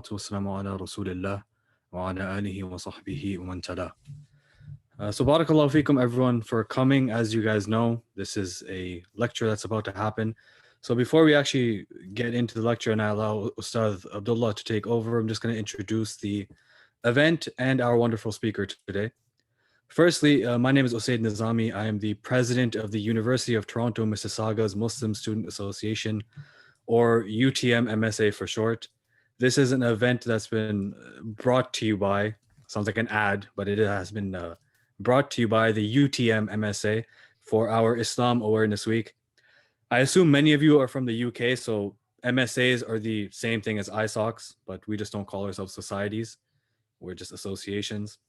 والسلام على رسول الله وعلى آله وصحبه ومن تلا. So barakallahu feekum everyone for coming. As you guys know, this is a lecture that's about to happen. So before we actually get into the lecture and I allow Ustadh Abdullah to take over, I'm just going to introduce the event and our wonderful speaker today. Firstly, my name is Usaid Nizami. I am the president of the University of Toronto Mississauga's Muslim Student Association, or UTM MSA for short. This is an event that's been brought to you by, sounds like an ad, but it has been brought to you by the UTM MSA for our Islam Awareness Week. I assume many of you are from the UK, so MSAs are the same thing as ISOCs, but we just don't call ourselves societies. We're just associations.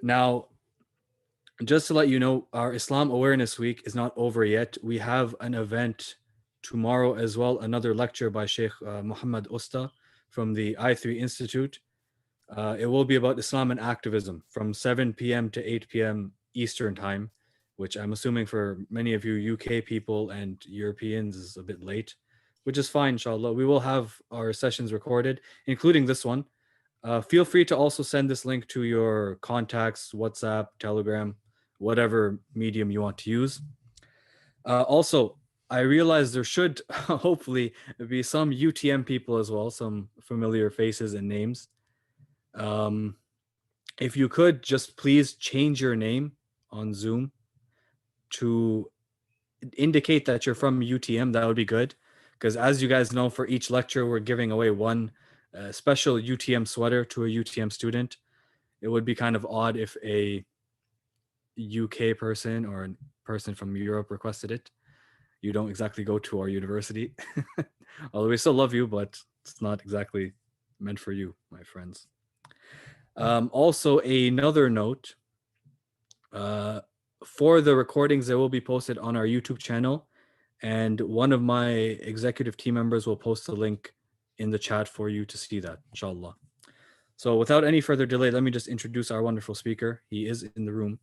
Now, just to let you know, our Islam Awareness Week is not over yet. We have an event tomorrow as well, another lecture by Sheikh Muhammad Ustadh from the I3 Institute. It will be about Islam and activism from 7 p.m. to 8 p.m. Eastern time, which I'm assuming for many of you UK people and Europeans is a bit late, which is fine, inshallah. We will have our sessions recorded, including this one. Feel free to also send this link to your contacts, WhatsApp, Telegram, whatever medium you want to use. Also, I realize there should hopefully be some UTM people as well, some familiar faces and names. If you could just please change your name on Zoom to indicate that you're from UTM, that would be good. Because as you guys know, for each lecture, we're giving away one special UTM sweater to a UTM student. It would be kind of odd if a UK person or a person from Europe requested it. You don't exactly go to our university. Although we still love you, but it's not exactly meant for you, my friends. Also, another note, for the recordings, they will be posted on our YouTube channel, and one of my executive team members will post a link in the chat for you to see that, inshallah. So without any further delay, let me just introduce our wonderful speaker. He is in the room.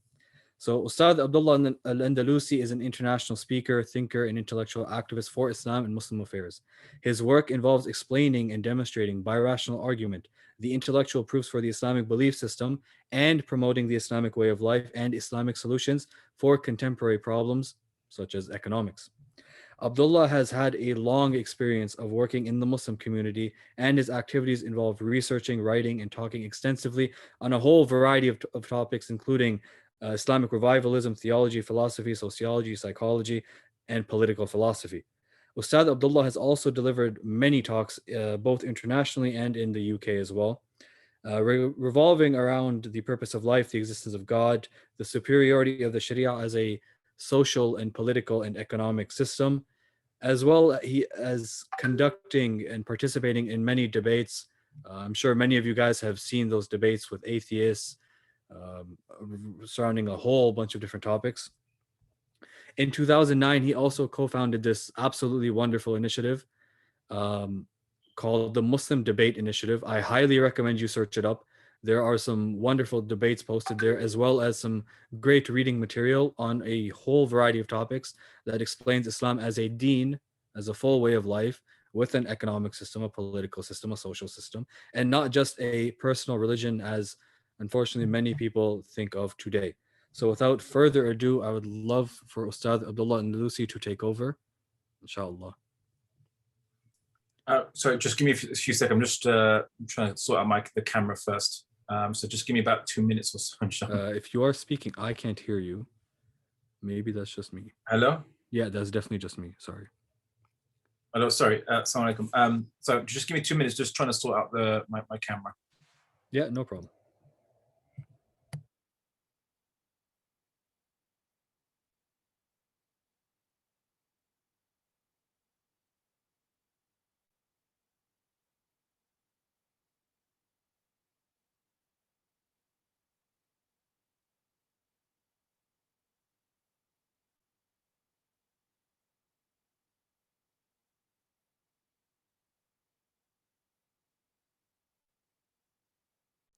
So Ustadh Abdullah Al-Andalusi is an international speaker, thinker, and intellectual activist for Islam and Muslim affairs. His work involves explaining and demonstrating by rational argument the intellectual proofs for the Islamic belief system and promoting the Islamic way of life and Islamic solutions for contemporary problems such as economics. Abdullah has had a long experience of working in the Muslim community, and his activities involve researching, writing, and talking extensively on a whole variety of topics, including Islamic revivalism, theology, philosophy, sociology, psychology, and political philosophy. Ustadh Abdullah has also delivered many talks, both internationally and in the UK as well, revolving around the purpose of life, the existence of God, the superiority of the Sharia as a social and political and economic system, as well as conducting and participating in many debates. I'm sure many of you guys have seen those debates with atheists, surrounding a whole bunch of different topics. In 2009, he also co-founded this absolutely wonderful initiative called the Muslim Debate Initiative. I highly recommend you search it up. There are some wonderful debates posted there, as well as some great reading material on a whole variety of topics that explains Islam as a deen, as a full way of life, with an economic system, a political system, a social system, and not just a personal religion as unfortunately many people think of today. So without further ado, I would love for Ustadh Abdullah Andalusi to take over, inshallah. Sorry, just give me a few seconds. I'm just trying to sort out the camera first. So just give me about 2 minutes or so, inshallah. If you are speaking, I can't hear you. Maybe that's just me. Hello? Yeah, that's definitely just me. Sorry. Hello, sorry. Assalamu alaikum. So just give me 2 minutes, just trying to sort out my camera. Yeah, no problem.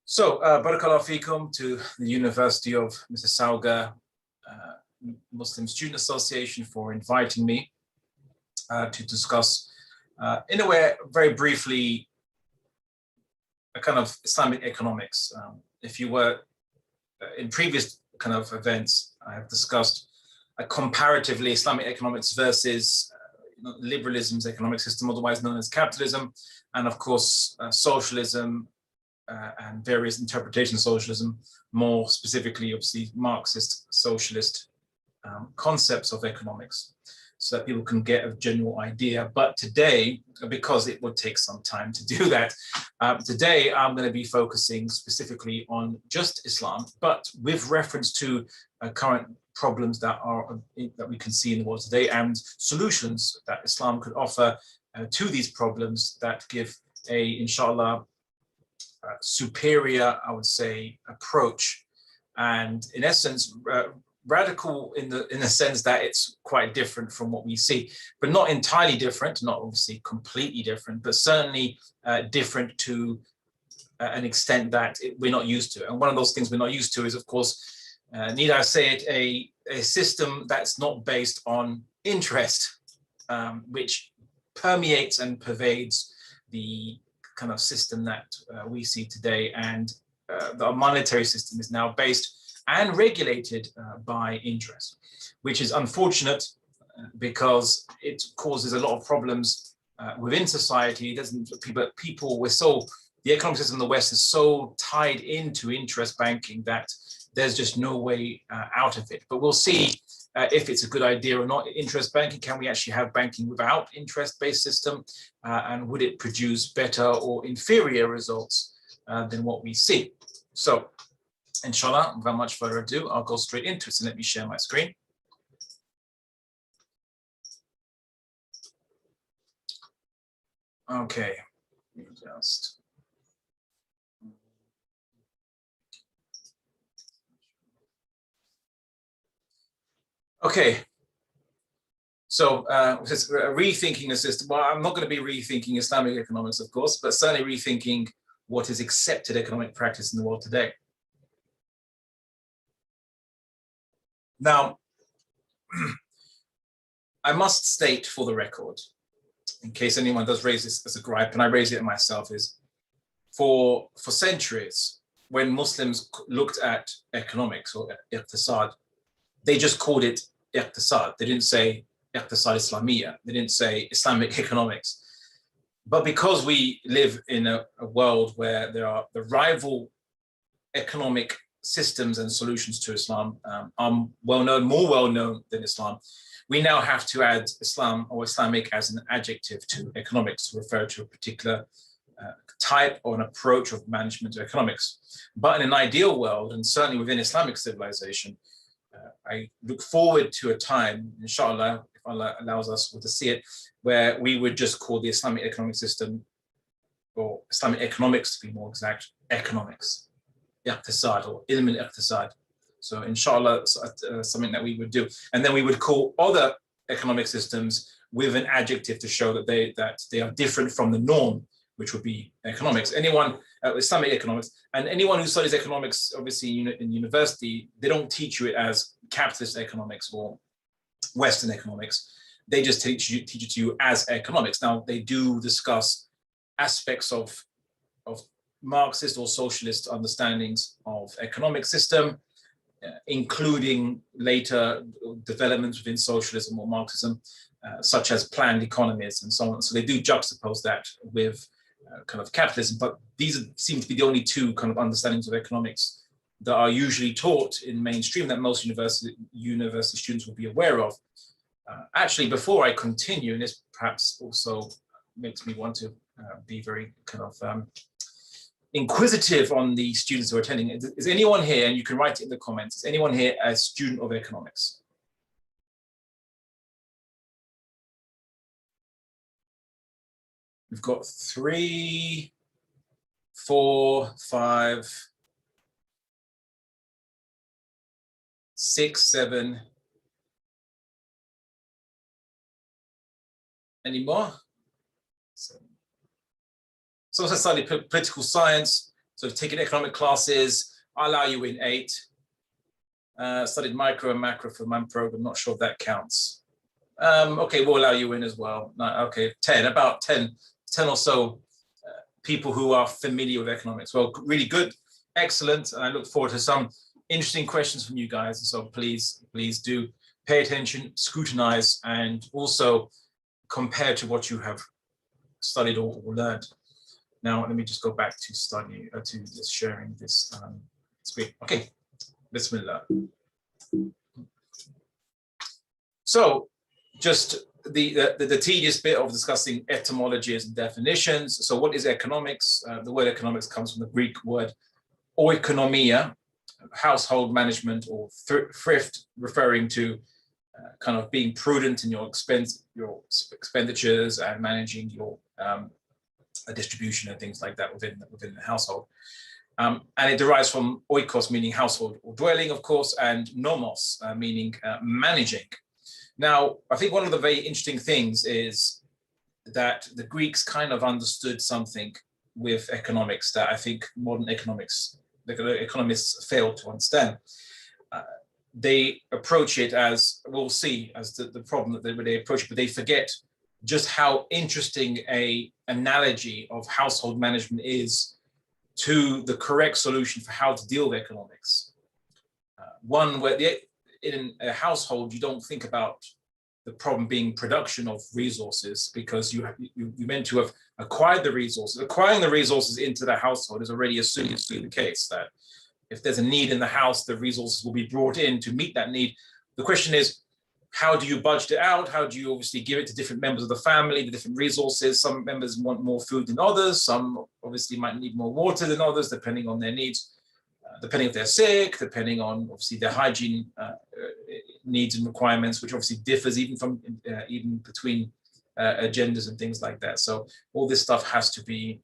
So, barakallahu feekum to the University of Mississauga Muslim Student Association for inviting me to discuss, in a way, very briefly, a kind of Islamic economics. If you were in previous kind of events, I have discussed comparatively Islamic economics versus liberalism's economic system, otherwise known as capitalism, and of course socialism and various interpretations of socialism, more specifically, obviously, Marxist, socialist concepts of economics, so that people can get a general idea. But today, because it would take some time to do that, today I'm going to be focusing specifically on just Islam, but with reference to current problems that we can see in the world today and solutions that Islam could offer to these problems that give a, inshallah, superior, I would say, approach, and in essence radical in the sense that it's quite different from what we see, but not entirely different, not obviously completely different, but certainly different to an extent that we're not used to. And one of those things we're not used to is, of course, need I say it, a system that's not based on interest, which permeates and pervades the kind of system that we see today. And the monetary system is now based and regulated by interest, which is unfortunate because it causes a lot of problems within society. It doesn't, the economic system in the West is so tied into interest banking that there's just no way out of it. But we'll see if it's a good idea or not. Interest banking, can we actually have banking without interest-based system? And would it produce better or inferior results than what we see? So, inshallah, without much further ado, I'll go straight into it. So let me share my screen. Okay, just. Okay, so rethinking the system. Well, I'm not going to be rethinking Islamic economics, of course, but certainly rethinking what is accepted economic practice in the world today. Now, I must state for the record, in case anyone does raise this as a gripe, and I raise it myself, is for centuries, when Muslims looked at economics or iqtisad, they just called it iqtisad. They didn't say iqtisad Islamiyya. They didn't say Islamic economics. But because we live in a world where there are the rival economic systems and solutions to Islam are well-known, more well-known than Islam, we now have to add Islam or Islamic as an adjective to economics to refer to a particular type or an approach of management of economics. But in an ideal world, and certainly within Islamic civilization, I look forward to a time, inshallah, if Allah allows us to see it, where we would just call the Islamic economic system, or Islamic economics to be more exact, economics, iqtisad or ilm al-iqtisad. So inshallah, something that we would do. And then we would call other economic systems with an adjective to show that they are different from the norm, which would be economics. Anyone, Islamic economics, and anyone who studies economics, obviously in university, they don't teach you it as capitalist economics or Western economics. They just teach it to you as economics. Now, they do discuss aspects of Marxist or socialist understandings of economic system, including later developments within socialism or Marxism, such as planned economies and so on. So they do juxtapose that with kind of capitalism, but these seem to be the only two kind of understandings of economics that are usually taught in mainstream that most university students will be aware of. Actually, before I continue, and this perhaps also makes me want to be very kind of inquisitive on the students who are attending. Is anyone here, and you can write it in the comments, is anyone here a student of economics? We've got 3, 4, 5, 6, 7. Any more? So I studied political science, so I've taken economic classes. I'll allow you in 8. Studied micro and macro for my program, not sure if that counts. Okay, we'll allow you in as well. No, okay, 10, about 10 or so people who are familiar with economics? Well, really good, excellent. And I look forward to some interesting questions from you guys. So please do pay attention, scrutinize, and also compare to what you have studied or learned. Now, let me just go back to to just sharing this screen. Okay, Bismillah. So just the tedious bit of discussing etymologies and definitions. So what is economics? The word economics comes from the Greek word oikonomia, household management or thrift, referring to kind of being prudent in your expenditures and managing your distribution and things like that within the household. And it derives from oikos, meaning household or dwelling, of course, and nomos, meaning managing. Now, I think one of the very interesting things is that the Greeks kind of understood something with economics that I think modern economists fail to understand. They approach it as, we'll see, as the problem that they approach it, but they forget just how interesting a analogy of household management is to the correct solution for how to deal with economics. One where in a household, you don't think about the problem being production of resources, because you meant to have acquired the resources. Acquiring the resources into the household is already assumed to be the case, that if there's a need in the house, the resources will be brought in to meet that need. The question is, how do you budget it out? How do you obviously give it to different members of the family, the different resources? Some members want more food than others. Some obviously might need more water than others, depending on their needs, depending if they're sick, depending on obviously their hygiene needs and requirements, which obviously differs even between agendas and things like that. So all this stuff has to be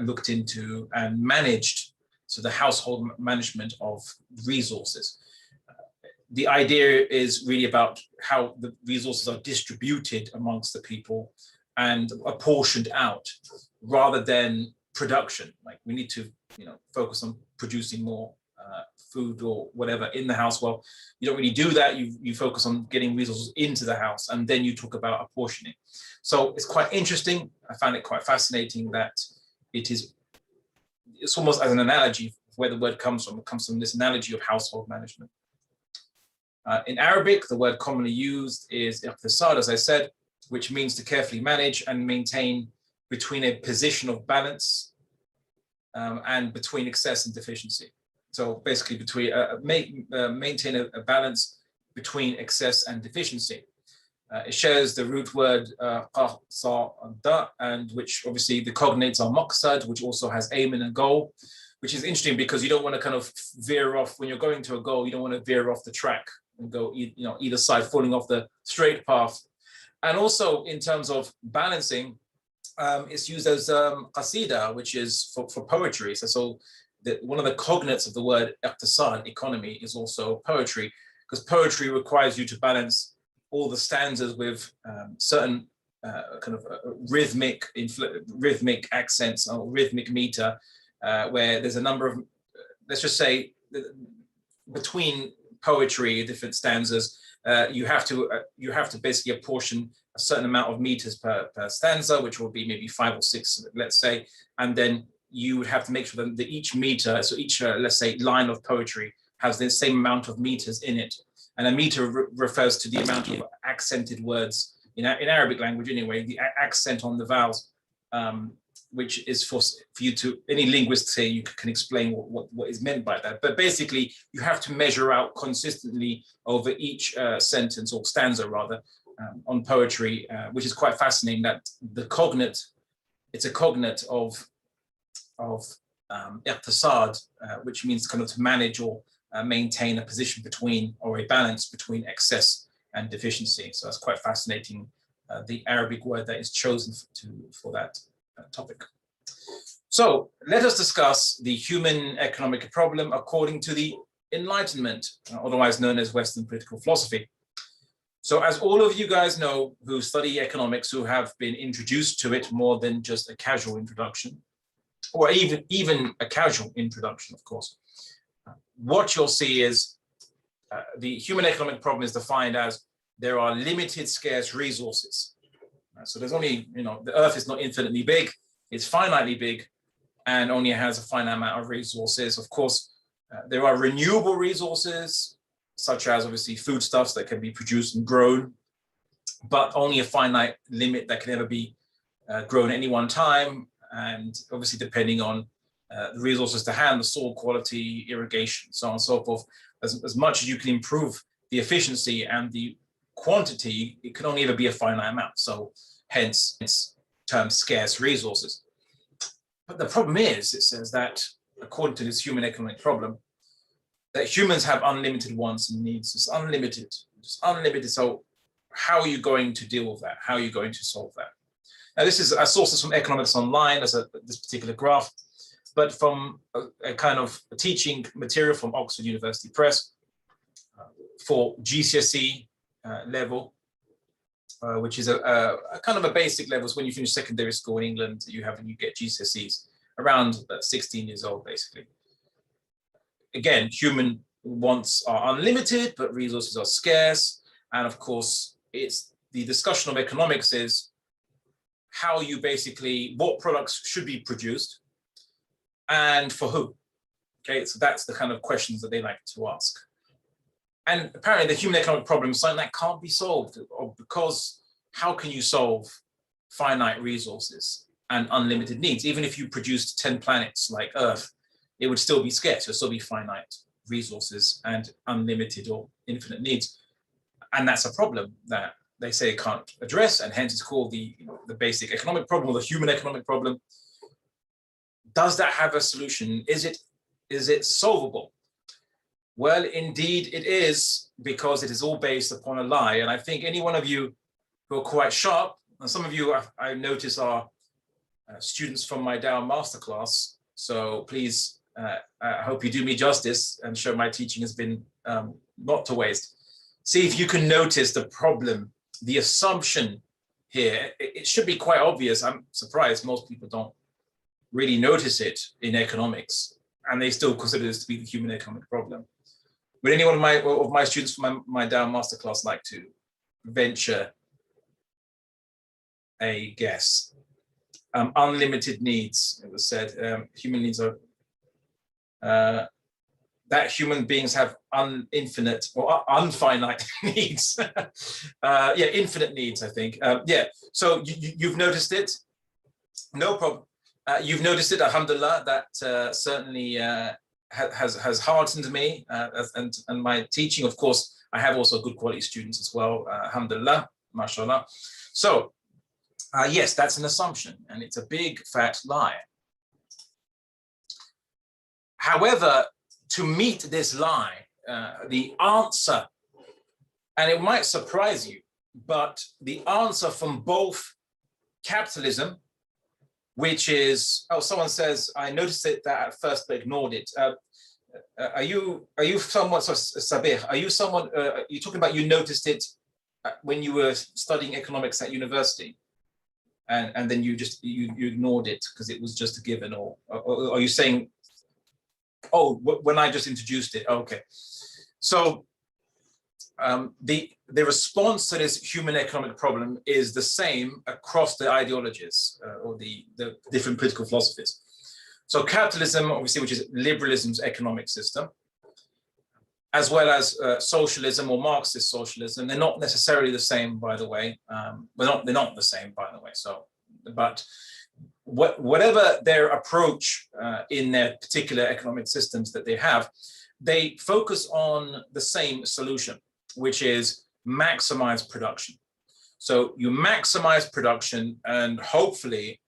looked into and managed. So the household management of resources. The idea is really about how the resources are distributed amongst the people and apportioned out, rather than production. Like, we need to, focus on producing more food or whatever in the house. Well, you don't really do that. You focus on getting resources into the house, and then you talk about apportioning. So it's quite interesting. I find it quite fascinating that it's almost as an analogy where the word comes from. It comes from this analogy of household management. In Arabic, the word commonly used is iqtisad, as I said, which means to carefully manage and maintain between a position of balance and between excess and deficiency. So basically, maintain a balance between excess and deficiency. It shares the root word qasada, and which obviously the cognates are maqsad, which also has aim and a goal, which is interesting because you don't want to kind of veer off when you're going to a goal. You don't want to veer off the track and go, either side, falling off the straight path. And also in terms of balancing, it's used as qasida, which is for poetry. So one of the cognates of the word iqtisad, economy, is also poetry, because poetry requires you to balance all the stanzas with certain kind of rhythmic accents or rhythmic meter, where there's a number of, let's just say, between poetry, different stanzas, you have to basically apportion a certain amount of meters per stanza, which will be maybe 5 or 6, let's say, and then you would have to make sure that each meter, so each let's say line of poetry, has the same amount of meters in it. And a meter refers to the amount of accented words in Arabic language anyway, the accent on the vowels, which is for you to, any linguist say, you can explain what is meant by that. But basically, you have to measure out consistently over each sentence, or stanza rather, on poetry, which is quite fascinating, that the cognate, it's a cognate of iqtisad, which means kind of to manage or maintain a position between, or a balance between, excess and deficiency. So that's quite fascinating, the Arabic word that is chosen for that topic. So let us discuss the human economic problem according to the Enlightenment, otherwise known as Western political philosophy. So as all of you guys know who study economics, who have been introduced to it more than just a casual introduction, or even a casual introduction, of course, what you'll see is the human economic problem is defined as there are limited scarce resources. So there's only, the earth is not infinitely big. it's finitely big and only has a finite amount of resources. Of course, there are renewable resources, such as obviously foodstuffs that can be produced and grown, but only a finite limit that can ever be grown at any one time. And obviously depending on the resources to hand, the soil quality, irrigation, so on and so forth, as much as you can improve the efficiency and the quantity, it can only ever be a finite amount. So hence term scarce resources. But the problem is, it says that according to this human economic problem, that humans have unlimited wants and needs. It's unlimited, So how are you going to deal with that? How are you going to solve that? Now, this is, I source this from Economics Online as this particular graph, but from a kind of a teaching material from Oxford University Press for GCSE level, which is a kind of a basic level. So when you finish secondary school in England, you get GCSEs around 16 years old, basically. Again, human wants are unlimited, but resources are scarce. And of course, it's the discussion of economics is how you basically, what products should be produced and for who. Okay, so that's the kind of questions that they like to ask. And apparently the human economic problem is something that can't be solved, because how can you solve finite resources and unlimited needs? Even if you produced 10 planets like Earth, it would still be scarce, it would still be finite resources and unlimited or infinite needs. And that's a problem that they say it can't address, and hence it's called the basic economic problem, or the human economic problem. Does that have a solution? Is it solvable? Well, indeed it is, because it is all based upon a lie. And I think any one of you who are quite sharp, and some of you I notice are students from my Dow masterclass, so please, I hope you do me justice and show my teaching has been not to waste. See if you can notice the problem, the assumption here. It should be quite obvious. I'm surprised most people don't really notice it in economics, and they still consider this to be the human economic problem. Would any one of my students from my Dow masterclass like to venture a guess? Unlimited needs, it was said. Human needs are that human beings have infinite or unfinite needs. Yeah, infinite needs, I think. Yeah, so you've noticed it. No problem. You've noticed it, alhamdulillah. That certainly has heartened me, and my teaching. Of course, I have also good quality students as well, alhamdulillah, mashallah. So yes, that's an assumption, and it's a big fat lie. However, to meet this lie, the answer, and it might surprise you, but the answer from both capitalism, which is, oh, someone says, I noticed it that at first but ignored it. Are you someone, so Sabir, are you someone, you're talking about you noticed it when you were studying economics at university, and then you ignored it because it was just a given, or are you saying, oh, when I just introduced it? Okay. So the response to this human economic problem is the same across the ideologies or the different political philosophies. So capitalism, obviously, which is liberalism's economic system, as well as socialism or Marxist socialism, they're not necessarily the same, by the way. They're not the same, by the way. So, but whatever their approach in their particular economic systems that they have, they focus on the same solution, which is maximize production. So you maximize production, and hopefully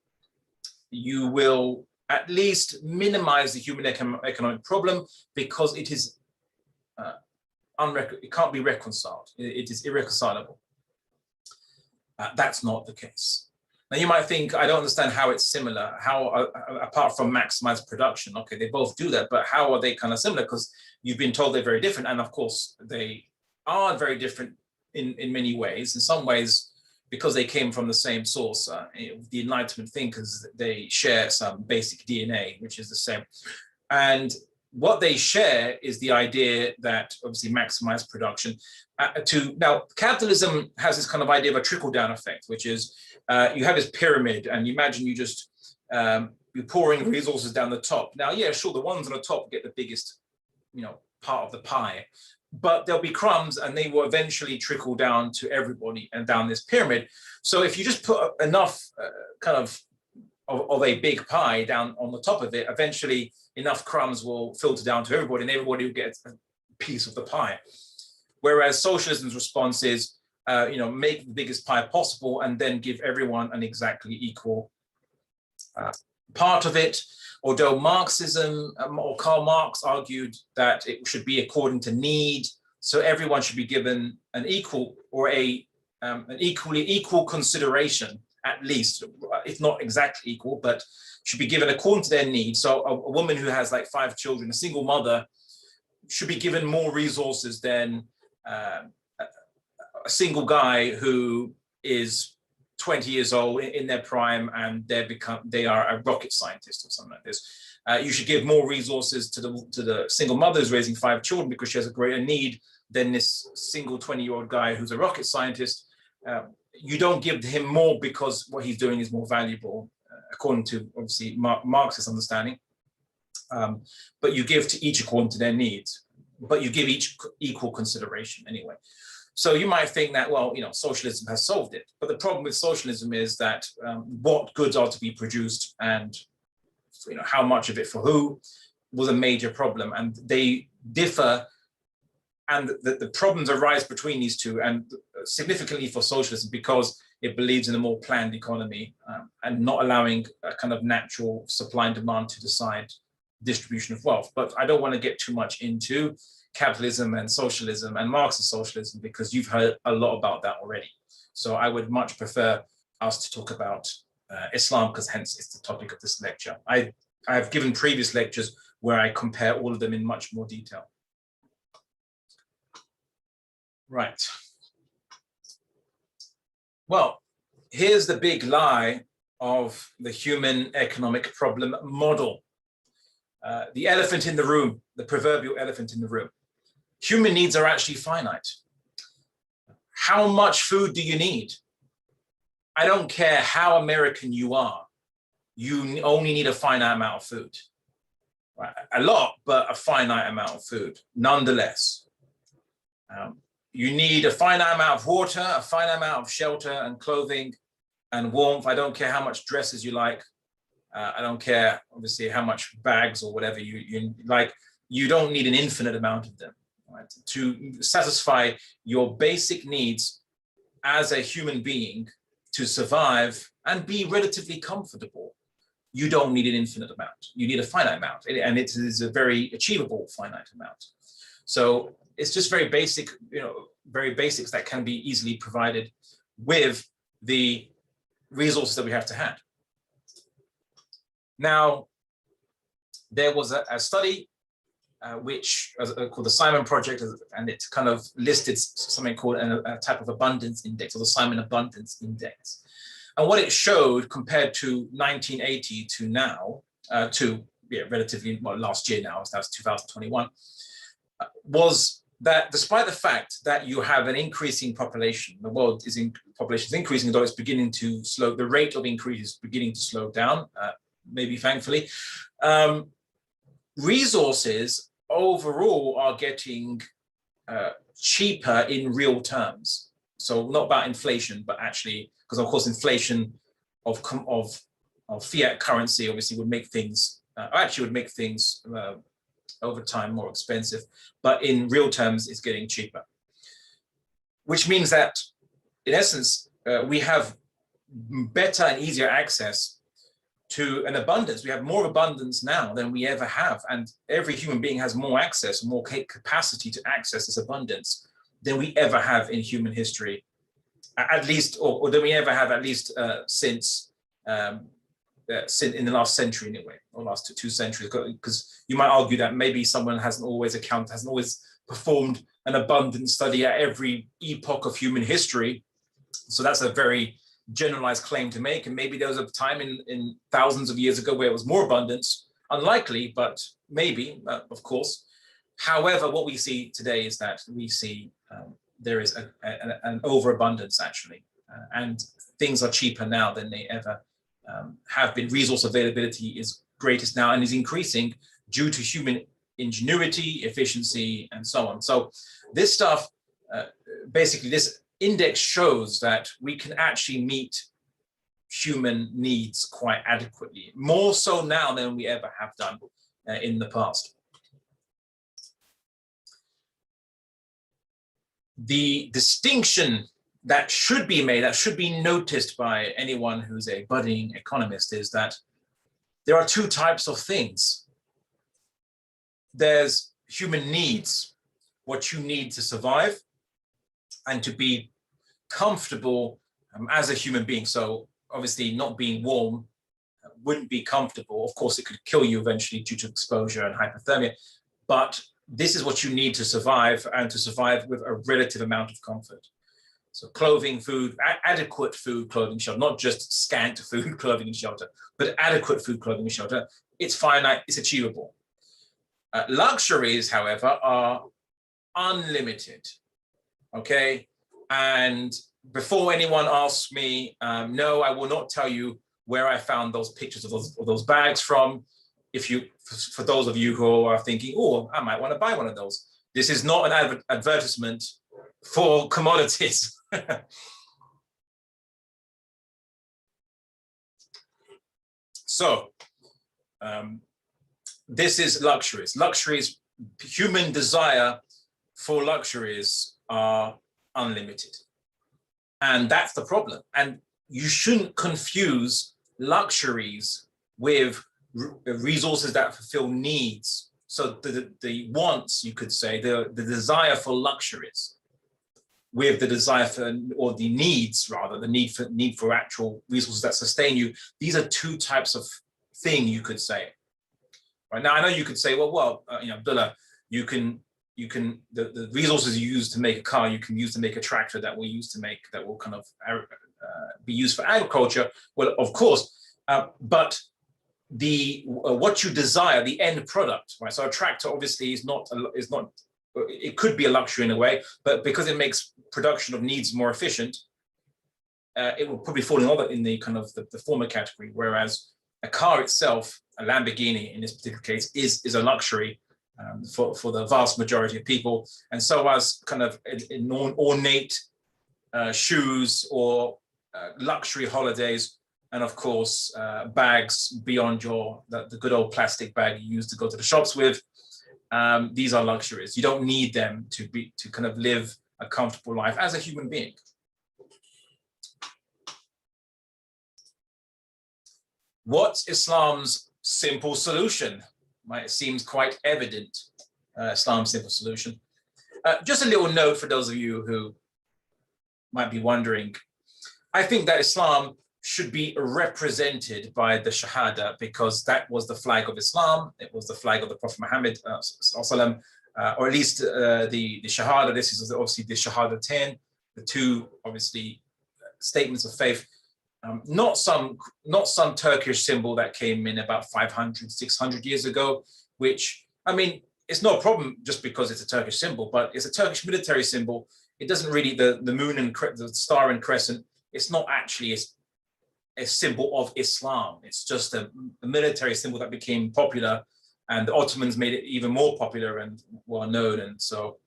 you will at least minimize the human economic problem, because it is it can't be reconciled. It is irreconcilable. That's not the case. Now you might think, I don't understand how it's similar. How, apart from maximize production, okay, they both do that, but how are they kind of similar? Because you've been told they're very different, and of course they are very different in many ways. In some ways, because they came from the same source, the Enlightenment thinkers, they share some basic DNA, which is the same. And what they share is the idea that obviously maximize production. Now, capitalism has this kind of idea of a trickle-down effect, which is you have this pyramid, and you imagine you just you're pouring resources down the top. Now, yeah, sure, the ones on the top get the biggest, part of the pie, but there'll be crumbs and they will eventually trickle down to everybody and down this pyramid. So if you just put enough of a big pie down on the top of it, eventually enough crumbs will filter down to everybody and everybody will get a piece of the pie. Whereas socialism's response is, make the biggest pie possible and then give everyone an exactly equal part of it. Although Marxism or Karl Marx argued that it should be according to need, so everyone should be given an equal or an equal consideration, at least, if not exactly equal, but should be given according to their needs. So a woman who has like 5 children, a single mother, should be given more resources than a single guy who is 20 years old in their prime and they are a rocket scientist or something like this. You should give more resources to the single mother who's raising 5 children because she has a greater need than this single 20-year-old guy who's a rocket scientist. You don't give him more because what he's doing is more valuable, according to obviously Marxist understanding. But you give to each according to their needs, but you give each equal consideration anyway. So you might think that, well, socialism has solved it. But the problem with socialism is that what goods are to be produced and how much of it for who was a major problem. And they differ, and the problems arise between these two, and significantly for socialism because it believes in a more planned economy and not allowing a kind of natural supply and demand to decide distribution of wealth. But I don't want to get too much into capitalism and socialism and Marxist socialism because you've heard a lot about that already. So I would much prefer us to talk about Islam because hence it's the topic of this lecture. I have given previous lectures where I compare all of them in much more detail. Right. Well, here's the big lie of the human economic problem model. The elephant in the room, the proverbial elephant in the room. Human needs are actually finite. How much food do you need? I don't care how American you are. You only need a finite amount of food. Right? A lot, but a finite amount of food, nonetheless. You need a finite amount of water, a finite amount of shelter and clothing and warmth. I don't care how much dresses you like. I don't care, obviously, how much bags or whatever you like. You don't need an infinite amount of them, right? To satisfy your basic needs as a human being to survive and be relatively comfortable. You don't need an infinite amount. You need a finite amount, and it is a very achievable finite amount. So it's just very basic, very basics that can be easily provided with the resources that we have to hand. Now, there was a study which called the Simon Project, and it kind of listed something called a type of abundance index, or the Simon Abundance Index. And what it showed compared to 1980 to now, relatively, well, last year now, so that's 2021, was that despite the fact that you have an increasing population, the world is population is increasing, though it's beginning to slow, the rate of increase is beginning to slow down, maybe thankfully. Resources overall are getting cheaper in real terms. So not about inflation, but actually, because of course inflation of fiat currency obviously would make things, over time more expensive, but in real terms it's getting cheaper. Which means that in essence, we have better and easier access to an abundance. We have more abundance now than we ever have. And every human being has more access, more capacity to access this abundance than we ever have in human history, at least, or than we ever have at least since in the last century anyway, or last two centuries, because you might argue that maybe someone hasn't always performed an abundance study at every epoch of human history. So that's a very generalized claim to make, and maybe there was a time in thousands of years ago where it was more abundance. Unlikely, but maybe, of course. However, what we see today is that we see there is an overabundance actually, and things are cheaper now than they ever have been. Resource availability is greatest now and is increasing due to human ingenuity, efficiency, and so on. So this stuff, basically this index shows that we can actually meet human needs quite adequately, more so now than we ever have done in the past. The distinction that should be made, that should be noticed by anyone who's a budding economist, is that there are two types of things. There's human needs, what you need to survive and to be comfortable as a human being. So obviously not being warm wouldn't be comfortable. Of course, it could kill you eventually due to exposure and hypothermia, but this is what you need to survive, and to survive with a relative amount of comfort. So clothing, food, adequate food, clothing, shelter, not just scant food, clothing, and shelter, but adequate food, clothing, and shelter. It's finite, it's achievable. Luxuries, however, are unlimited, okay? And before anyone asks me, no, I will not tell you where I found those pictures of those bags from. If you, for those of you who are thinking, oh, I might want to buy one of those. This is not an advertisement for commodities. So, this is luxuries. Luxuries, human desire for luxuries are unlimited. And that's the problem. And you shouldn't confuse luxuries with resources that fulfill needs. So the wants, you could say, the desire for luxuries with the desire for, or the needs rather, the need for actual resources that sustain you. These are two types of thing, you could say. Right now, I know you could say, well, Abdullah, the resources you use to make a car, you can use to make a tractor that will kind of be used for agriculture. Well, of course, but what you desire, the end product, right? So a tractor obviously is not. It could be a luxury in a way, but because it makes production of needs more efficient, it will probably fall in the kind of the former category. Whereas a car itself, a Lamborghini in this particular case, is a luxury for the vast majority of people. And so as kind of ornate shoes or luxury holidays, and of course bags beyond the good old plastic bag you used to go to the shops with. These are luxuries. You don't need them to kind of live a comfortable life as a human being. What's Islam's simple solution? It seems quite evident, Islam's simple solution. Just a little note for those of you who might be wondering. I think that Islam should be represented by the Shahada, because that was the flag of Islam. It was the flag of the Prophet Muhammad, or at least the Shahada. This is obviously the Shahada 10, the two obviously statements of faith. Not some Turkish symbol that came in about 500, 600 years ago, which, I mean, it's no problem just because it's a Turkish symbol, but it's a Turkish military symbol. It doesn't really, the moon and the star and crescent, it's not actually a symbol of Islam. It's just a military symbol that became popular, and the Ottomans made it even more popular and well known. And so,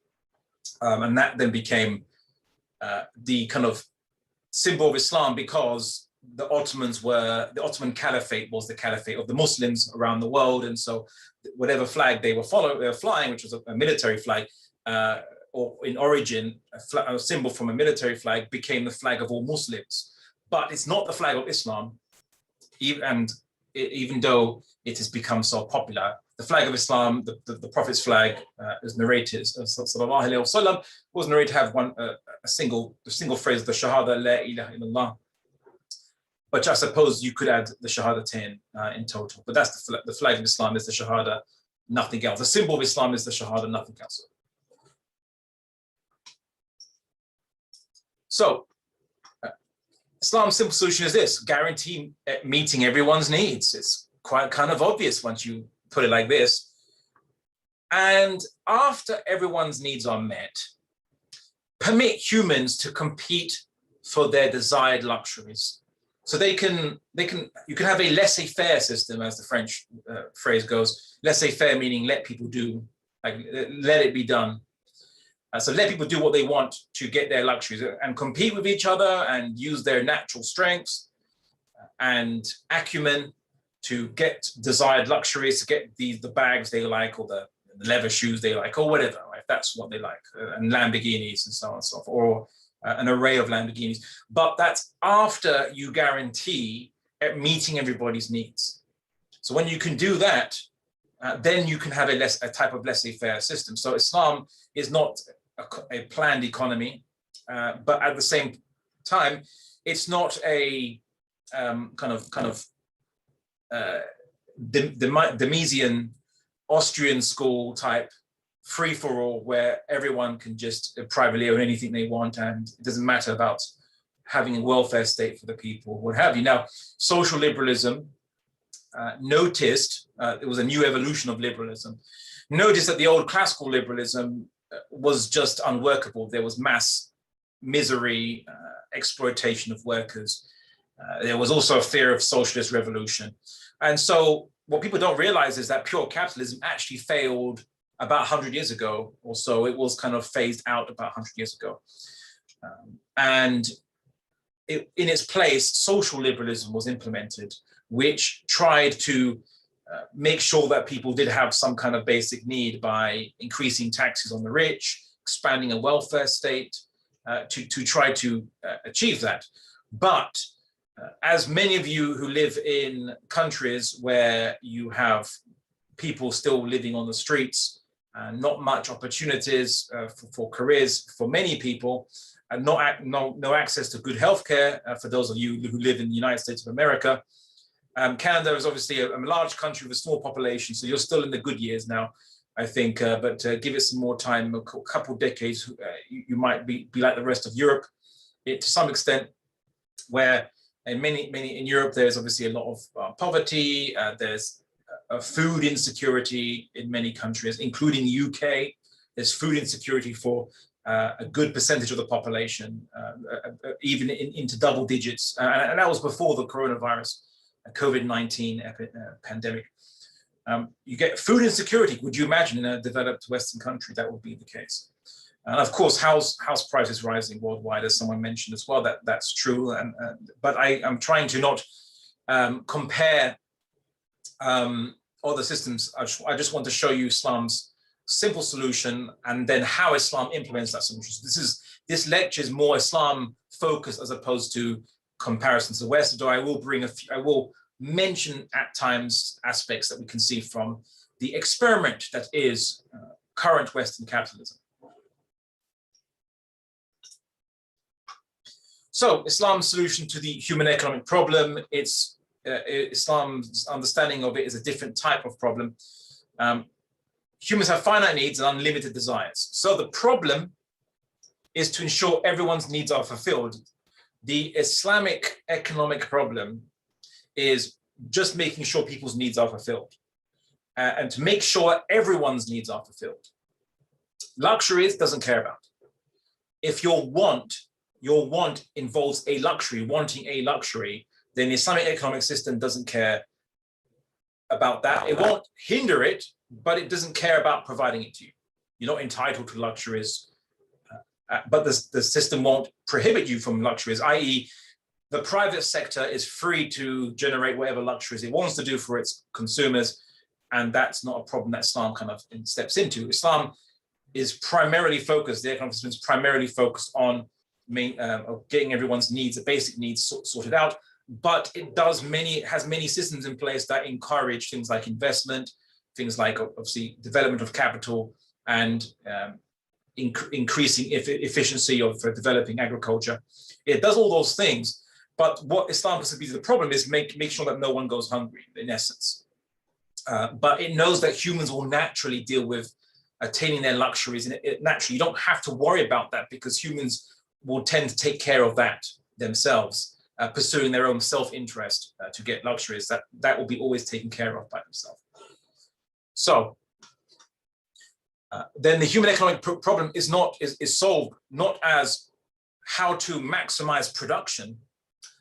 and that then became the kind of symbol of Islam, because the Ottoman Caliphate was the caliphate of the Muslims around the world. And so whatever flag they were flying, which was a military flag, or in origin, a symbol from a military flag, became the flag of all Muslims. But it's not the flag of Islam, even though it has become so popular. The flag of Islam, the Prophet's flag, is narrated, sallallahu alaihi wasallam, was narrated to have the single phrase, the Shahada, la ilaha illallah. But I suppose you could add the Shahada 10 in total. But that's the flag of Islam is the Shahada, nothing else. The symbol of Islam is the Shahada, nothing else. So, Islam's simple solution is this: guarantee meeting everyone's needs. It's quite kind of obvious once you put it like this. And after everyone's needs are met, permit humans to compete for their desired luxuries. So you can have a laissez-faire system, as the French phrase goes. Laissez-faire meaning let people do, like let it be done. So let people do what they want to get their luxuries and compete with each other and use their natural strengths and acumen to get desired luxuries, to get the bags they like, or the leather shoes they like, or whatever, if that's what they like, and Lamborghinis and so on and so forth, or an array of Lamborghinis. But that's after you guarantee at meeting everybody's needs. So when you can do that, then you can have a type of laissez-faire system. So Islam is not a planned economy, but at the same time, it's not a Demesian Austrian school type free-for-all where everyone can just privately own anything they want and it doesn't matter about having a welfare state for the people, what have you. Now, social liberalism noticed, it was a new evolution of liberalism, noticed that the old classical liberalism was just unworkable. There was mass misery, exploitation of workers. There was also a fear of socialist revolution. And so what people don't realize is that pure capitalism actually failed about 100 years ago or so. It was kind of phased out about 100 years ago. And in its place, social liberalism was implemented, which tried to make sure that people did have some kind of basic need by increasing taxes on the rich, expanding a welfare state to try to achieve that. But as many of you who live in countries where you have people still living on the streets, not much opportunities for careers for many people, and no access to good healthcare for those of you who live in the United States of America. Canada is obviously a large country with a small population, so you're still in the good years now, I think, but give it some more time, a couple of decades, you might be like the rest of Europe, to some extent, where in many in Europe, there's obviously a lot of poverty, there's food insecurity in many countries, including UK. There's food insecurity for a good percentage of the population, even into double digits. And that was before the coronavirus, COVID-19 pandemic. You get food insecurity. Would you imagine in a developed Western country that would be the case? And of course, house prices rising worldwide, as someone mentioned as well. That's true. But I'm trying to not compare other systems. I just want to show you Islam's simple solution and then how Islam implements that solution. So this lecture is more Islam focused as opposed to comparisons to the West. Although I will mention at times aspects that we can see from the experiment that is current Western capitalism. So Islam's solution to the human economic problem, Islam's understanding of it is a different type of problem. Humans have finite needs and unlimited desires. So the problem is to ensure everyone's needs are fulfilled. The Islamic economic problem is just making sure people's needs are fulfilled and to make sure everyone's needs are fulfilled. Luxuries doesn't care about. If your want involves a luxury, wanting a luxury, then the Islamic economic system doesn't care about that. It won't hinder it, but it doesn't care about providing it to you. You're not entitled to luxuries, but the system won't prohibit you from luxuries, i.e. the private sector is free to generate whatever luxuries it wants to do for its consumers, and that's not a problem that Islam kind of steps into. Islam is primarily focused, the economic system is primarily focused on getting everyone's needs, the basic needs sorted out, but it has many systems in place that encourage things like investment, things like obviously development of capital and increasing efficiency of developing agriculture. It does all those things, but what Islam perceives the problem is make sure that no one goes hungry, in essence. But it knows that humans will naturally deal with attaining their luxuries, and naturally you don't have to worry about that because humans will tend to take care of that themselves, pursuing their own self-interest to get luxuries. That will be always taken care of by themselves. So then the human economic problem is solved not as how to maximize production,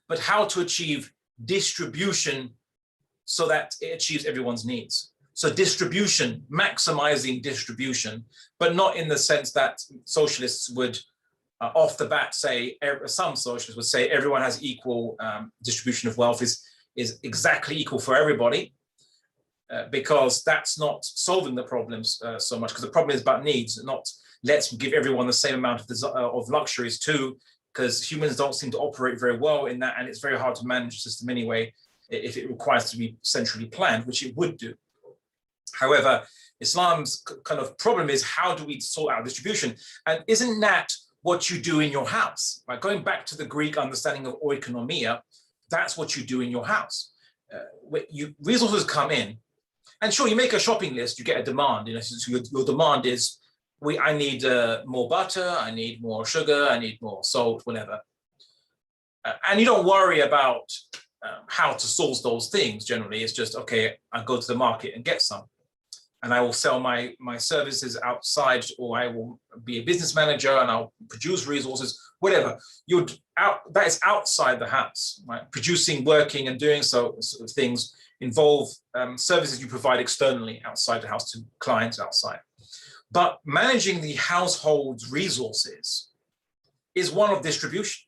but how to achieve distribution so that it achieves everyone's needs. So distribution, maximizing distribution, but not in the sense that socialists would off the bat say, some socialists would say everyone has equal distribution of wealth is exactly equal for everybody, because that's not solving the problems so much, because the problem is about needs, not let's give everyone the same amount of luxuries too, because humans don't seem to operate very well in that, and it's very hard to manage the system anyway if it requires to be centrally planned, which it would do. However, Islam's kind of problem is, how do we sort out distribution? And isn't that what you do in your house? Right? Going back to the Greek understanding of oikonomia, that's what you do in your house. Resources come in, and sure, you make a shopping list, you get a demand. So your demand is, I need more butter, I need more sugar, I need more salt, whatever. And you don't worry about how to source those things. Generally, it's just, okay, I go to the market and get some, and I will sell my services outside, or I will be a business manager and I'll produce resources, whatever. That is outside the house, right? Producing, working, and doing sort of things involve services you provide externally outside the house to clients outside. But managing the household's resources is one of distribution.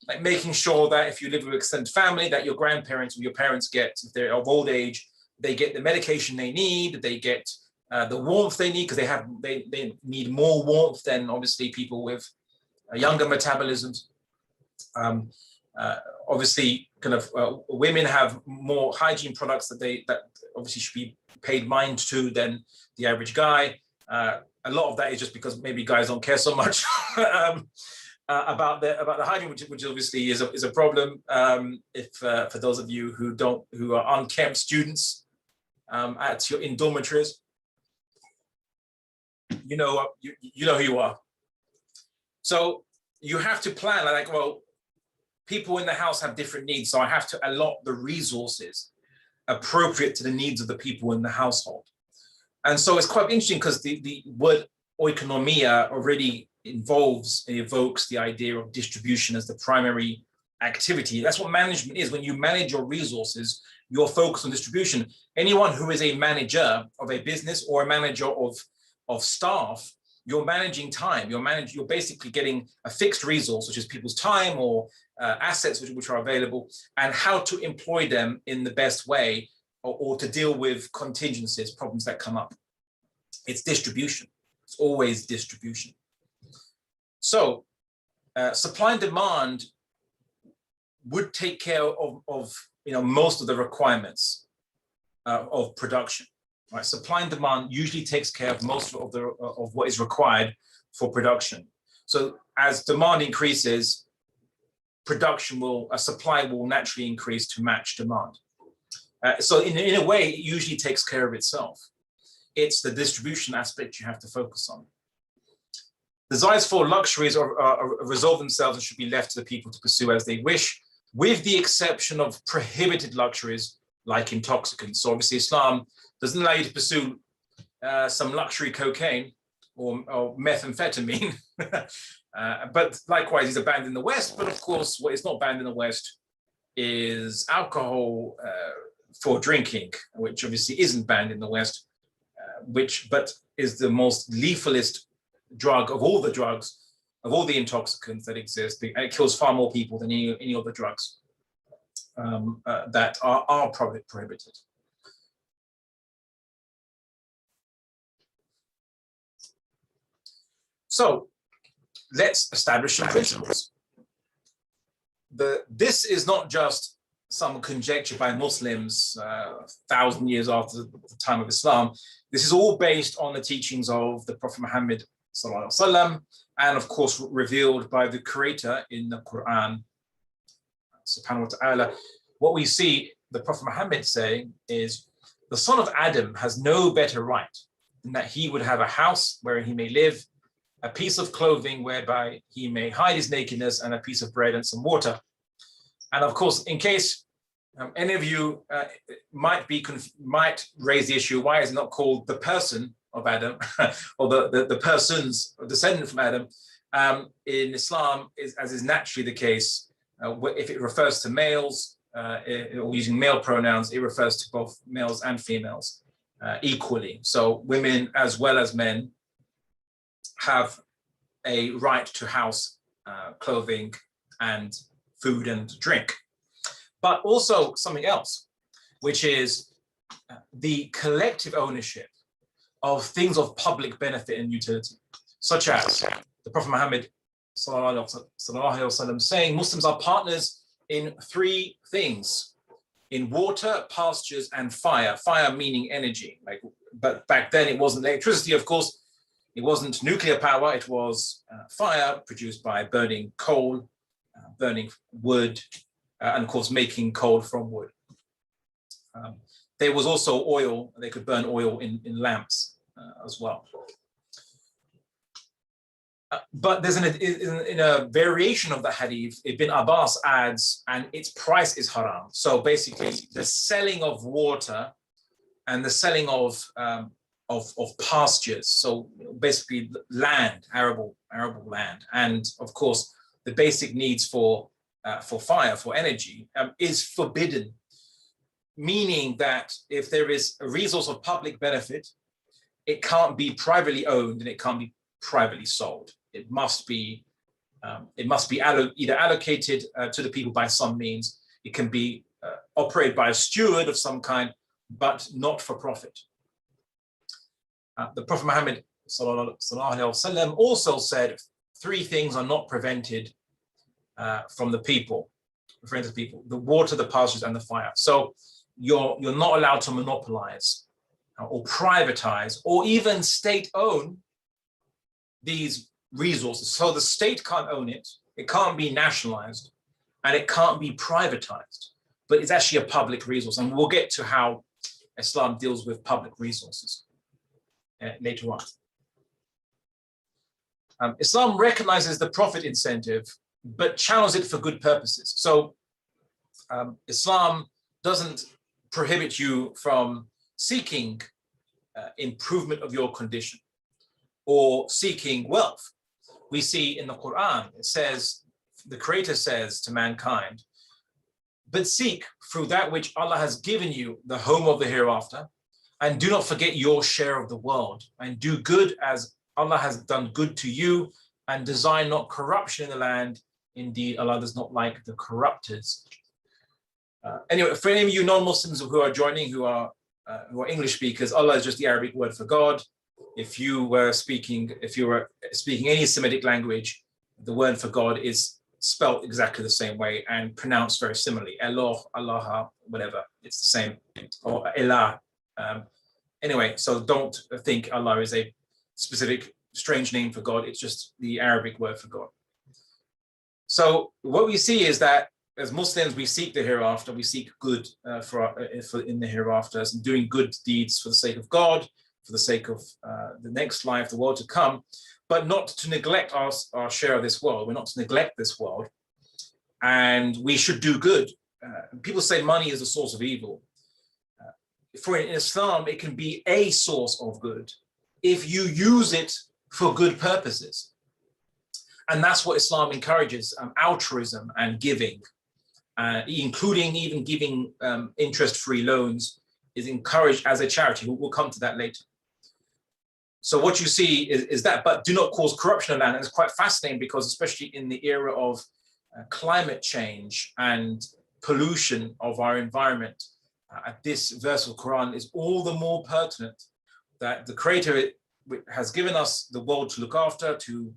Like making sure that if you live with extended family, that your grandparents or your parents get, if they're of old age, they get the medication they need, they get the warmth they need, because they need more warmth than obviously people with younger metabolisms. Obviously, kind of women have more hygiene products that obviously should be paid mind to than the average guy. A lot of that is just because maybe guys don't care so much about the hygiene, which obviously is a problem. For those of you who are unkempt students in dormitories, you know who you are. So you have to plan like, well, people in the house have different needs, so I have to allot the resources appropriate to the needs of the people in the household. And so it's quite interesting, because the word oikonomia already evokes the idea of distribution as the primary activity. That's what management is. When you manage your resources, you're focused on distribution. Anyone who is a manager of a business or a manager of staff, you're managing time. You're basically getting a fixed resource, which is people's time or assets which are available, and how to employ them in the best way, or to deal with contingencies, problems that come up. It's distribution. It's always distribution. So supply and demand would take care of most of the requirements of production. Right? Supply and demand usually takes care of most of what is required for production. So as demand increases, supply will naturally increase to match demand. So in a way, it usually takes care of itself. It's the distribution aspect you have to focus on. Desires for luxuries resolve themselves and should be left to the people to pursue as they wish, with the exception of prohibited luxuries like intoxicants. So obviously Islam doesn't allow you to pursue some luxury cocaine or methamphetamine, but likewise these are banned in the West. But of course, what is not banned in the West is alcohol for drinking, which obviously isn't banned in the West, but is the most lethalist drug of all the drugs, of all the intoxicants that exist. And it kills far more people than any other drugs that are prohibited. So let's establish some principles. This is not just some conjecture by Muslims 1,000 years after the time of Islam. This is all based on the teachings of the Prophet Muhammad sallallahu alaihi wasallam, and of course revealed by the Creator in the Quran, subhanahu wa ta'ala. What we see the Prophet Muhammad saying is, the son of Adam has no better right than that he would have a house where he may live, a piece of clothing whereby he may hide his nakedness, and a piece of bread and some water. And of course, in case any of you might raise the issue, why is it not called the person of Adam, or the person's descendant from Adam? In Islam, as is naturally the case, If it refers to males, or using male pronouns, it refers to both males and females equally. So women as well as men have a right to house, clothing, and food and drink. But also something else, which is the collective ownership of things of public benefit and utility, such as the Prophet Muhammad saying Muslims are partners in three things: in water, pastures, and fire. Fire meaning energy. But back then it wasn't electricity, of course. It wasn't nuclear power. It was fire produced by burning coal, burning wood, and of course making coal from wood. There was also oil. They could burn oil in lamps as well. But there's in a variation of the hadith, Ibn Abbas adds, and its price is haram. So basically, the selling of water and the selling of pastures. So basically, land, arable land, and of course, the basic needs for fire, for energy, is forbidden. Meaning that if there is a resource of public benefit, it can't be privately owned and it can't be privately sold. It must be either allocated to the people by some means. It can be operated by a steward of some kind, but not for profit. The Prophet Muhammad ﷺ also said three things are not prevented from the people, referring to the people: the water, the pastures, and the fire. So you're not allowed to monopolize or privatize or even state-own these resources. So the state can't own it, it can't be nationalized, and it can't be privatized, but it's actually a public resource. And we'll get to how Islam deals with public resources later on. Islam recognizes the profit incentive, but channels it for good purposes. So Islam doesn't prohibit you from seeking improvement of your condition or seeking wealth. We see in the Quran, it says, the Creator says to mankind, but seek through that which Allah has given you the home of the hereafter, and do not forget your share of the world, and do good as Allah has done good to you, and desire not corruption in the land. Indeed, Allah does not like the corruptors. Anyway, for any of you non-Muslims who are joining, who are English speakers, Allah is just the Arabic word for God. If you were speaking any Semitic language, the word for God is spelled exactly the same way and pronounced very similarly. Eloh, Allah, whatever, it's the same. Or Elah. Anyway, so don't think Allah is a specific strange name for God. It's just the Arabic word for God. So what we see is that as Muslims, we seek the hereafter. We seek good for in the hereafters, and doing good deeds for the sake of God, for the sake of the next life, the world to come, but not to neglect our share of this world. We're not to neglect this world, and we should do good. People say money is a source of evil. In Islam, it can be a source of good if you use it for good purposes. And that's what Islam encourages, altruism and giving, including even giving interest-free loans is encouraged as a charity. We'll come to that later. So what you see is that, but do not cause corruption in the land. And it's quite fascinating because especially in the era of climate change and pollution of our environment, this verse of the Quran is all the more pertinent, that the Creator has given us the world to look after, to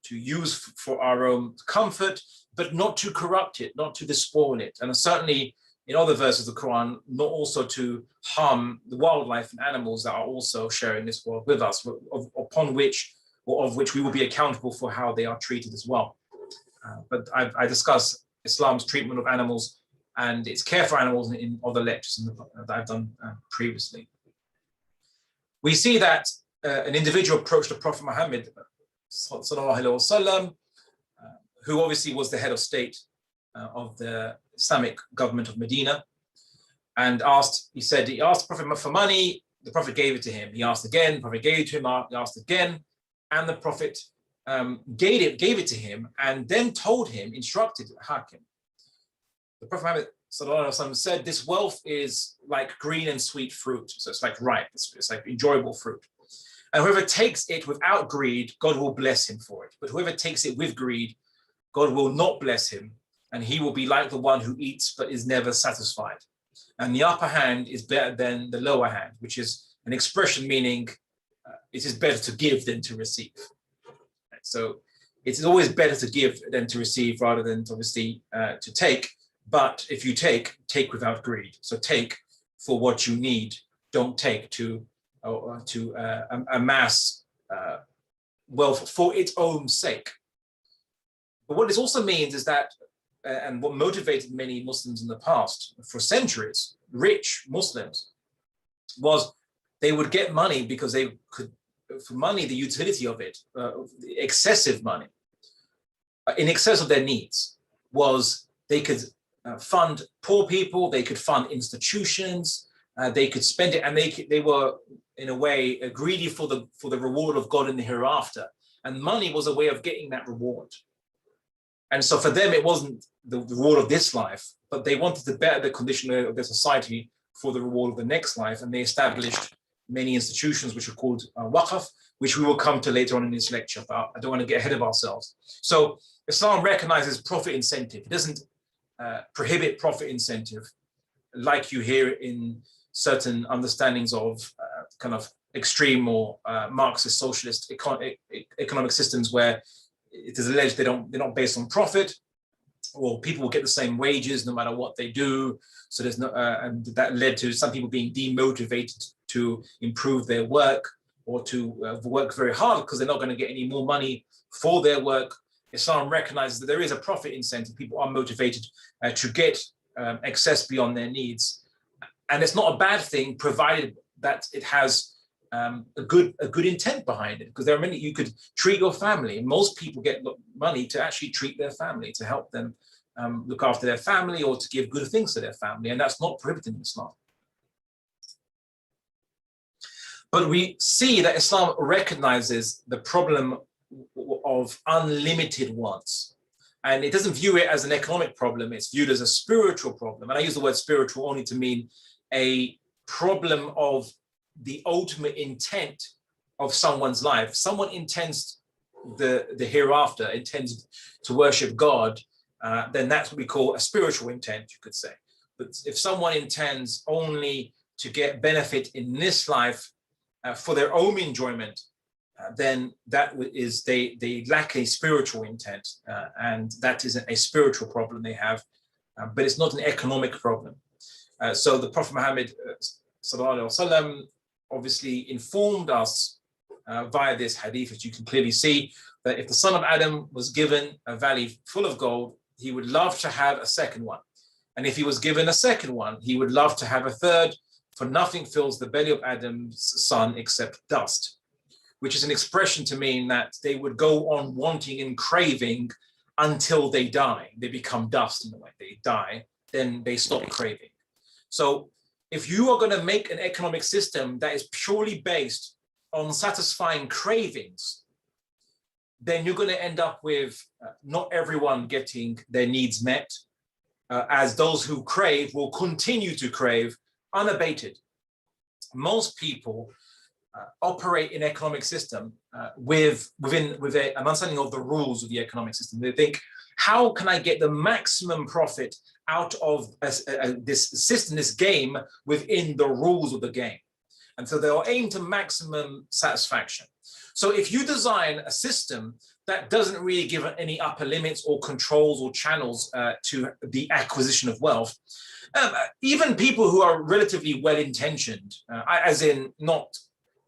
use for our own comfort, but not to corrupt it, not to despoil it. And certainly in other verses of the Quran, not also to harm the wildlife and animals that are also sharing this world with us, of which we will be accountable for how they are treated as well. But I discuss Islam's treatment of animals and its care for animals in other lectures that I've done previously. We see that an individual approached the Prophet Muhammad sallallahu alaihi wasallam, who obviously was the head of state of the Islamic government of Medina, and he asked the Prophet for money. The Prophet gave it to him. He asked again. The Prophet gave it to him. He asked again, and the Prophet gave it to him, and then instructed Hakim The Prophet Muhammad sallallahu alaihi wasallam said, this wealth is like green and sweet fruit. So it's like ripe, it's like enjoyable fruit. And whoever takes it without greed, God will bless him for it. But whoever takes it with greed, God will not bless him. And he will be like the one who eats but is never satisfied. And the upper hand is better than the lower hand, which is an expression meaning it is better to give than to receive. So it's always better to give than to receive rather than to obviously to take. But if you take without greed. So take for what you need. Don't take to amass wealth for its own sake. But what this also means is that, and what motivated many Muslims in the past for centuries, rich Muslims, was they would get money because they could, for money, the utility of it, excessive money, in excess of their needs, was they could fund poor people, they could fund institutions, they could spend it, and they were in a way greedy for the reward of God in the hereafter. And money was a way of getting that reward. And so for them, it wasn't the reward of this life, but they wanted to better the condition of their society for the reward of the next life. And they established many institutions which are called waqf, which we will come to later on in this lecture, but I don't want to get ahead of ourselves. So Islam recognizes profit incentive. It doesn't prohibit profit incentive like you hear in certain understandings of kind of extreme or Marxist socialist economic systems where it is alleged they're not based on profit, or people will get the same wages no matter what they do. So there's no, and that led to some people being demotivated to improve their work or to work very hard because they're not going to get any more money for their work. Islam recognizes that there is a profit incentive. People are motivated to get excess beyond their needs. And it's not a bad thing, provided that it has a good intent behind it, because there are many, you could treat your family. Most people get money to actually treat their family, to help them look after their family or to give good things to their family, and that's not prohibited in Islam. But we see that Islam recognizes the problem of unlimited wants, and it doesn't view it as an economic problem. It's viewed as a spiritual problem, and I use the word spiritual only to mean a problem of the ultimate intent of someone's life. Someone intends the hereafter, intends to worship God, then that's what we call a spiritual intent, you could say. But if someone intends only to get benefit in this life for their own enjoyment, then that is they lack a spiritual intent, and that is a spiritual problem they have, but it's not an economic problem. So the Prophet Muhammad sallallahu alaihi wasallam obviously informed us via this hadith, as you can clearly see, that if the son of Adam was given a valley full of gold, he would love to have a second one. And if he was given a second one, he would love to have a third, for nothing fills the belly of Adam's son except dust, which is an expression to mean that they would go on wanting and craving until they die. They become dust in a way. They die, then they stop craving. So if you are going to make an economic system that is purely based on satisfying cravings, then you're going to end up with not everyone getting their needs met, as those who crave will continue to crave unabated. Most people operate in economic system with an understanding of the rules of the economic system. They think, how can I get the maximum profit out of this system, this game, within the rules of the game? And so they'll aim to maximum satisfaction. So if you design a system that doesn't really give any upper limits or controls or channels to the acquisition of wealth, even people who are relatively well-intentioned, as in not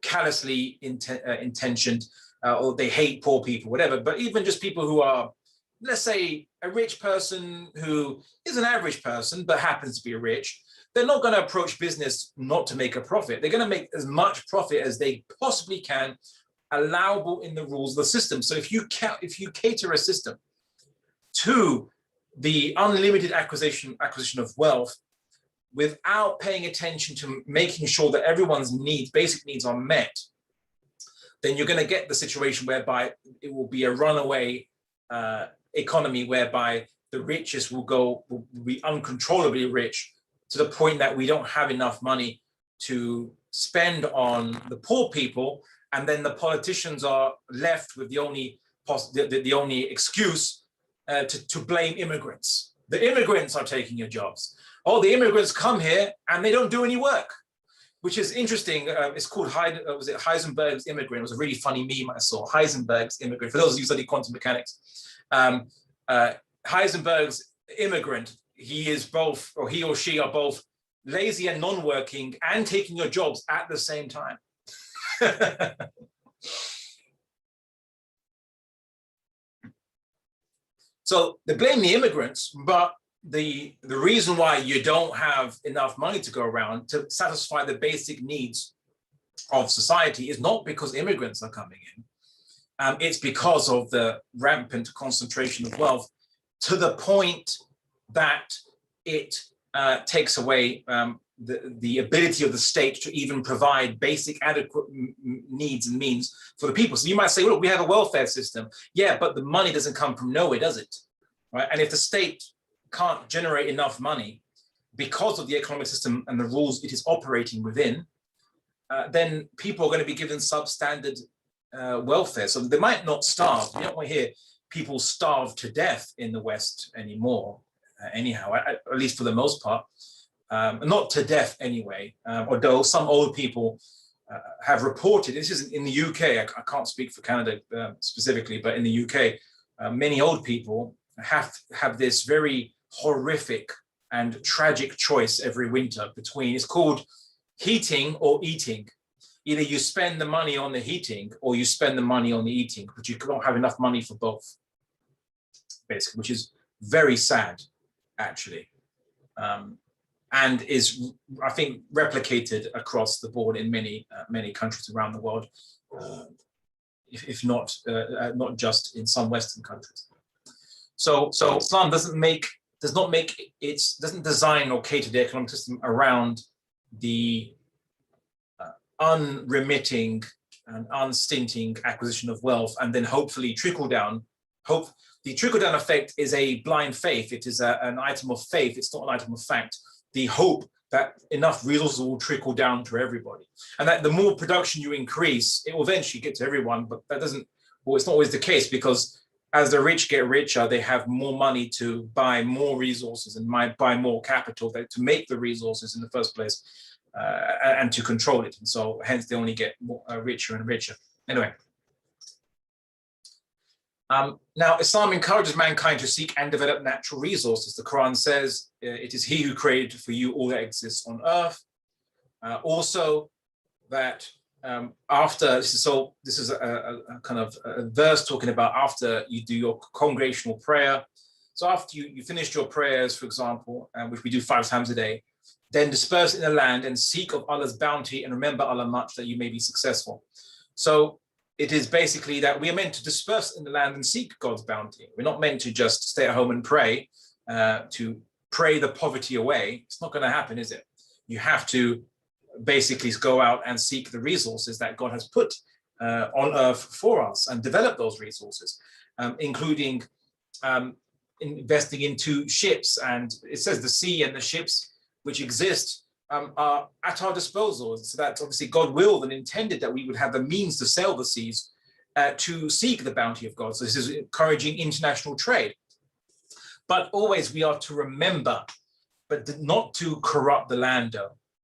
callously intentioned, or they hate poor people, whatever, but even just people who are, let's say, a rich person who is an average person but happens to be rich, they're not going to approach business not to make a profit. They're going to make as much profit as they possibly can, allowable in the rules of the system. So if you cater a system to the unlimited acquisition of wealth without paying attention to making sure that everyone's needs, basic needs, are met, then you're going to get the situation whereby it will be a runaway economy, whereby the richest will be uncontrollably rich to the point that we don't have enough money to spend on the poor people, and then the politicians are left with the only excuse to blame immigrants. The immigrants are taking your jobs. Oh, the immigrants come here and they don't do any work, which is interesting. It's called Heisenberg's Immigrant. It was a really funny meme I saw. Heisenberg's Immigrant. For those of you who study quantum mechanics, Heisenberg's Immigrant. He or she are both lazy and non-working and taking your jobs at the same time. So they blame the immigrants, but the reason why you don't have enough money to go around to satisfy the basic needs of society is not because immigrants are coming in. It's because of the rampant concentration of wealth, to the point that it takes away the ability of the state to even provide basic adequate needs and means for the people. So you might say, well, look, we have a welfare system. Yeah, but the money doesn't come from nowhere, does it? Right? And if the state can't generate enough money because of the economic system and the rules it is operating within, then people are going to be given substandard welfare. So they might not starve. You don't want to hear people starve to death in the West anymore, anyhow, at least for the most part. Not to death anyway, although some old people have reported, this isn't in the UK, I can't speak for Canada specifically, but in the UK, many old people have this very horrific and tragic choice every winter between, it's called heating or eating. Either you spend the money on the heating or you spend the money on the eating, but you don't have enough money for both, basically, which is very sad, actually. And is, I think, replicated across the board in many countries around the world, if not not just in some Western countries. So Islam doesn't design or cater the economic system around the unremitting and unstinting acquisition of wealth, and then hopefully trickle down. The trickle down effect is a blind faith. It is an item of faith. It's not an item of fact. The hope that enough resources will trickle down to everybody, and that the more production you increase, it will eventually get to everyone. But that doesn't, well, it's not always the case, because as the rich get richer, they have more money to buy more resources and buy more capital to make the resources in the first place, and to control it. And so hence they only get more, richer and richer. Anyway. Now, Islam encourages mankind to seek and develop natural resources. The Quran says, it is He who created for you all that exists on earth. Also, that this is a kind of a verse talking about after you do your congregational prayer. So after you finished your prayers, for example, which we do 5 times a day, then disperse in the land and seek of Allah's bounty and remember Allah much that you may be successful. So it is basically that we are meant to disperse in the land and seek God's bounty. We're not meant to just stay at home and pray, to pray the poverty away. It's not going to happen, is it? You have to basically go out and seek the resources that God has put on earth for us and develop those resources, including investing into ships. And it says the sea and the ships which exist are at our disposal. So that obviously God willed and intended that we would have the means to sail the seas to seek the bounty of God. So this is encouraging international trade. But always we are to remember, but not to corrupt the land.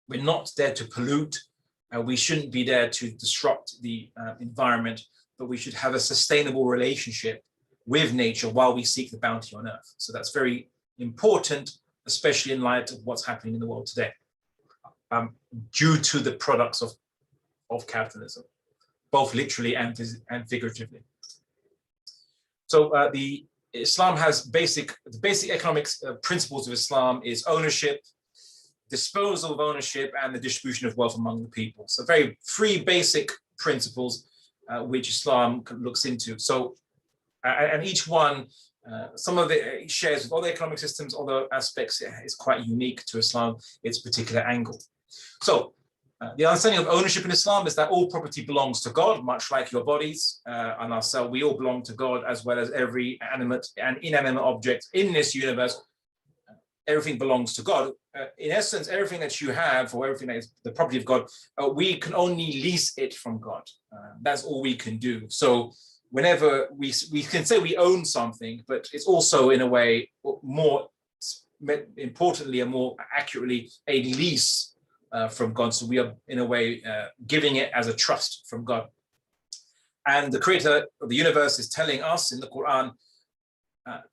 We're not there to pollute. We shouldn't be there to disrupt the environment, but we should have a sustainable relationship with nature while we seek the bounty on earth. So that's very important, especially in light of what's happening in the world today. Due to the products of capitalism, both literally and figuratively. So the Islam has the basic economic principles of Islam is ownership, disposal of ownership, and the distribution of wealth among the people. So very 3 basic principles which Islam looks into. So and each one, some of it shares with other economic systems, other aspects is quite unique to Islam, its particular angle. So The understanding of ownership in Islam is that all property belongs to God, much like your bodies and ourselves. We all belong to God, as well as every animate and inanimate object in this universe. Everything belongs to God. In essence, everything that you have, or everything that is the property of God, we can only lease it from God. That's all we can do. So whenever we can say we own something, but it's also in a way more importantly and more accurately a lease from God. So we are in a way giving it as a trust from God. And the creator of the universe is telling us in the Quran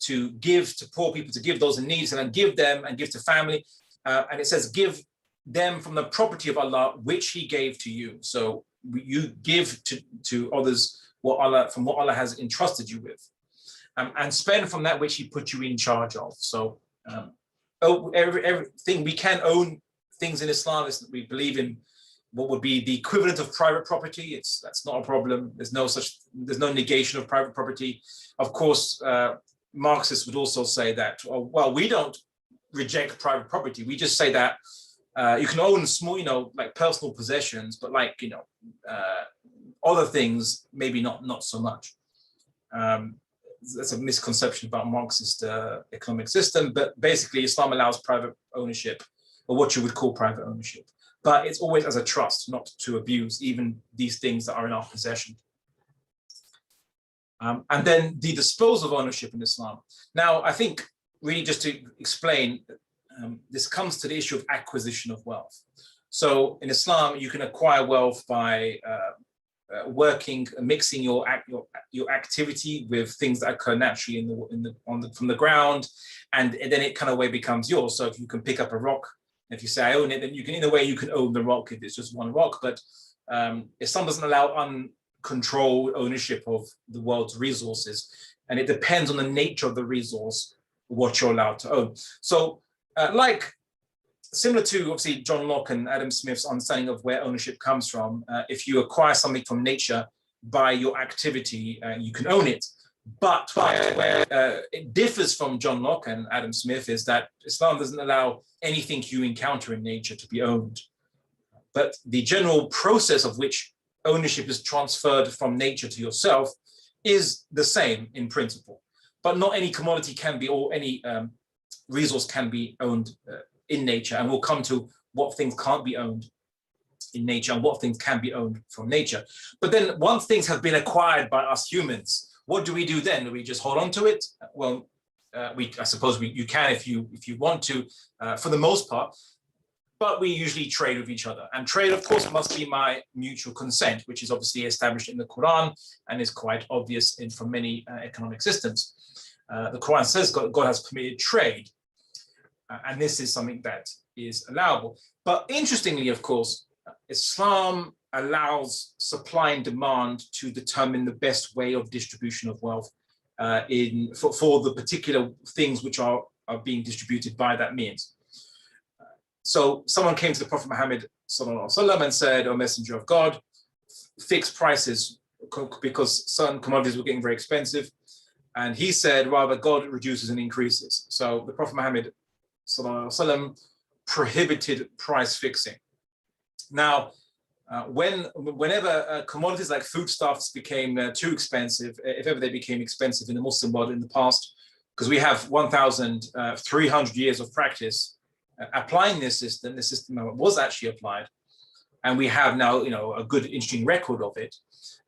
to give to poor people, to give those in need, and then give them and give to family. And it says, give them from the property of Allah, which He gave to you. So you give to others what Allah has entrusted you with, and spend from that which He put you in charge of. So everything we can own things in Islam is that we believe in what would be the equivalent of private property. That's not a problem. There's no negation of private property. Of course, Marxists would also say that, well, we don't reject private property. We just say that you can own small, like personal possessions, but like, other things, maybe not so much. That's a misconception about Marxist economic system, but basically Islam allows private ownership, or what you would call private ownership, but it's always as a trust, not to abuse even these things that are in our possession. And then the disposal of ownership in Islam. Now, I think really just to explain, this comes to the issue of acquisition of wealth. So in Islam, you can acquire wealth by working, mixing your activity with things that occur naturally from the ground, and then it kind of way becomes yours. So if you can pick up a rock, if you say I own it, then you can, in a way, you can own the rock if it's just one rock. But Islam doesn't allow uncontrolled ownership of the world's resources, and it depends on the nature of the resource what you're allowed to own. So, similar to obviously John Locke and Adam Smith's understanding of where ownership comes from, if you acquire something from nature by your activity, you can own it. But where it differs from John Locke and Adam Smith is that Islam doesn't allow anything you encounter in nature to be owned. But the general process of which ownership is transferred from nature to yourself is the same in principle. But not any commodity can be, or any resource can be owned in nature. And we'll come to what things can't be owned in nature and what things can be owned from nature. But then once things have been acquired by us humans, what do we do then? Do we just hold on to it? Well, I suppose you can if you want to, for the most part, but we usually trade with each other. And trade, of course, must be by mutual consent, which is obviously established in the Quran and is quite obvious from many economic systems. The Quran says God has permitted trade, and this is something that is allowable. But interestingly, of course, Islam allows supply and demand to determine the best way of distribution of wealth for the particular things which are being distributed by that means. So someone came to the Prophet Muhammad and said, "O Messenger of God, fix prices because certain commodities were getting very expensive." And he said, rather, God reduces and increases. So the Prophet Muhammad prohibited price fixing. Now, whenever commodities like foodstuffs became too expensive, if ever they became expensive in the Muslim world in the past, because we have 1,300 years of practice applying this system was actually applied, and we have now a good, interesting record of it.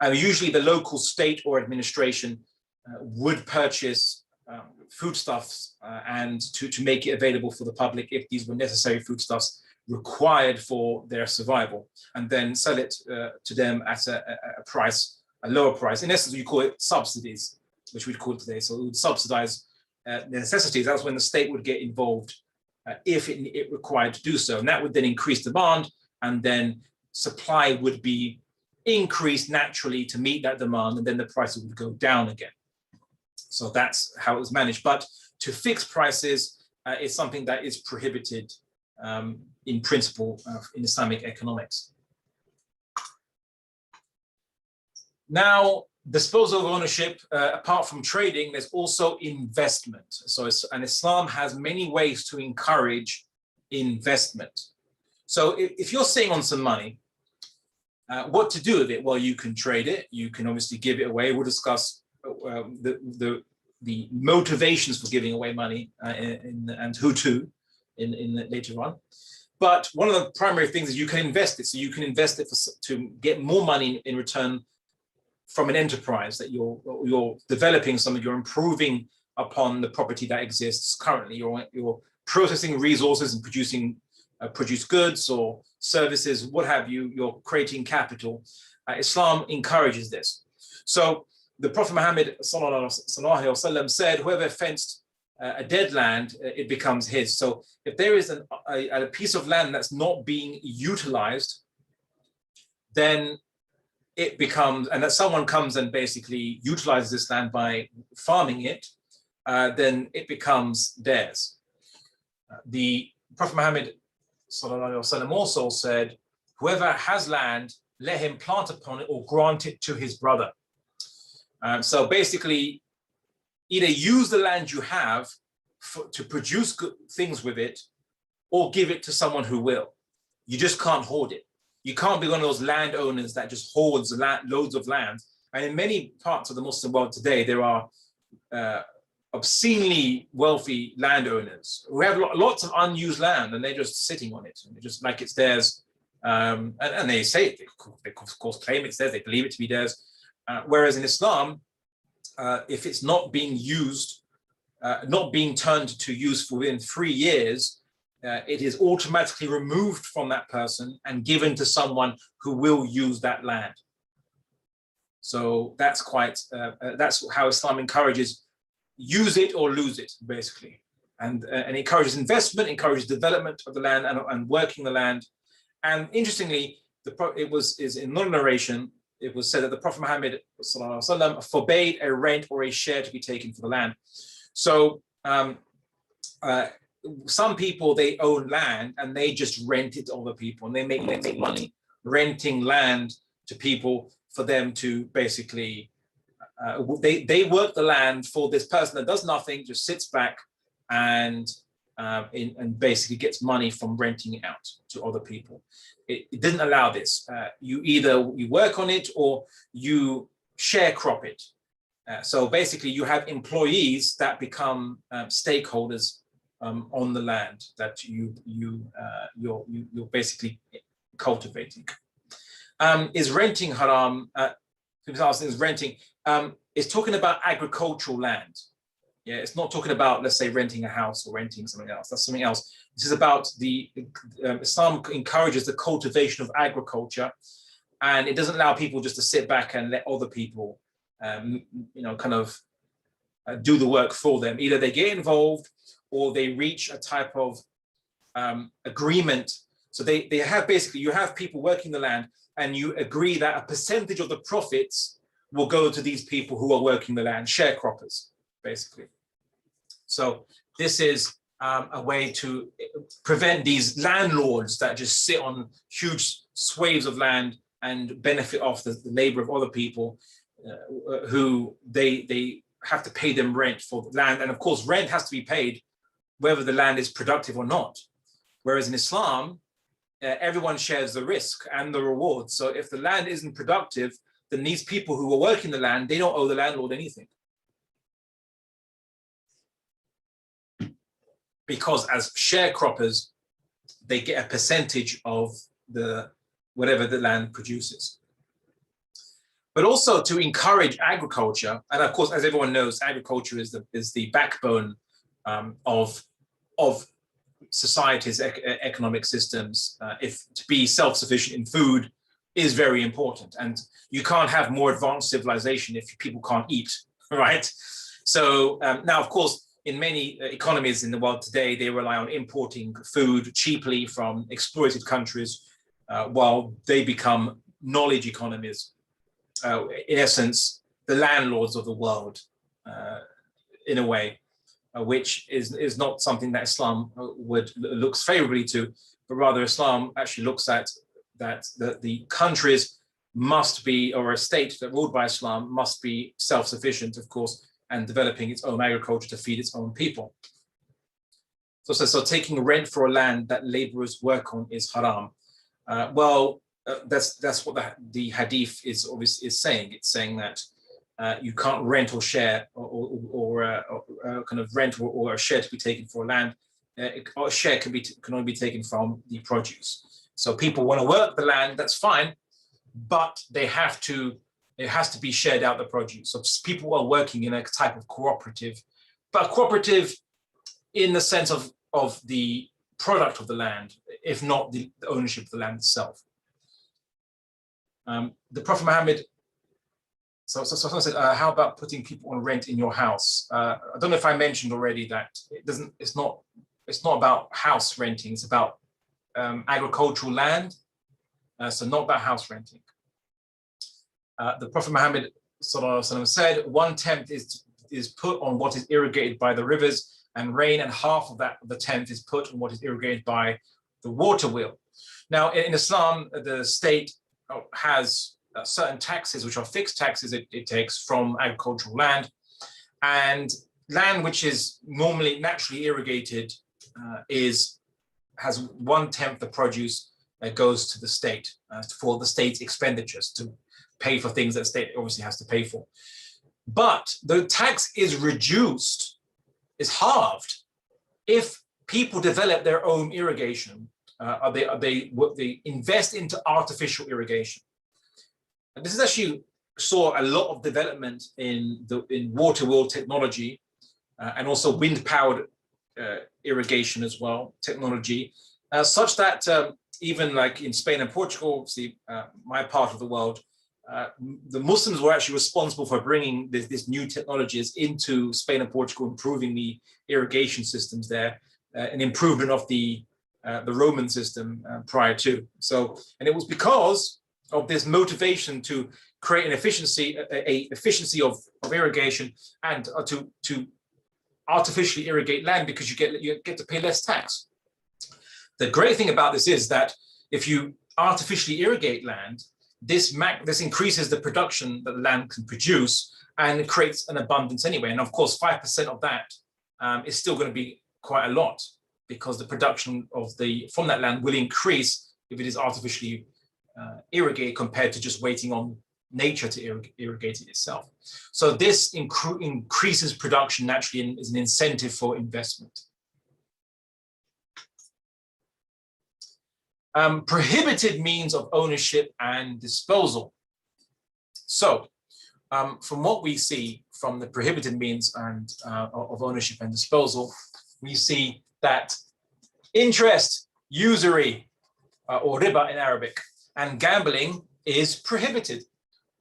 Usually the local state or administration would purchase foodstuffs and to make it available for the public if these were necessary foodstuffs required for their survival, and then sell it to them at a lower price. In essence, you call it subsidies, which we'd call it today. So it would subsidize necessities. That's when the state would get involved if it required to do so. And that would then increase demand, and then supply would be increased naturally to meet that demand, and then the prices would go down again. So that's how it was managed. But to fix prices is something that is prohibited in principle in Islamic economics. Now, disposal of ownership, apart from trading, there's also investment. And Islam has many ways to encourage investment. So if you're sitting on some money, what to do with it? Well, you can trade it. You can obviously give it away. We'll discuss the motivations for giving away money and who to in later on. But one of the primary things is you can invest it. So you can invest it to get more money in return from an enterprise that you're developing something, you're improving upon the property that exists currently. You're processing resources and produce goods or services, what have you. You're creating capital. Islam encourages this. So the Prophet Muhammad sallallahu alaihi wasallam said, whoever fenced a dead land, it becomes his. So if there is a piece of land that's not being utilized, then it becomes, and that someone comes and basically utilizes this land by farming it, then it becomes theirs. The Prophet Muhammad sallallahu alaihi wasallam also said, whoever has land, let him plant upon it or grant it to his brother. So basically, either use the land you have to produce good things with it, or give it to someone who will. You just can't hoard it. You can't be one of those landowners that just hoards loads of land. And in many parts of the Muslim world today, there are obscenely wealthy landowners who have lots of unused land, and they're just sitting on it, and just like it's theirs. And they say, they of course claim it's theirs, they believe it to be theirs. Whereas in Islam, if it's not being used, not being turned to use within 3 years, it is automatically removed from that person and given to someone who will use that land. So that's how Islam encourages, use it or lose it, basically, and encourages investment, encourages development of the land and working the land. And interestingly, is in another narration, it was said that the Prophet Muhammad forbade a rent or a share to be taken for the land. So some people, they own land and they just rent it to other people, and they make money renting land to people for them to basically, they work the land for this person that does nothing, just sits back and basically gets money from renting it out to other people. It didn't allow this. You work on it or you sharecrop it. So basically, you have employees that become stakeholders on the land that you're basically cultivating. Is renting haram? Is renting? It's talking about agricultural land. Yeah, it's not talking about, let's say, renting a house or renting something else. That's something else. This is about Islam encourages the cultivation of agriculture, and it doesn't allow people just to sit back and let other people, do the work for them. Either they get involved or they reach a type of agreement. So they have basically, you have people working the land, and you agree that a percentage of the profits will go to these people who are working the land, sharecroppers, basically. So this is a way to prevent these landlords that just sit on huge swathes of land and benefit off the labor of other people, who they have to pay them rent for the land. And of course, rent has to be paid whether the land is productive or not. Whereas in Islam, everyone shares the risk and the reward. So if the land isn't productive, then these people who are working the land, they don't owe the landlord anything. Because as sharecroppers, they get a percentage of whatever the land produces. But also to encourage agriculture, and of course, as everyone knows, agriculture is the backbone of society's economic systems. If to be self-sufficient in food is very important, and you can't have more advanced civilization if people can't eat, right? So now, of course, in many economies in the world today, they rely on importing food cheaply from exploited countries, while they become knowledge economies. In essence, the landlords of the world, in a way, which is not something that Islam looks favorably to, but rather Islam actually looks at that the countries must be, or a state that ruled by Islam must be self-sufficient, of course, and developing its own agriculture to feed its own people. So taking rent for a land that laborers work on is haram. That's what the hadith is obviously is saying. It's saying that you can't rent or share or kind of rent or a share to be taken for a land. Or a share can only be taken from the produce. So people want to work the land, that's fine, but it has to be shared out the produce. So people are working in a type of cooperative, but cooperative in the sense of the product of the land, if not the ownership of the land itself. The Prophet Muhammad, so someone said, how about putting people on rent in your house? I don't know if I mentioned already that it's not about house renting, it's about agricultural land, so not about house renting. The Prophet Muhammad said, 1/10 is put on what is irrigated by the rivers and rain, and half of the 10th is put on what is irrigated by the water wheel. Now, in Islam, the state has certain taxes, which are fixed taxes it takes from agricultural land, and land which is normally naturally irrigated has 1/10 the produce that goes to the state for the state's expenditures to pay for things that the state obviously has to pay for. But the tax is reduced, is halved, if people develop their own irrigation. They invest into artificial irrigation. And this is actually saw a lot of development in water wheel technology and also wind-powered irrigation as well, technology, such that even like in Spain and Portugal, obviously my part of the world, the Muslims were actually responsible for bringing this new technologies into Spain and Portugal, improving the irrigation systems there, an improvement of the Roman system prior to. So, and it was because of this motivation to create an efficiency of irrigation and to artificially irrigate land, because you get to pay less tax. The great thing about this is that if you artificially irrigate land, this increases the production that the land can produce, and it creates an abundance anyway. And of course, 5% of that is still going to be quite a lot, because the production from that land will increase if it is artificially irrigated compared to just waiting on nature to irrigate it itself. So this increases production naturally and is an incentive for investment. Prohibited means of ownership and disposal. So from what we see from the prohibited means and of ownership and disposal, we see that interest, usury, or riba in Arabic, and gambling is prohibited.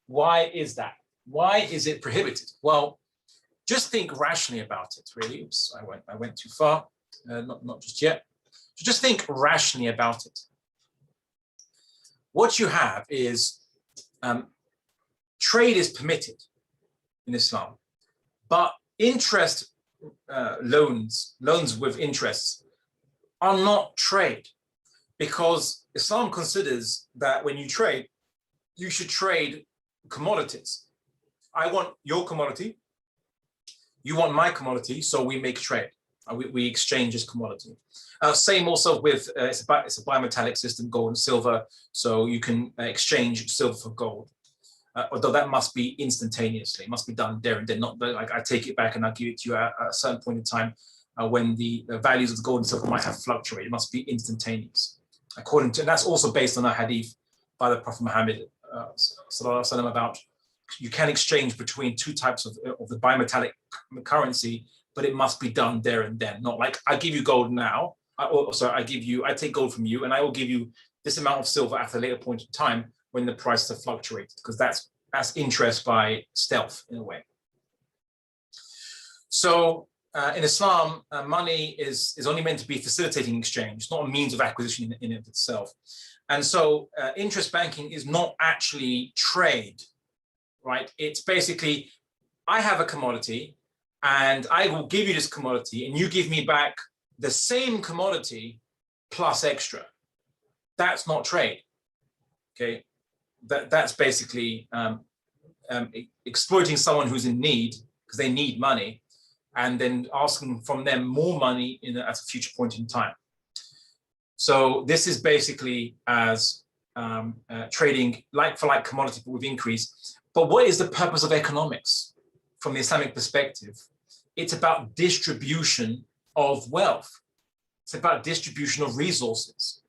Why is that? Why is it prohibited? Well, just think rationally about it, really. Oops, I went too far, not just yet. So just think rationally about it. What you have is trade is permitted in Islam, but interest loans with interests are not trade, because Islam considers that when you trade, you should trade commodities. I want your commodity, you want my commodity, so we make trade. We exchange as commodity. Same also with, it's a bimetallic system, gold and silver, so you can exchange silver for gold. Although that must be instantaneously, it must be done there and then, not like I take it back and I give it to you at a certain point in time when the values of the gold and silver might have fluctuated. It must be instantaneous. According to, and that's also based on a hadith by the Prophet Muhammad about you can exchange between two types of the bimetallic currency, but it must be done there and then. Not like I give you gold now, I take gold from you and I will give you this amount of silver at a later point in time when the prices have fluctuated, because that's interest by stealth in a way. So in Islam, money is only meant to be facilitating exchange. It's not a means of acquisition in of itself. And so interest banking is not actually trade, right? It's basically, I have a commodity and I will give you this commodity and you give me back the same commodity plus extra. That's not trade, okay? That's basically exploiting someone who's in need because they need money, and then asking from them more money at a future point in time. So this is basically as trading like-for-like commodity but with increase. But what is the purpose of economics from the Islamic perspective? It's about distribution of wealth. It's about distribution of resources.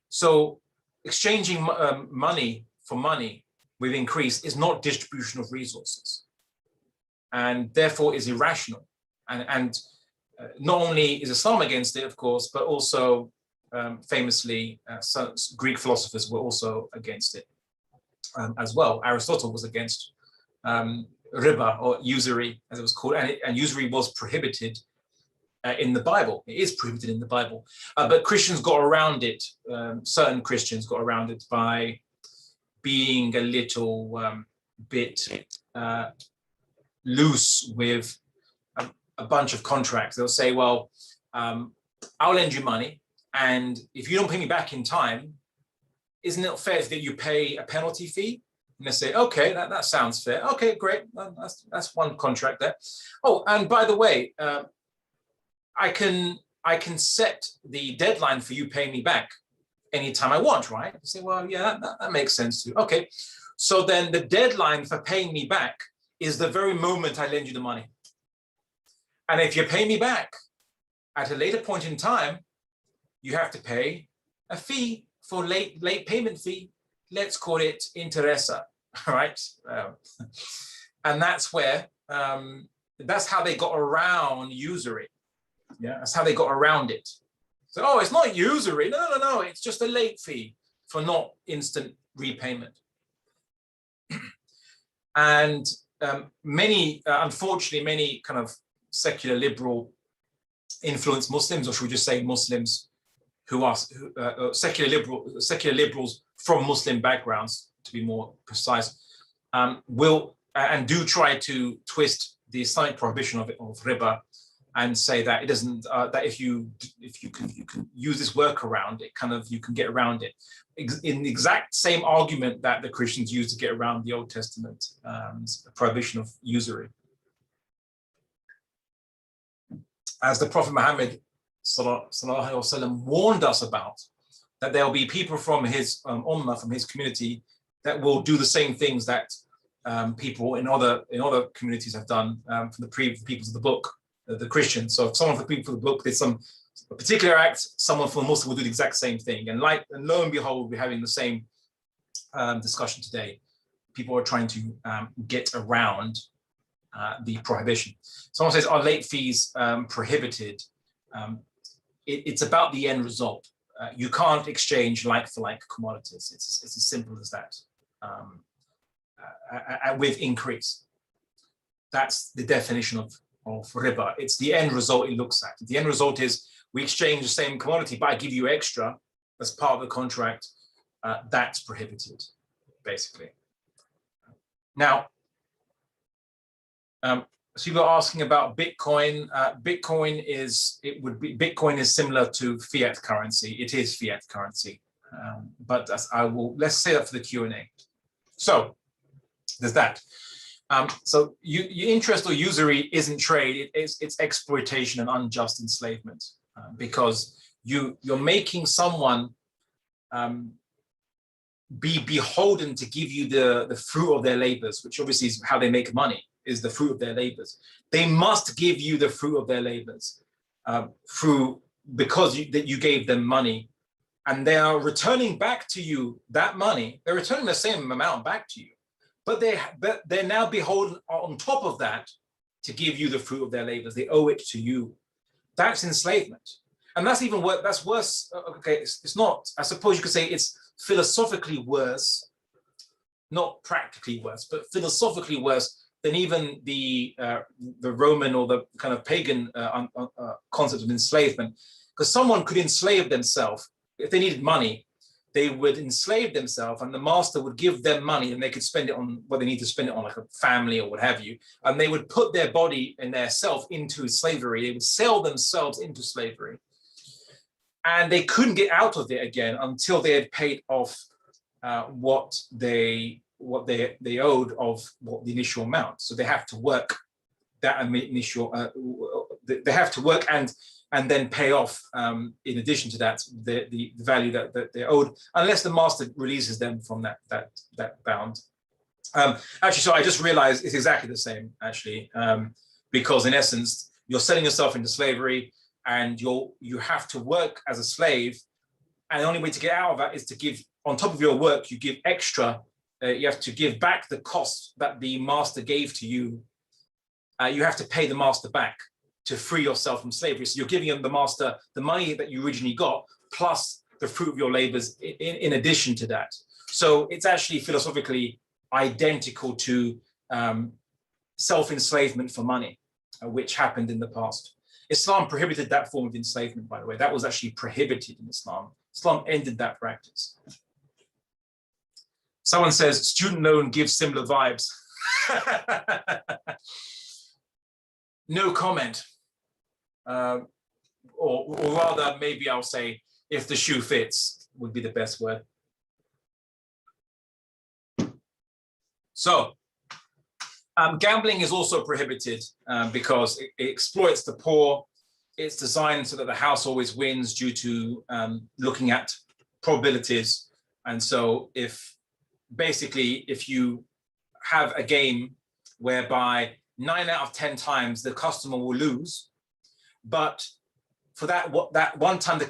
So exchanging money for money with increase is not distribution of resources, and therefore is irrational. And not only is Islam against it, of course, but also famously, some Greek philosophers were also against it as well. Aristotle was against riba, or usury, as it was called, and usury was prohibited in the Bible. It is prohibited in the Bible, but Christians got around it. Certain Christians got around it by being a little bit loose with a bunch of contracts. They'll say, well, I'll lend you money, and if you don't pay me back in time, isn't it fair that you pay a penalty fee? And they say, okay, that sounds fair. Okay, great. That's one contract there. Oh, and by the way, I can set the deadline for you paying me back anytime I want, right? You say, well, yeah, that makes sense too. Okay, so then the deadline for paying me back is the very moment I lend you the money. And if you pay me back at a later point in time, you have to pay a fee for late payment fee. Let's call it interesa, right? And that's where, that's how they got around usury. Yeah, that's how they got around it. So, oh, it's not usury. No, it's just a late fee for not instant repayment. And unfortunately, many kind of secular liberal influenced Muslims, or should we just say Muslims who are secular liberals from Muslim backgrounds, to be more precise, will and do try to twist the Islamic prohibition of riba and say that it doesn't, that if you can use this workaround, you can get around it. In the exact same argument that the Christians used to get around the Old Testament prohibition of usury. As the Prophet Muhammad sallallahu alaihi wasallam warned us about, that there will be people from his ummah, from his community, that will do the same things that people in other communities have done from the peoples of the book, the Christians. So if someone from the people of the book did a particular act, someone from a Muslim will do the exact same thing. And lo and behold, we're having the same discussion today. People are trying to get around the prohibition. Someone says, are late fees prohibited? It's about the end result. You can't exchange like-for-like commodities. It's as simple as that. With increase. That's the definition of riba. It's the end result it looks at. The end result is we exchange the same commodity, but I give you extra as part of the contract. That's prohibited, basically. Now, so you were asking about Bitcoin. Bitcoin is similar to fiat currency. It is fiat currency, but let's say that for the Q&A. So there's that. So your interest or usury isn't trade. It's exploitation and unjust enslavement, because you're making someone be beholden to give you the fruit of their labors, which obviously is how they make money, is the fruit of their labors. They must give you the fruit of their labors because you gave them money, and they are returning back to you that money. They're returning the same amount back to you, but they're now beholden on top of that to give you the fruit of their labors. They owe it to you. That's enslavement. And that's even worse. That's worse. Okay, it's not, I suppose you could say it's philosophically worse, not practically worse, but philosophically worse than even the Roman or the kind of pagan concept of enslavement. Because someone could enslave themselves. If they needed money, they would enslave themselves, and the master would give them money, and they could spend it on what they need to spend it on, like a family or what have you. And they would put their body and their self into slavery. They would sell themselves into slavery. And they couldn't get out of it again until they had paid off what they owed of the initial amount. So they have to work that initial they have to work and then pay off, in addition to that, the value that they're owed, unless the master releases them from that bound. Actually, so I just realized it's exactly the same, actually, because in essence, you're selling yourself into slavery, and you have to work as a slave, and the only way to get out of that is to give, on top of your work, you give extra. You have to give back the cost that the master gave to you. You have to pay the master back to free yourself from slavery. So you're giving the master the money that you originally got, plus the fruit of your labors in addition to that. So it's actually philosophically identical to self-enslavement for money, which happened in the past. Islam prohibited that form of enslavement, by the way. That was actually prohibited in Islam. Islam ended that practice. Someone says student loan gives similar vibes. No comment. Or rather, maybe I'll say, if the shoe fits, would be the best word. So, gambling is also prohibited because it exploits the poor. It's designed so that the house always wins due to looking at probabilities. And so if you have a game whereby 9 out of 10 times the customer will lose, but for that one time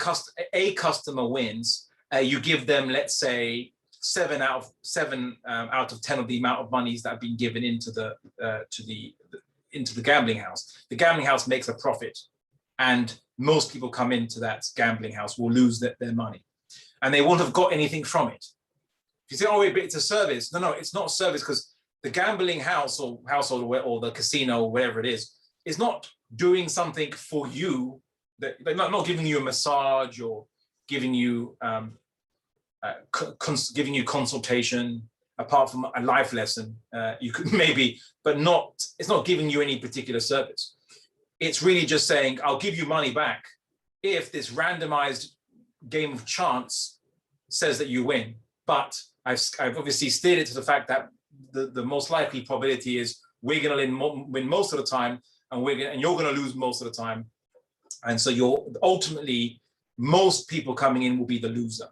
a customer wins, you give them, let's say, 7 out of 10 of the amount of monies that have been given into the gambling house. The gambling house makes a profit, and most people come into that gambling house will lose their money, and they won't have got anything from it. If you say, "Oh, wait, but it's a service," no, it's not a service, because the gambling house or household or the casino or whatever it is not doing something for you. They're not giving you a massage or giving you giving you consultation, apart from a life lesson. You could maybe, but it's not giving you any particular service. It's really just saying, I'll give you money back if this randomized game of chance says that you win. But I've obviously steered it to the fact that the most likely probability is we're going to win most of the time, and you're going to lose most of the time. And so ultimately, most people coming in will be the loser.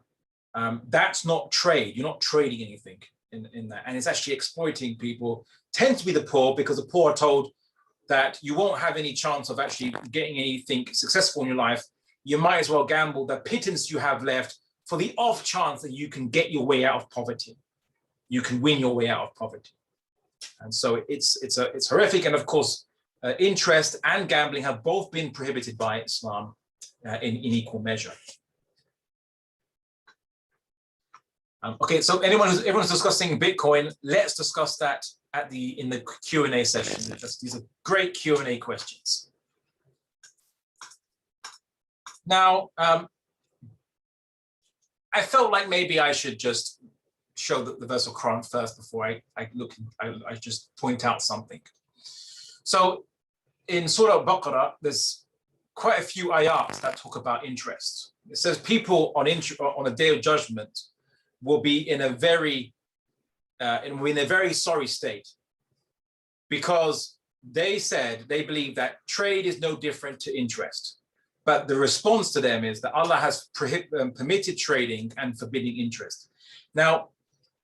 That's not trade. You're not trading anything in that. And it's actually exploiting people. Tends to be the poor, because the poor are told that you won't have any chance of actually getting anything successful in your life. You might as well gamble the pittance you have left for the off chance that you can get your way out of poverty. You can win your way out of poverty. And so it's horrific. And of course, interest and gambling have both been prohibited by Islam in equal measure. Okay, so everyone's discussing Bitcoin. Let's discuss that in the Q&A session. These are great Q&A questions. Now, I felt like maybe I should just show the verse of Quran first before I just point out something. So in Surah Al-Baqarah, there's quite a few ayats that talk about interest. It says people on a day of judgment will be in a very sorry state, because they said they believe that trade is no different to interest. But the response to them is that Allah has permitted trading and forbidding interest. Now,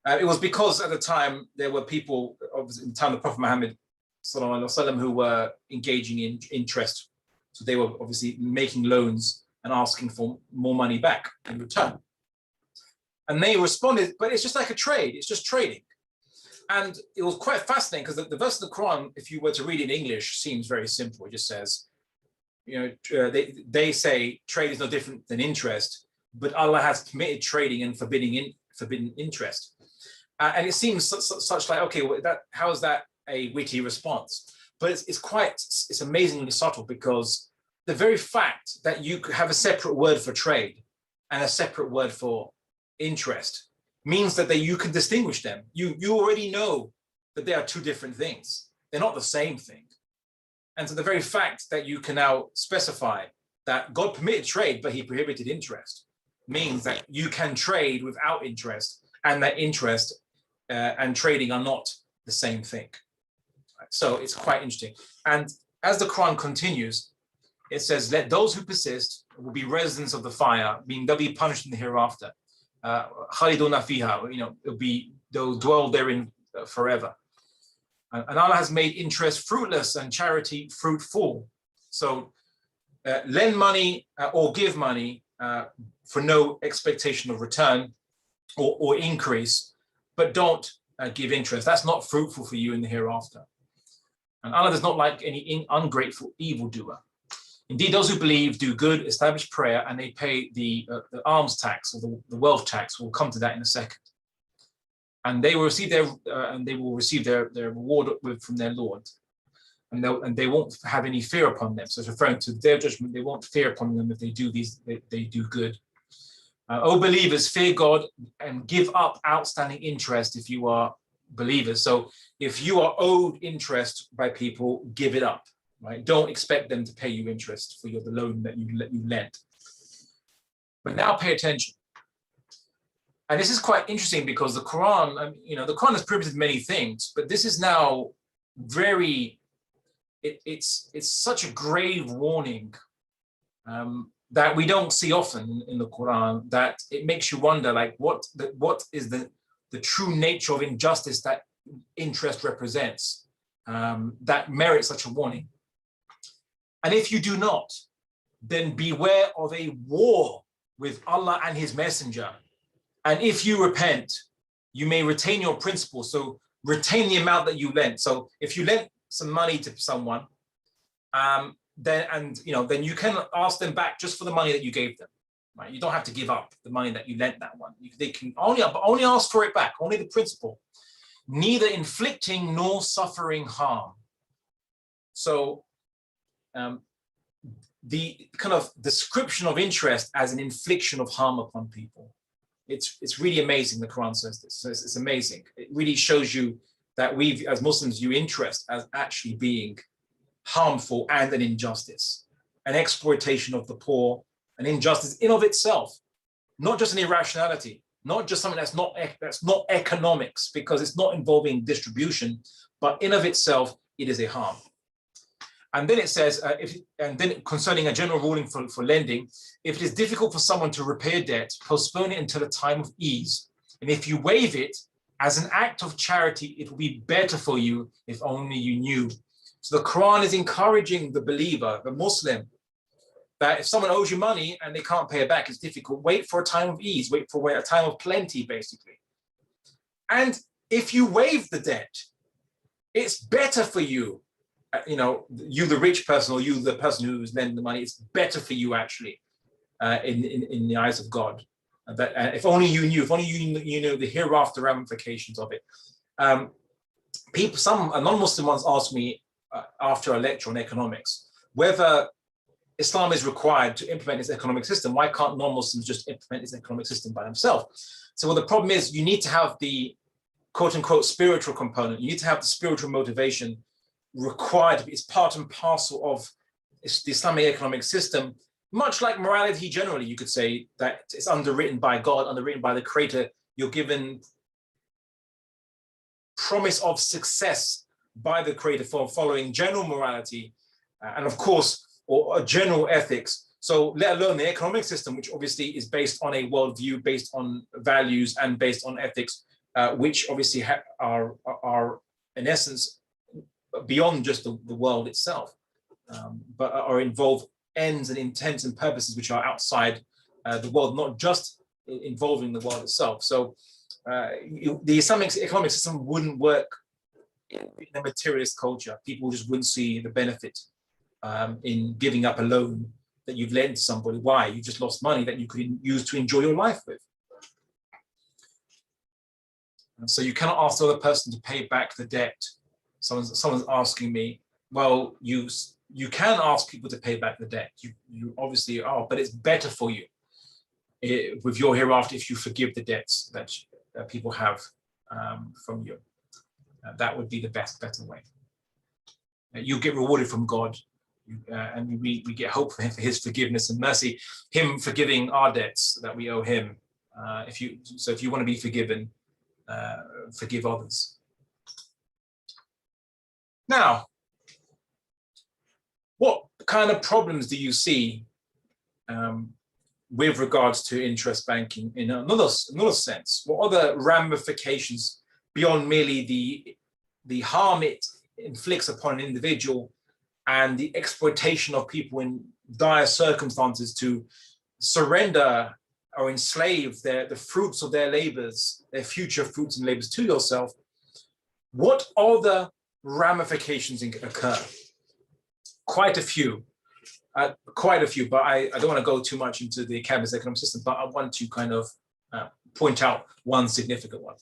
it was because at the time there were people, obviously in the time of Prophet Muhammad ﷺ, who were engaging in interest. So they were obviously making loans and asking for more money back in return. And they responded, but it's just like a trade, it's just trading. And it was quite fascinating, because the verse of the Quran, if you were to read it in English, seems very simple. It just says, they say trade is no different than interest, but Allah has permitted trading and forbidden interest. And it seems such like, okay, well, how is that a witty response? But it's amazingly subtle, because the very fact that you could have a separate word for trade and a separate word for interest means that you can distinguish them. You already know that they are two different things. They're not the same thing. And so the very fact that you can now specify that God permitted trade, but he prohibited interest, means that you can trade without interest, and that interest and trading are not the same thing. So it's quite interesting. And as the Quran continues, it says, let those who persist will be residents of the fire, meaning they'll be punished in the hereafter. Khaliduna fiha, they'll dwell therein forever. And Allah has made interest fruitless and charity fruitful. So lend money or give money for no expectation of return or increase, but don't give interest. That's not fruitful for you in the hereafter. And Allah does not like any ungrateful evildoer. Indeed, those who believe, do good, establish prayer, and they pay the alms tax or the wealth tax. We'll come to that in a second. And they will receive their reward from their Lord, and they won't have any fear upon them. So it's referring to their judgment. They won't fear upon them if they do they do good. O believers, fear God and give up outstanding interest if you are believers. So if you are owed interest by people, give it up. Right? Don't expect them to pay you interest for the loan that you lent. But now pay attention. And this is quite interesting because the Quran, the Quran has prohibited many things, but this is now it's such a grave warning that we don't see often in the Quran, that it makes you wonder, like, what is the true nature of injustice that interest represents, that merits such a warning. And if you do not, then beware of a war with Allah and His Messenger. And if you repent, you may retain your principal. So retain the amount that you lent. So if you lent some money to someone, then you can ask them back just for the money that you gave them. Right? You don't have to give up the money that you lent that one. They can only ask for it back, only the principal. Neither inflicting nor suffering harm. So the kind of description of interest as an infliction of harm upon people. It's really amazing. The Quran says this. So it's amazing. It really shows you that we, as Muslims, view interest as actually being harmful and an injustice, an exploitation of the poor, an injustice in of itself, not just an irrationality, not just something that's not economics, because it's not involving distribution, but in of itself, it is a harm. And then it says, concerning a general ruling for lending, if it is difficult for someone to repay a debt, postpone it until a time of ease. And if you waive it as an act of charity, it will be better for you if only you knew. So the Quran is encouraging the believer, the Muslim, that if someone owes you money and they can't pay it back, it's difficult. Wait for a time of ease, wait for a time of plenty, basically. And if you waive the debt, it's better for you. You the rich person, or you the person who's lending the money, it's better for you actually in the eyes of God. That if only you knew, you know the hereafter ramifications of it. Some non-Muslim ones asked me after a lecture on economics whether Islam is required to implement its economic system. Why can't non-Muslims just implement its economic system by themselves? So, well, the problem is you need to have the quote-unquote spiritual component. You need to have the spiritual motivation required. It's part and parcel of the Islamic economic system, much like morality generally. You could say that it's underwritten by God, underwritten by the Creator. You're given promise of success by the Creator for following general morality and, of course, or general ethics. So let alone the economic system, which obviously is based on a worldview, based on values and based on ethics, which obviously are in essence beyond just the world itself, but are involve ends and intents and purposes which are outside the world, not just involving the world itself. So the Islamic economic system wouldn't work in a materialist culture. People just wouldn't see the benefit in giving up a loan that you've lent to somebody. Why? You just lost money that you could use to enjoy your life with. And so you cannot ask the other person to pay back the debt. Someone's asking me, well, you can ask people to pay back the debt. You obviously are, but it's better for you with your hereafter if you forgive the debts that people have from you. That would be the better way. You get rewarded from God, and we get hope for His forgiveness and mercy, Him forgiving our debts that we owe Him. If you want to be forgiven, forgive others. Now, What kind of problems do you see with regards to interest banking in another sense? What other ramifications beyond merely the harm it inflicts upon an individual and the exploitation of people in dire circumstances to surrender or enslave the fruits of their labors, their future fruits and labors to yourself? What other ramifications occur? Quite a few, but I don't want to go too much into the capitalist economic system, but I want to kind of point out one significant one.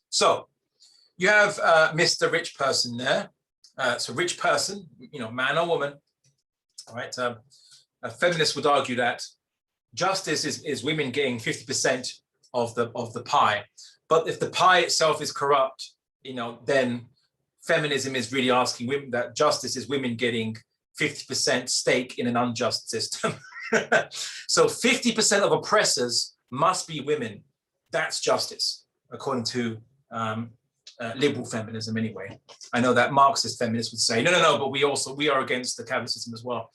So you have Mr. Rich Person there. So rich person, man or woman, all right? A feminist would argue that justice is women getting 50% of the pie. But if the pie itself is corrupt, then feminism is really asking women that justice is women getting 50% stake in an unjust system. So 50% of oppressors must be women. That's justice, according to liberal feminism anyway. I know that Marxist feminists would say, no, but we are against the capitalist system as well.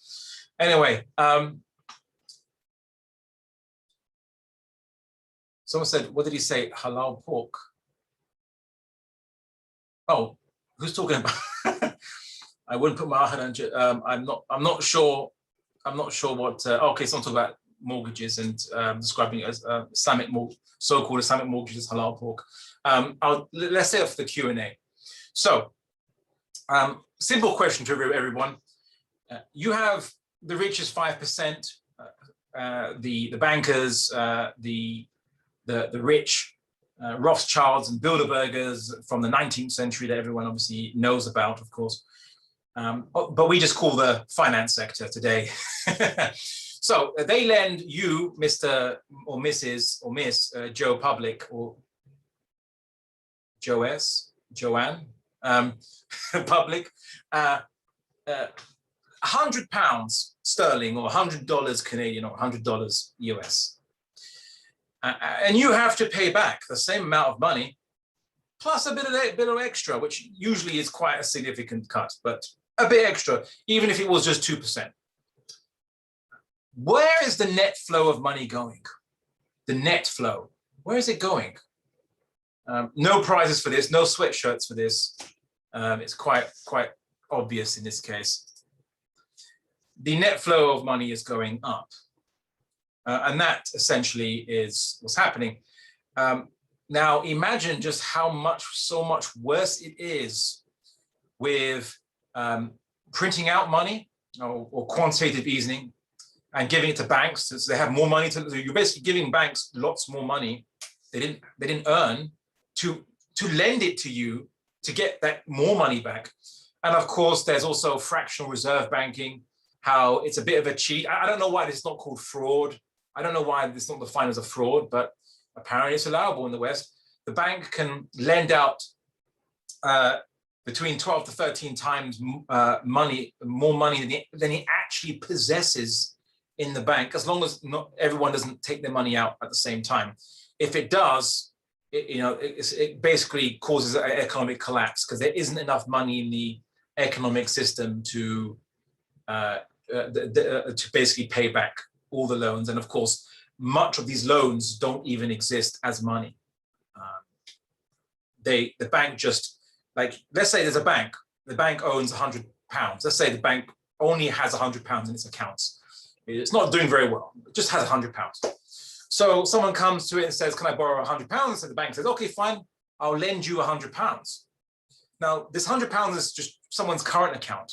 Anyway, someone said, what did he say? Halal pork. Oh, who's talking about? I wouldn't put my hand on. I'm not sure what. Okay, someone talking about mortgages and describing it as so-called Islamic mortgages, halal pork. Let's say off the Q&A. So, simple question to everyone. You have the richest 5%, the bankers, the rich Rothschilds and Bilderbergers from the 19th century that everyone obviously knows about, of course. But we just call the finance sector today. So they lend you, Mr. or Mrs. or Miss Joe Public or Joanne Public, £100 sterling or $100 Canadian or $100 US. And you have to pay back the same amount of money, plus a bit of extra, which usually is quite a significant cut, but a bit extra, even if it was just 2%. Where is the net flow of money going? The net flow, where is it going? No prizes for this, no sweatshirts for this. It's quite obvious in this case. The net flow of money is going up. And that essentially is what's happening. Now imagine just so much worse it is with printing out money or quantitative easing and giving it to banks so they have more money you're basically giving banks lots more money they didn't earn to lend it to you to get that more money back. And of course, there's also fractional reserve banking, how it's a bit of a cheat. I don't know why this is not called fraud. I don't know why this is not defined as a fraud, but apparently it's allowable in the West. The bank can lend out between 12 to 13 times more money than it actually possesses in the bank, as long as not everyone doesn't take their money out at the same time. If it does, it basically causes an economic collapse because there isn't enough money in the economic system to basically pay back all the loans. And of course, much of these loans don't even exist as money. The bank just, like, let's say there's a bank, the bank owns £100. Let's say the bank only has £100 in its accounts. It's not doing very well, it just has £100. So someone comes to it and says, can I borrow £100? So the bank says, okay, fine, I'll lend you £100. Now, this £100 is just someone's current account,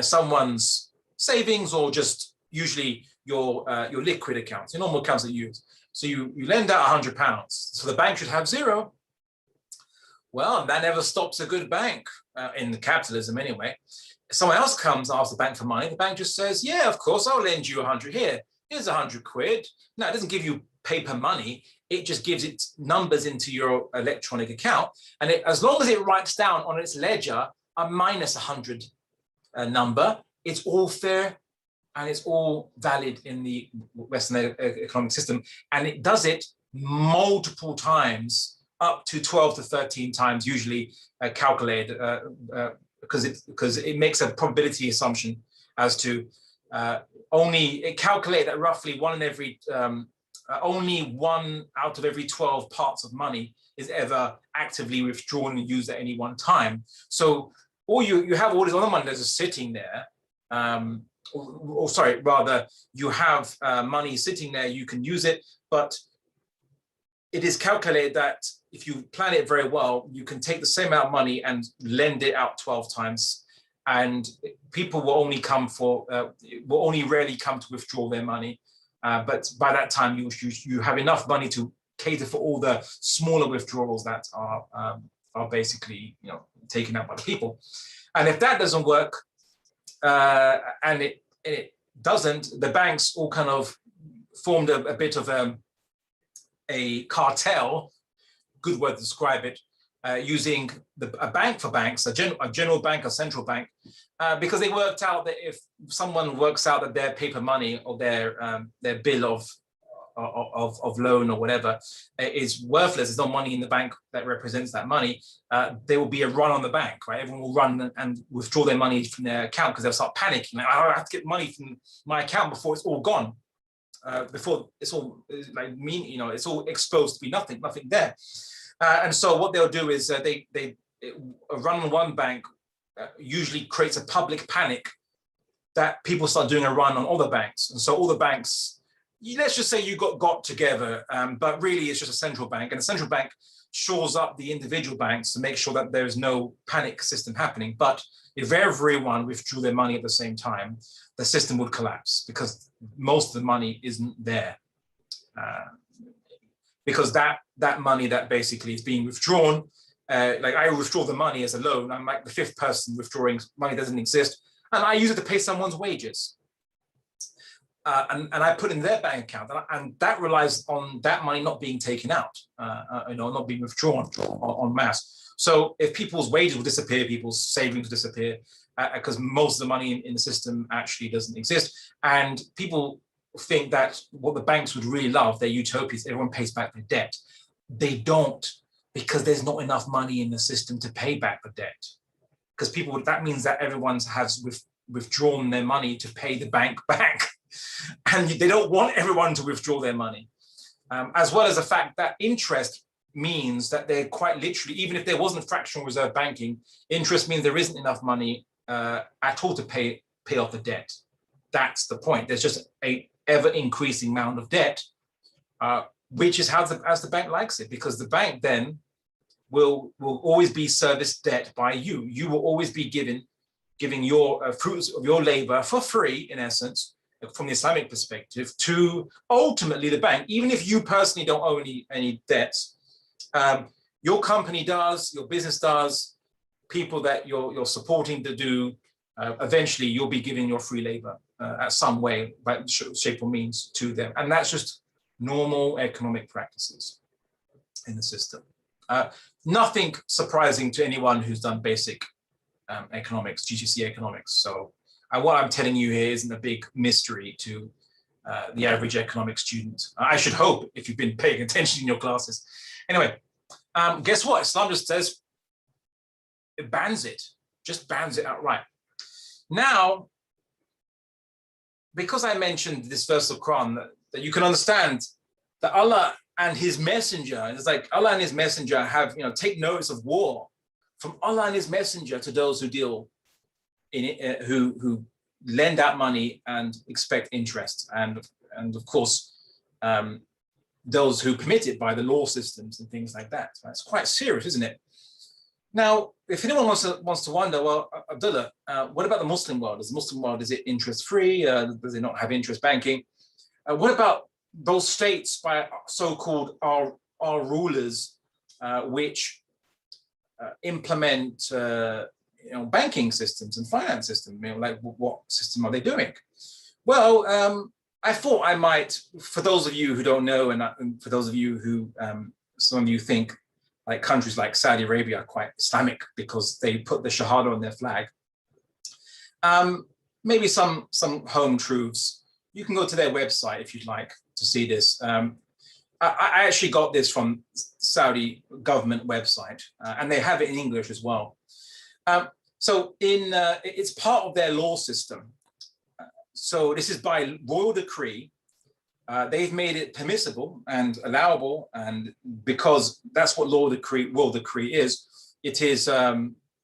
someone's savings, or just usually your liquid accounts, your normal accounts that you use. So you lend out £100. So the bank should have zero. Well, that never stops a good bank in capitalism anyway. If someone else comes and asks the bank for money, the bank just says, yeah, of course, I'll lend you 100 here. Here's 100 quid. Now, it doesn't give you paper money. It just gives it numbers into your electronic account. And as long as it writes down on its ledger a minus 100 number, it's all fair and it's all valid in the Western economic system. And it does it multiple times up to 12 to 13 times usually calculated because it makes a probability assumption as to it calculates that roughly only one out of every 12 parts of money is ever actively withdrawn and used at any one time. So you have all this other money that's just sitting there, you have money sitting there, you can use it, but it is calculated that if you plan it very well, you can take the same amount of money and lend it out 12 times, and people will only rarely come to withdraw their money. But by that time, you have enough money to cater for all the smaller withdrawals that are basically taken out by the people. And if that doesn't work, and it doesn't, the banks all kind of formed a bit of a cartel, good word to describe it, using a bank for banks, a general bank, a central bank, because they worked out that if someone works out that their paper money or their bill of loan or whatever is worthless, there's no money in the bank that represents that money, there will be a run on the bank, right? Everyone will run and withdraw their money from their account because they'll start panicking. Like, I have to get money from my account before it's all gone. Before it's all it's all exposed to be nothing there. And so what they'll do is they run on one bank usually creates a public panic that people start doing a run on other banks. And so all the banks, let's just say you got together, but really it's just a central bank, and the central bank shores up the individual banks to make sure that there's no panic system happening. But if everyone withdrew their money at the same time, the system would collapse because most of the money isn't there. Because that money that basically is being withdrawn, like I withdraw the money as a loan, I'm like the fifth person withdrawing, money doesn't exist, and I use it to pay someone's wages. And I put in their bank account, and that relies on that money not being taken out, not being withdrawn en masse. So if people's wages will disappear, people's savings will disappear, because most of the money in the system actually doesn't exist. And people think that what the banks would really love, their utopias, everyone pays back their debt. They don't, because there's not enough money in the system to pay back the debt. Because that means that everyone has withdrawn their money to pay the bank back. And they don't want everyone to withdraw their money. As well as the fact that interest means that they're quite literally, even if there wasn't fractional reserve banking, interest means there isn't enough money at all to pay off the debt. That's the point. There's just a ever increasing amount of debt, which is as the bank likes it, because the bank then will always be serviced debt by you. You will always be giving your fruits of your labor for free, in essence, from the Islamic perspective, to ultimately the bank. Even if you personally don't owe any debts, your company does, your business does, people that you're supporting to do, eventually you'll be giving your free labor at some way, by shape or means, to them. And that's just normal economic practices in the system. Nothing surprising to anyone who's done basic economics, GCSE economics. So what I'm telling you here isn't a big mystery to the average economic student. I should hope, if you've been paying attention in your classes. Anyway, guess what? Islam just says, it bans it, just bans it outright. Now, because I mentioned this verse of Quran, that you can understand that Allah and His Messenger, and it's like Allah and His Messenger have, take notice of war from Allah and His Messenger to those who deal in it, who lend out money and expect interest, and of course those who permit it by the law systems and things like that. It's quite serious, isn't it? Now, if anyone wants to wonder, well, Abdullah, what about the Muslim world? Is the Muslim world, is it interest-free? Does it not have interest banking? What about those states by so-called our rulers, which implement banking systems and finance systems? Like what system are they doing? Well, I thought I might, for those of you who don't know, and for those of you who, some of you think like countries like Saudi Arabia are quite Islamic because they put the Shahada on their flag. Maybe some home truths. You can go to their website if you'd like to see this. I actually got this from Saudi government website, and they have it in English as well. So it's part of their law system. So this is by royal decree. They've made it permissible and allowable, and because that's what royal decree is, it is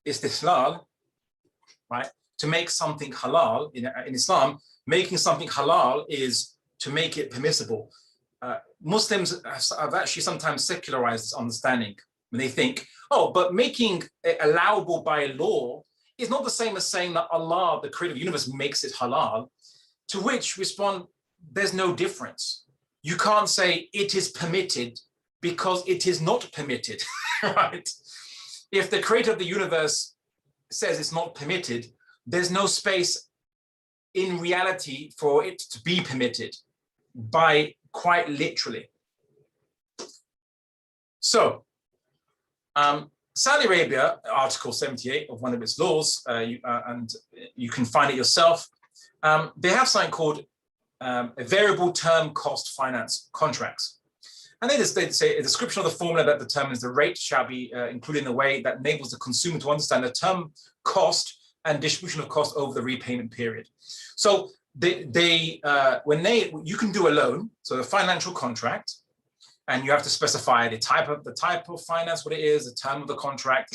istihlal, right? To make something halal in Islam, making something halal is to make it permissible. Muslims have actually sometimes secularized this understanding when they think, oh, but making it allowable by law is not the same as saying that Allah, the creator of the universe, makes it halal. To which respond, there's no difference. You can't say it is permitted because it is not permitted, right? If the creator of the universe says it's not permitted, there's no space in reality for it to be permitted, by quite literally. So, Saudi Arabia, Article 78 of one of its laws, and you can find it yourself, they have something called a variable term cost finance contracts. And they say a description of the formula that determines the rate shall be included in a way that enables the consumer to understand the term cost and distribution of cost over the repayment period. So you can do a loan, so a financial contract, and you have to specify the type of finance, what it is, the term of the contract,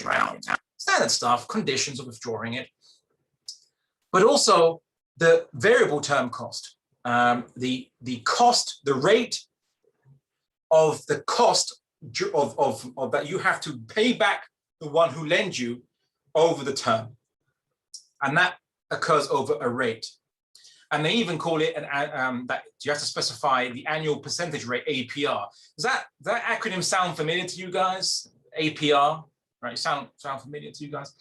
standard stuff, conditions of withdrawing it, but also the variable term cost, the cost, the rate of the cost of that you have to pay back the one who lends you over the term, and that occurs over a rate. And they even call it that you have to specify the annual percentage rate, APR. Does that acronym sound familiar to you guys? APR, right? Sound familiar to you guys?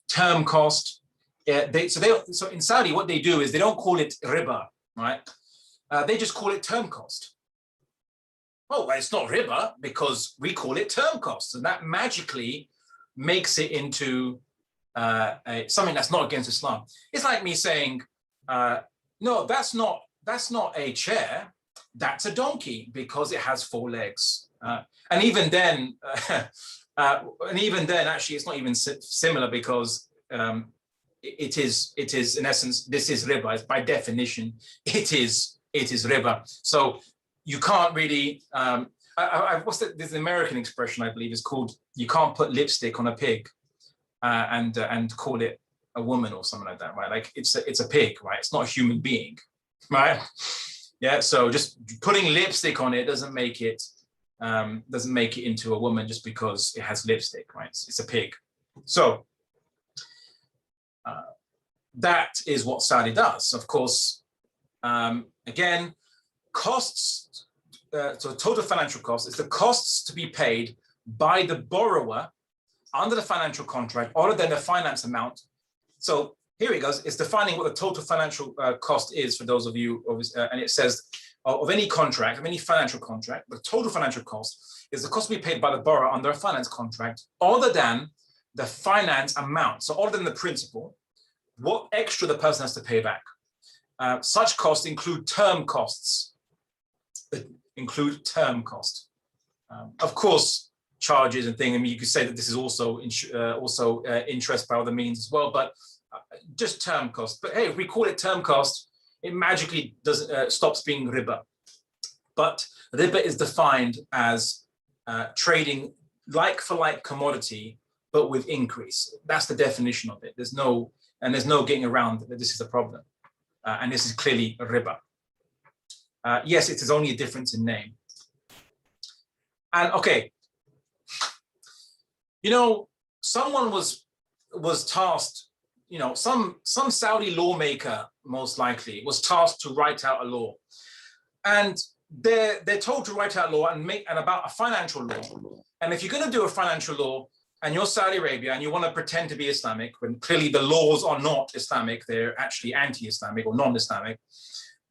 Term cost. So in Saudi, what they do is they don't call it riba, right? They just call it term cost. Oh, well, it's not riba because we call it term cost, and that magically makes it into something that's not against Islam. It's like me saying, no, that's not a chair, that's a donkey because it has 4 legs. And even then, actually, it's not even similar because it is in essence, this is riba. It's by definition, it is riba. So you can't really. There's an American expression I believe is called "you can't put lipstick on a pig," and call it a woman or something like that, right? Like it's a pig, right? It's not a human being, right? Yeah. So just putting lipstick on it doesn't make it into a woman just because it has lipstick, right? It's a pig. So that is what Saudi does. Of course, again, costs. So total financial cost is the costs to be paid by the borrower under the financial contract, other than the finance amount. So here it goes. It's defining what the total financial cost is for those of you, and it says of any contract, of any financial contract, the total financial cost is the cost to be paid by the borrower under a finance contract, other than the finance amount. So other than the principal, what extra the person has to pay back. Such costs include term costs. Of course, charges and things. I mean, you could say that this is also interest by other means as well, but just term cost. But hey, if we call it term cost, it magically stops being riba. But riba is defined as trading like for like commodity, but with increase. That's the definition of it. There's no getting around that this is a problem, and this is clearly a riba. Yes, it is only a difference in name. And okay, someone was tasked, some Saudi lawmaker most likely was tasked to write out a law, and they're told to write out a law and about a financial law. And if you're going to do a financial law and you're Saudi Arabia and you want to pretend to be Islamic when clearly the laws are not Islamic, they're actually anti-Islamic or non-Islamic.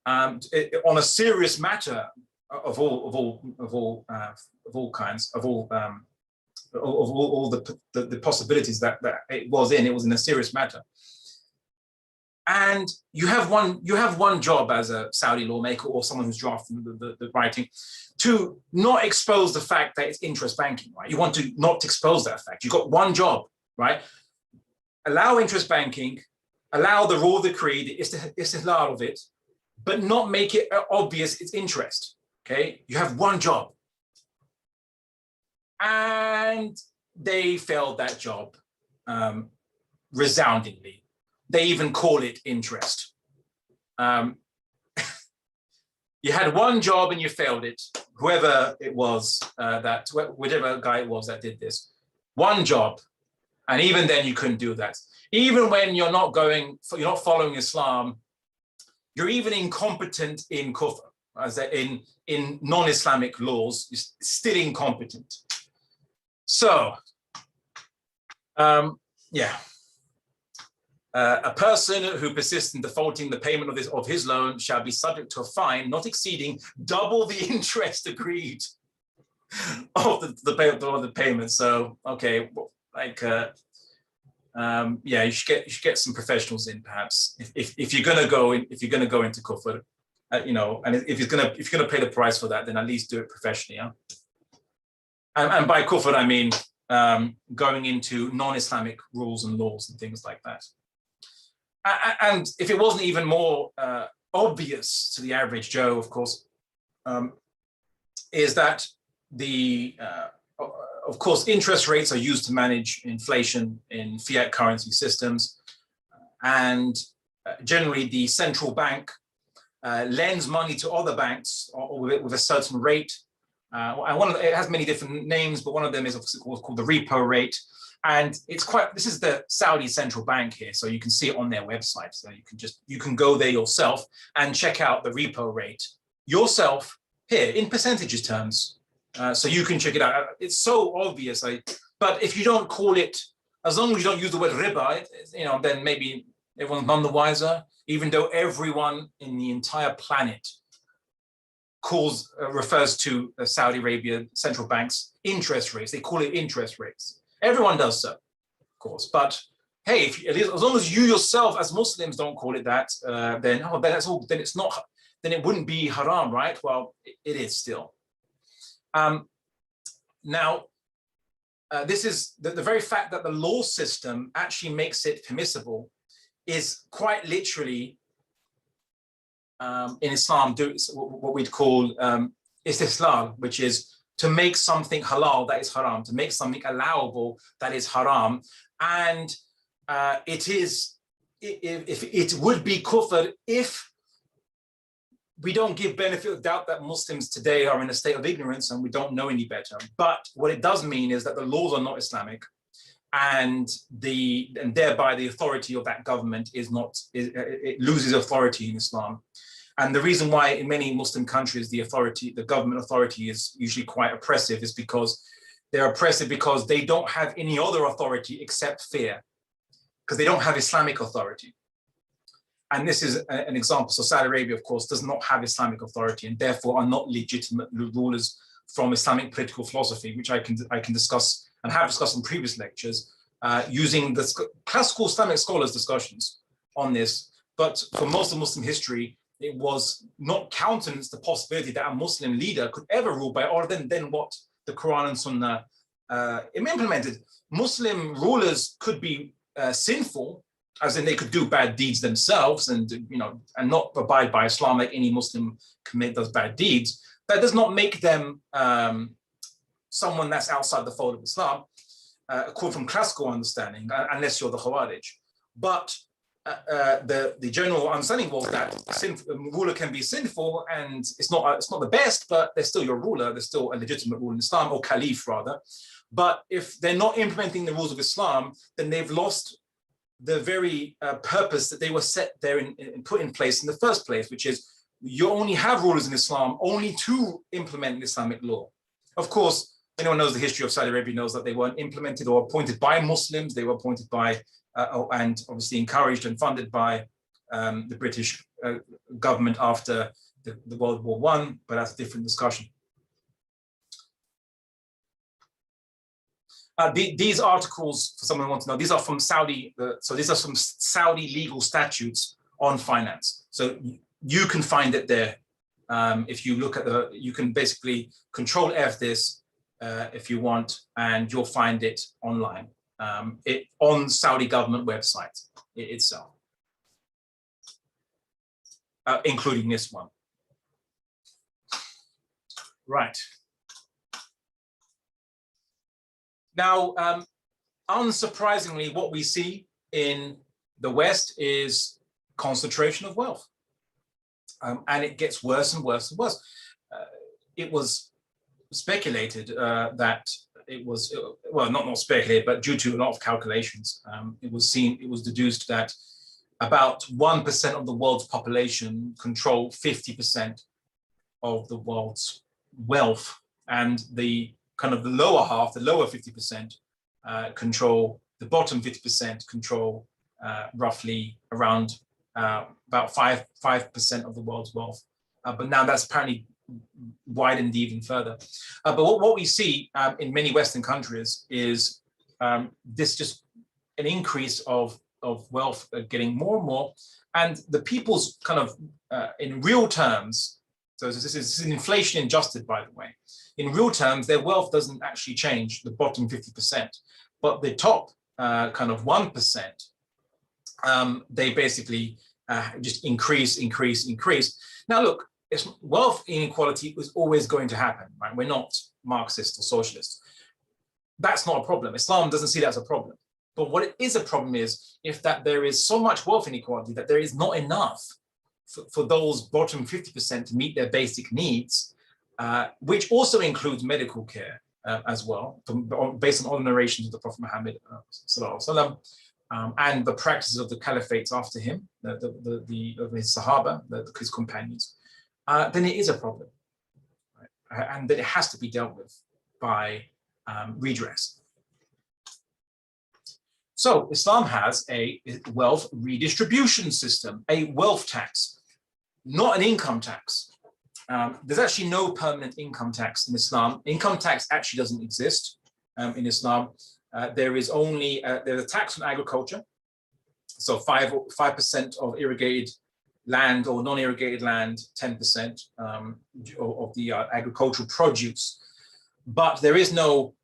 On a serious matter of all kinds, of all the possibilities that it was in a serious matter. And you have one job as a Saudi lawmaker or someone who's drafting the writing, to not expose the fact that it's interest banking, right? You want to not expose that fact. You've got one job, right? Allow interest banking, allow the rule of the creed, the istihlal of it, but not make it obvious it's interest, okay? You have one job. And they failed that job resoundingly. They even call it interest. You had one job and you failed it. Whoever it was, whichever guy it was that did this, one job, and even then you couldn't do that. Even when you're not following Islam, you're even incompetent in kufr, as in non-Islamic laws, you're still incompetent. So, yeah. A person who persists in defaulting the payment of his loan shall be subject to a fine not exceeding double the interest agreed of the payment. So, okay, like, yeah, you should get some professionals in, perhaps, if you're gonna go into kufr, you know, and if you're gonna pay the price for that, then at least do it professionally, yeah. And by kufr I mean going into non-Islamic rules and laws and things like that. And if it wasn't even more obvious to the average Joe, of course, is that of course, interest rates are used to manage inflation in fiat currency systems. And generally, the central bank lends money to other banks with a certain rate. And it has many different names, but one of them is called the repo rate. And this is the Saudi central bank here, so you can see it on their website. So you can go there yourself and check out the repo rate yourself here in percentages terms. So you can check it out. It's so obvious, but if you don't call it, as long as you don't use the word riba, you know, then maybe everyone's none the wiser. Even though everyone in the entire planet refers to Saudi Arabia central bank's interest rates, they call it interest rates. Everyone does so, of course. But hey, as long as you yourself, as Muslims, don't call it that, then that's all. Then it's not. Then it wouldn't be haram, right? Well, it is still. Now, this is the very fact that the law system actually makes it permissible is quite literally in Islam what we'd call istihlal, which is to make something halal that is haram, to make something allowable that is haram. And it would be kufr if we don't give benefit of doubt that Muslims today are in a state of ignorance and we don't know any better. But what it does mean is that the laws are not Islamic, and thereby the authority of that government it loses authority in Islam. And the reason why in many Muslim countries the government authority is usually quite oppressive is because they're oppressive because they don't have any other authority except fear, because they don't have Islamic authority. And this is an example. So Saudi Arabia, of course, does not have Islamic authority and therefore are not legitimate rulers from Islamic political philosophy, which I can discuss and have discussed in previous lectures using the classical Islamic scholars' discussions on this. But for most of Muslim history, it was not countenanced the possibility that a Muslim leader could ever rule by other than what the Quran and Sunnah implemented. Muslim rulers could be sinful, as in they could do bad deeds themselves and not abide by Islam like any Muslim commit those bad deeds. That does not make them someone that's outside the fold of Islam, according from classical understanding, unless you're the Khawarij. But the general understanding was that a ruler can be sinful, and it's not the best, but they're still your ruler. They're still a legitimate ruler in Islam, or caliph rather. But if they're not implementing the rules of Islam, then they've lost the very purpose that they were set there and put in place in the first place, which is you only have rulers in Islam only to implement Islamic law. Of course, anyone knows the history of Saudi Arabia knows that they weren't implemented or appointed by Muslims. They were appointed by and obviously encouraged and funded by the British government after the World War I, but that's a different discussion. These articles, for someone who wants to know, these are from Saudi. So these are some Saudi legal statutes on finance. So you can find it there. If you look at you can basically Control F this if you want, and you'll find it online. On Saudi government website itself, including this one. Right. Now, unsurprisingly, what we see in the West is concentration of wealth. And it gets worse and worse and worse. It was speculated that it was, well, not speculated, but due to a lot of calculations, it was deduced that about 1% of the world's population control 50% of the world's wealth, and the kind of the lower half, the lower 50% control, the bottom 50% control roughly around about 5% of the world's wealth. But now that's apparently widened even further. But what we see in many Western countries is this just an increase of wealth getting more and more, and the people's kind of in real terms, so this is inflation adjusted, by the way, in real terms, their wealth doesn't actually change, the bottom 50%, but the top kind of 1%, they basically just increase. Now, look, wealth inequality is always going to happen, right? We're not Marxists or socialists. That's not a problem. Islam doesn't see that as a problem. But what it is a problem is if that there is so much wealth inequality that there is not enough for those bottom 50% to meet their basic needs, which also includes medical care as well, based on all the narrations of the Prophet Muhammad and the practices of the caliphates after him, of his Sahaba, his companions, then it is a problem, right? And that it has to be dealt with by redress. So Islam has a wealth redistribution system, a wealth tax, not an income tax. There's actually no permanent income tax in Islam. Income tax actually doesn't exist in Islam. There is only there's a tax on agriculture, so 5% of irrigated land or non-irrigated land, 10% of the agricultural produce, but there is no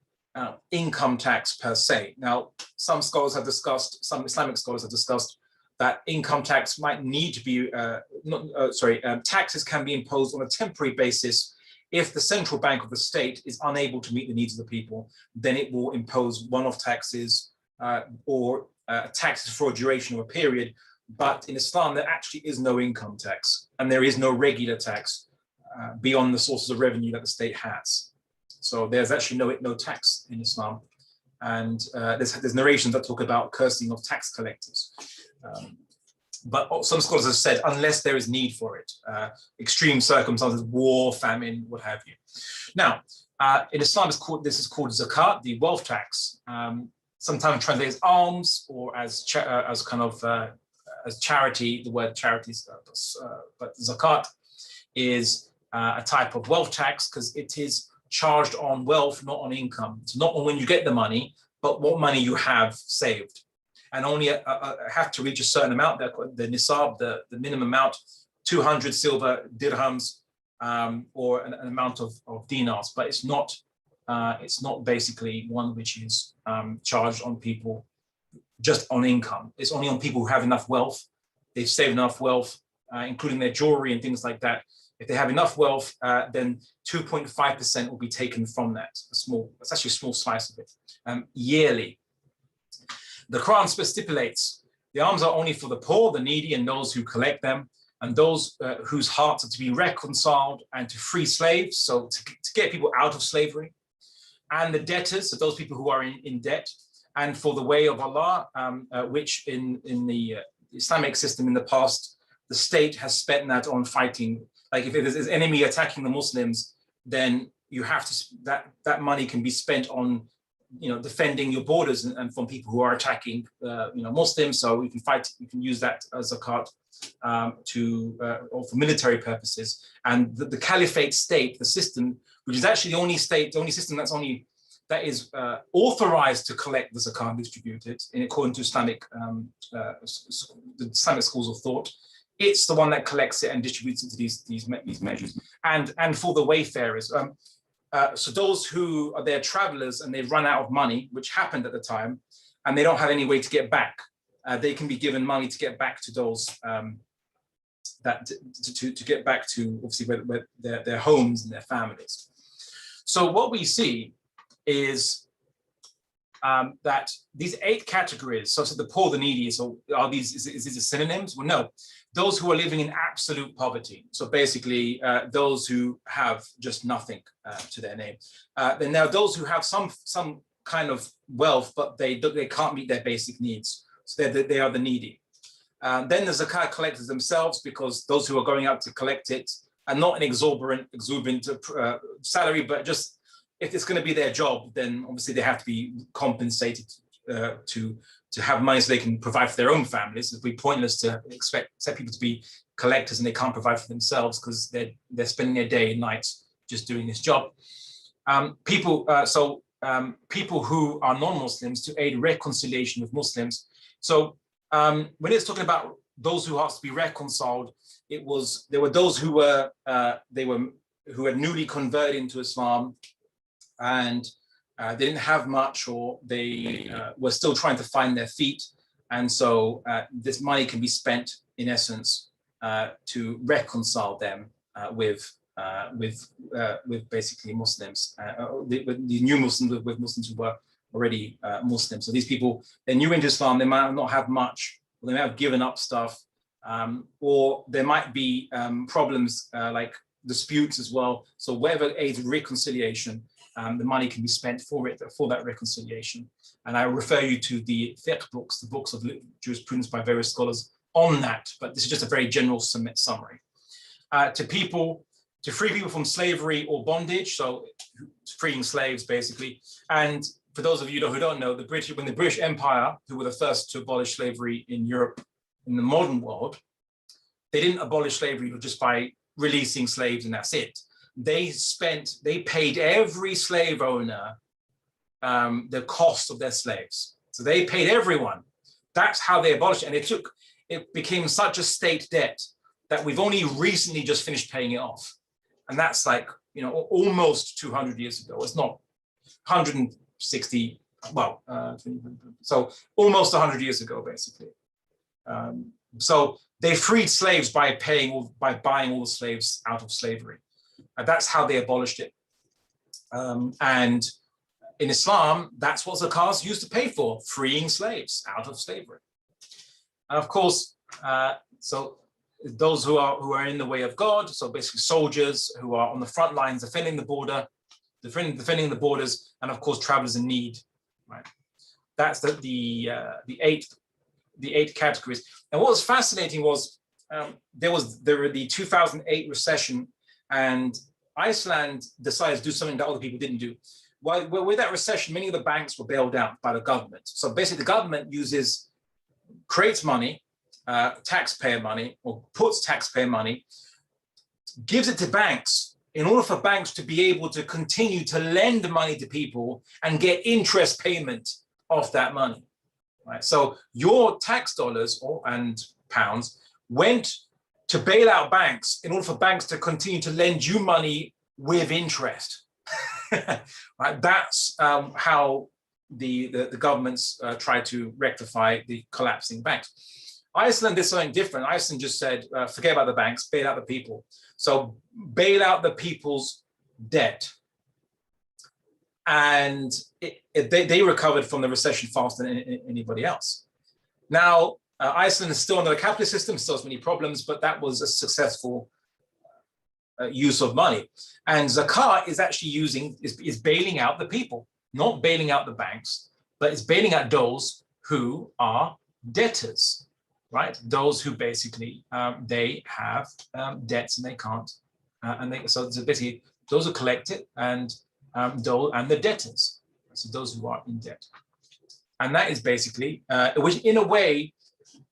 income tax per se. Now, some scholars have discussed, some Islamic scholars have discussed that income tax might need to be, taxes can be imposed on a temporary basis. If the central bank of the state is unable to meet the needs of the people, then it will impose one-off taxes or taxes for a duration of a period. But in Islam, there actually is no income tax, and there is no regular tax beyond the sources of revenue that the state has. So there's actually no tax in Islam. And there's narrations that talk about cursing of tax collectors. But some scholars have said, unless there is need for it, extreme circumstances, war, famine, what have you. Now, in Islam, this is called zakat, the wealth tax. Sometimes translated as alms or as charity. The word charity, but zakat is a type of wealth tax because it is charged on wealth, not on income. It's not on when you get the money, but what money you have saved. And only have to reach a certain amount, the nisab, the minimum amount, 200 silver dirhams or an amount of dinars. But it's not basically one which is charged on people just on income. It's only on people who have enough wealth. They've saved enough wealth, including their jewelry and things like that. If they have enough wealth, then 2.5% will be taken from that. It's actually a small slice of it, yearly. The Quran stipulates the alms are only for the poor, the needy, and those who collect them, and those whose hearts are to be reconciled and to free slaves, so to get people out of slavery, and the debtors, so those people who are in debt, and for the way of Allah, which in the Islamic system in the past, the state has spent that on fighting. Like if there's an enemy attacking the Muslims, then you have to, that money can be spent on, defending your borders and from people who are attacking, Muslims. So you can use that as zakat or for military purposes. And the caliphate state, the system, which is actually the only system that's only that is authorized to collect the zakat and distribute it in according to Islamic the Islamic schools of thought. It's the one that collects it and distributes it to these measures. And for the wayfarers, so those who are their travelers and they've run out of money, which happened at the time, and they don't have any way to get back, they can be given money to get back to those to get back to obviously where their homes and their families. So what we see is that these 8 categories, so the poor, the needy, so are these, is these synonyms? Well, no. Those who are living in absolute poverty, so basically those who have just nothing to their name. Then there are those who have some kind of wealth, but they can't meet their basic needs, so they are the needy. Then the zakat collectors themselves, because those who are going out to collect it are not an exorbitant salary, but just if it's going to be their job, then obviously they have to be compensated to have money so they can provide for their own families. It'd be pointless to expect people to be collectors and they can't provide for themselves because they're spending their day and night just doing this job. People who are non-Muslims to aid reconciliation with Muslims. So when it's talking about those who have to be reconciled, there were those who had newly converted into Islam, and they didn't have much, or they were still trying to find their feet. And so this money can be spent, in essence, to reconcile them with basically Muslims, the new Muslims, with Muslims who were already Muslims. So these people, they're new into Islam, they might not have much, or they may have given up stuff, or there might be problems like disputes as well. So whatever aids reconciliation, the money can be spent for that reconciliation. And I refer you to the fiqh books, the books of jurisprudence by various scholars on that, but this is just a very general summary. To free people from slavery or bondage, so freeing slaves basically. And for those of you who don't know, when the British Empire, who were the first to abolish slavery in Europe, in the modern world, they didn't abolish slavery just by releasing slaves and that's it. They paid every slave owner the cost of their slaves. So they paid everyone. That's how they abolished it. And it became such a state debt that we've only recently just finished paying it off. And that's like, almost 200 years ago. It's not 160, so almost 100 years ago, basically. So they freed slaves by buying all the slaves out of slavery. That's how they abolished it. And in Islam, that's what zakah is used to pay for, freeing slaves out of slavery. And of course, so those who are in the way of God, so basically soldiers who are on the front lines defending the borders, and of course travelers in need. Right? That's the 8 categories. And what was fascinating was there were the 2008 recession, and Iceland decided to do something that other people didn't do. Well, with that recession, many of the banks were bailed out by the government. So basically, the government creates money, taxpayer money, or puts taxpayer money, gives it to banks in order for banks to be able to continue to lend money to people and get interest payment off that money. Right? So your tax dollars and pounds went to bail out banks in order for banks to continue to lend you money with interest. Right? That's how the governments try to rectify the collapsing banks. Iceland did something different. Iceland just said, forget about the banks, bail out the people. So bail out the people's debt. And they recovered from the recession faster than anybody else. Now, Iceland is still under the capitalist system, still has many problems, but that was a successful use of money. And zakat is actually is bailing out the people, not bailing out the banks, but it's bailing out those who are debtors, right? Those who basically, they have debts and they can't, so basically those who collect it and the debtors, so those who are in debt. And that is basically, which in a way,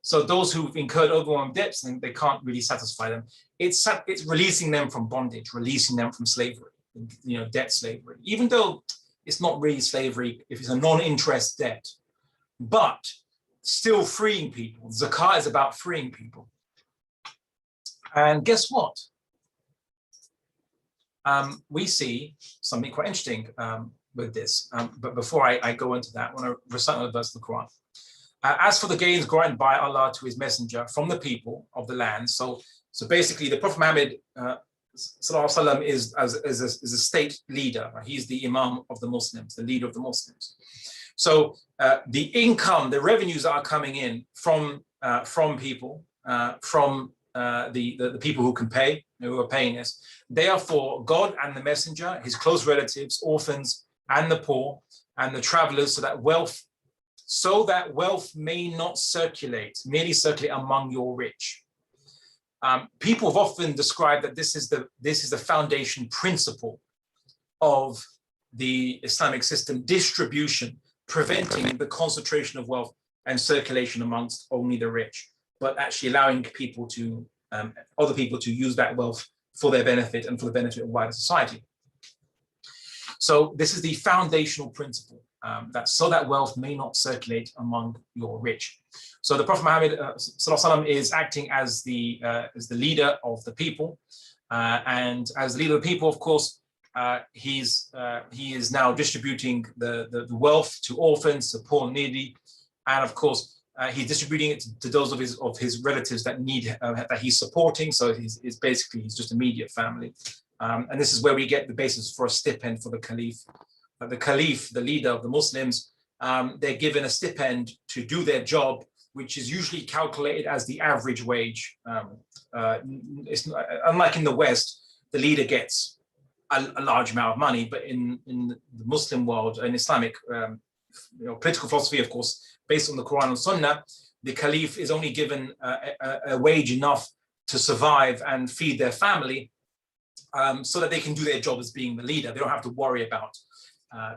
so those who've incurred overwhelming debts, and they can't really satisfy them. It's releasing them from bondage, releasing them from slavery, debt slavery. Even though it's not really slavery if it's a non-interest debt, but still freeing people. Zakat is about freeing people. And guess what? We see something quite interesting with this. But before I go into that, I want to recite another verse of the Quran. As for the gains granted by Allah to his messenger from the people of the land, so basically the Prophet Muhammad Sallallahu is a state leader. He's the Imam of the Muslims, the leader of the Muslims. So the income, the revenues that are coming in from people, from the people who can pay, who are paying this, they are for God and the messenger, his close relatives, orphans, and the poor, and the travelers, so that wealth may not merely circulate among your rich. People have often described that this is the foundation principle of the Islamic system: distribution, preventing the concentration of wealth and circulation amongst only the rich, but actually allowing people to other people to use that wealth for their benefit and for the benefit of wider society. So this is the foundational principle, that wealth may not circulate among your rich. So the Prophet Muhammad is acting as the leader of the people, and as the leader of the people, of course, he is now distributing the wealth to orphans, to poor and needy, and of course he's distributing it to those of his relatives that need that he's supporting. So he's just immediate family, and this is where we get the basis for a stipend for the caliph. The caliph, the leader of the Muslims, they're given a stipend to do their job, which is usually calculated as the average wage. Unlike in the West, the leader gets a large amount of money, but in the Muslim world, in Islamic political philosophy, of course, based on the Quran and Sunnah, the caliph is only given a wage enough to survive and feed their family, so that they can do their job as being the leader. They don't have to worry about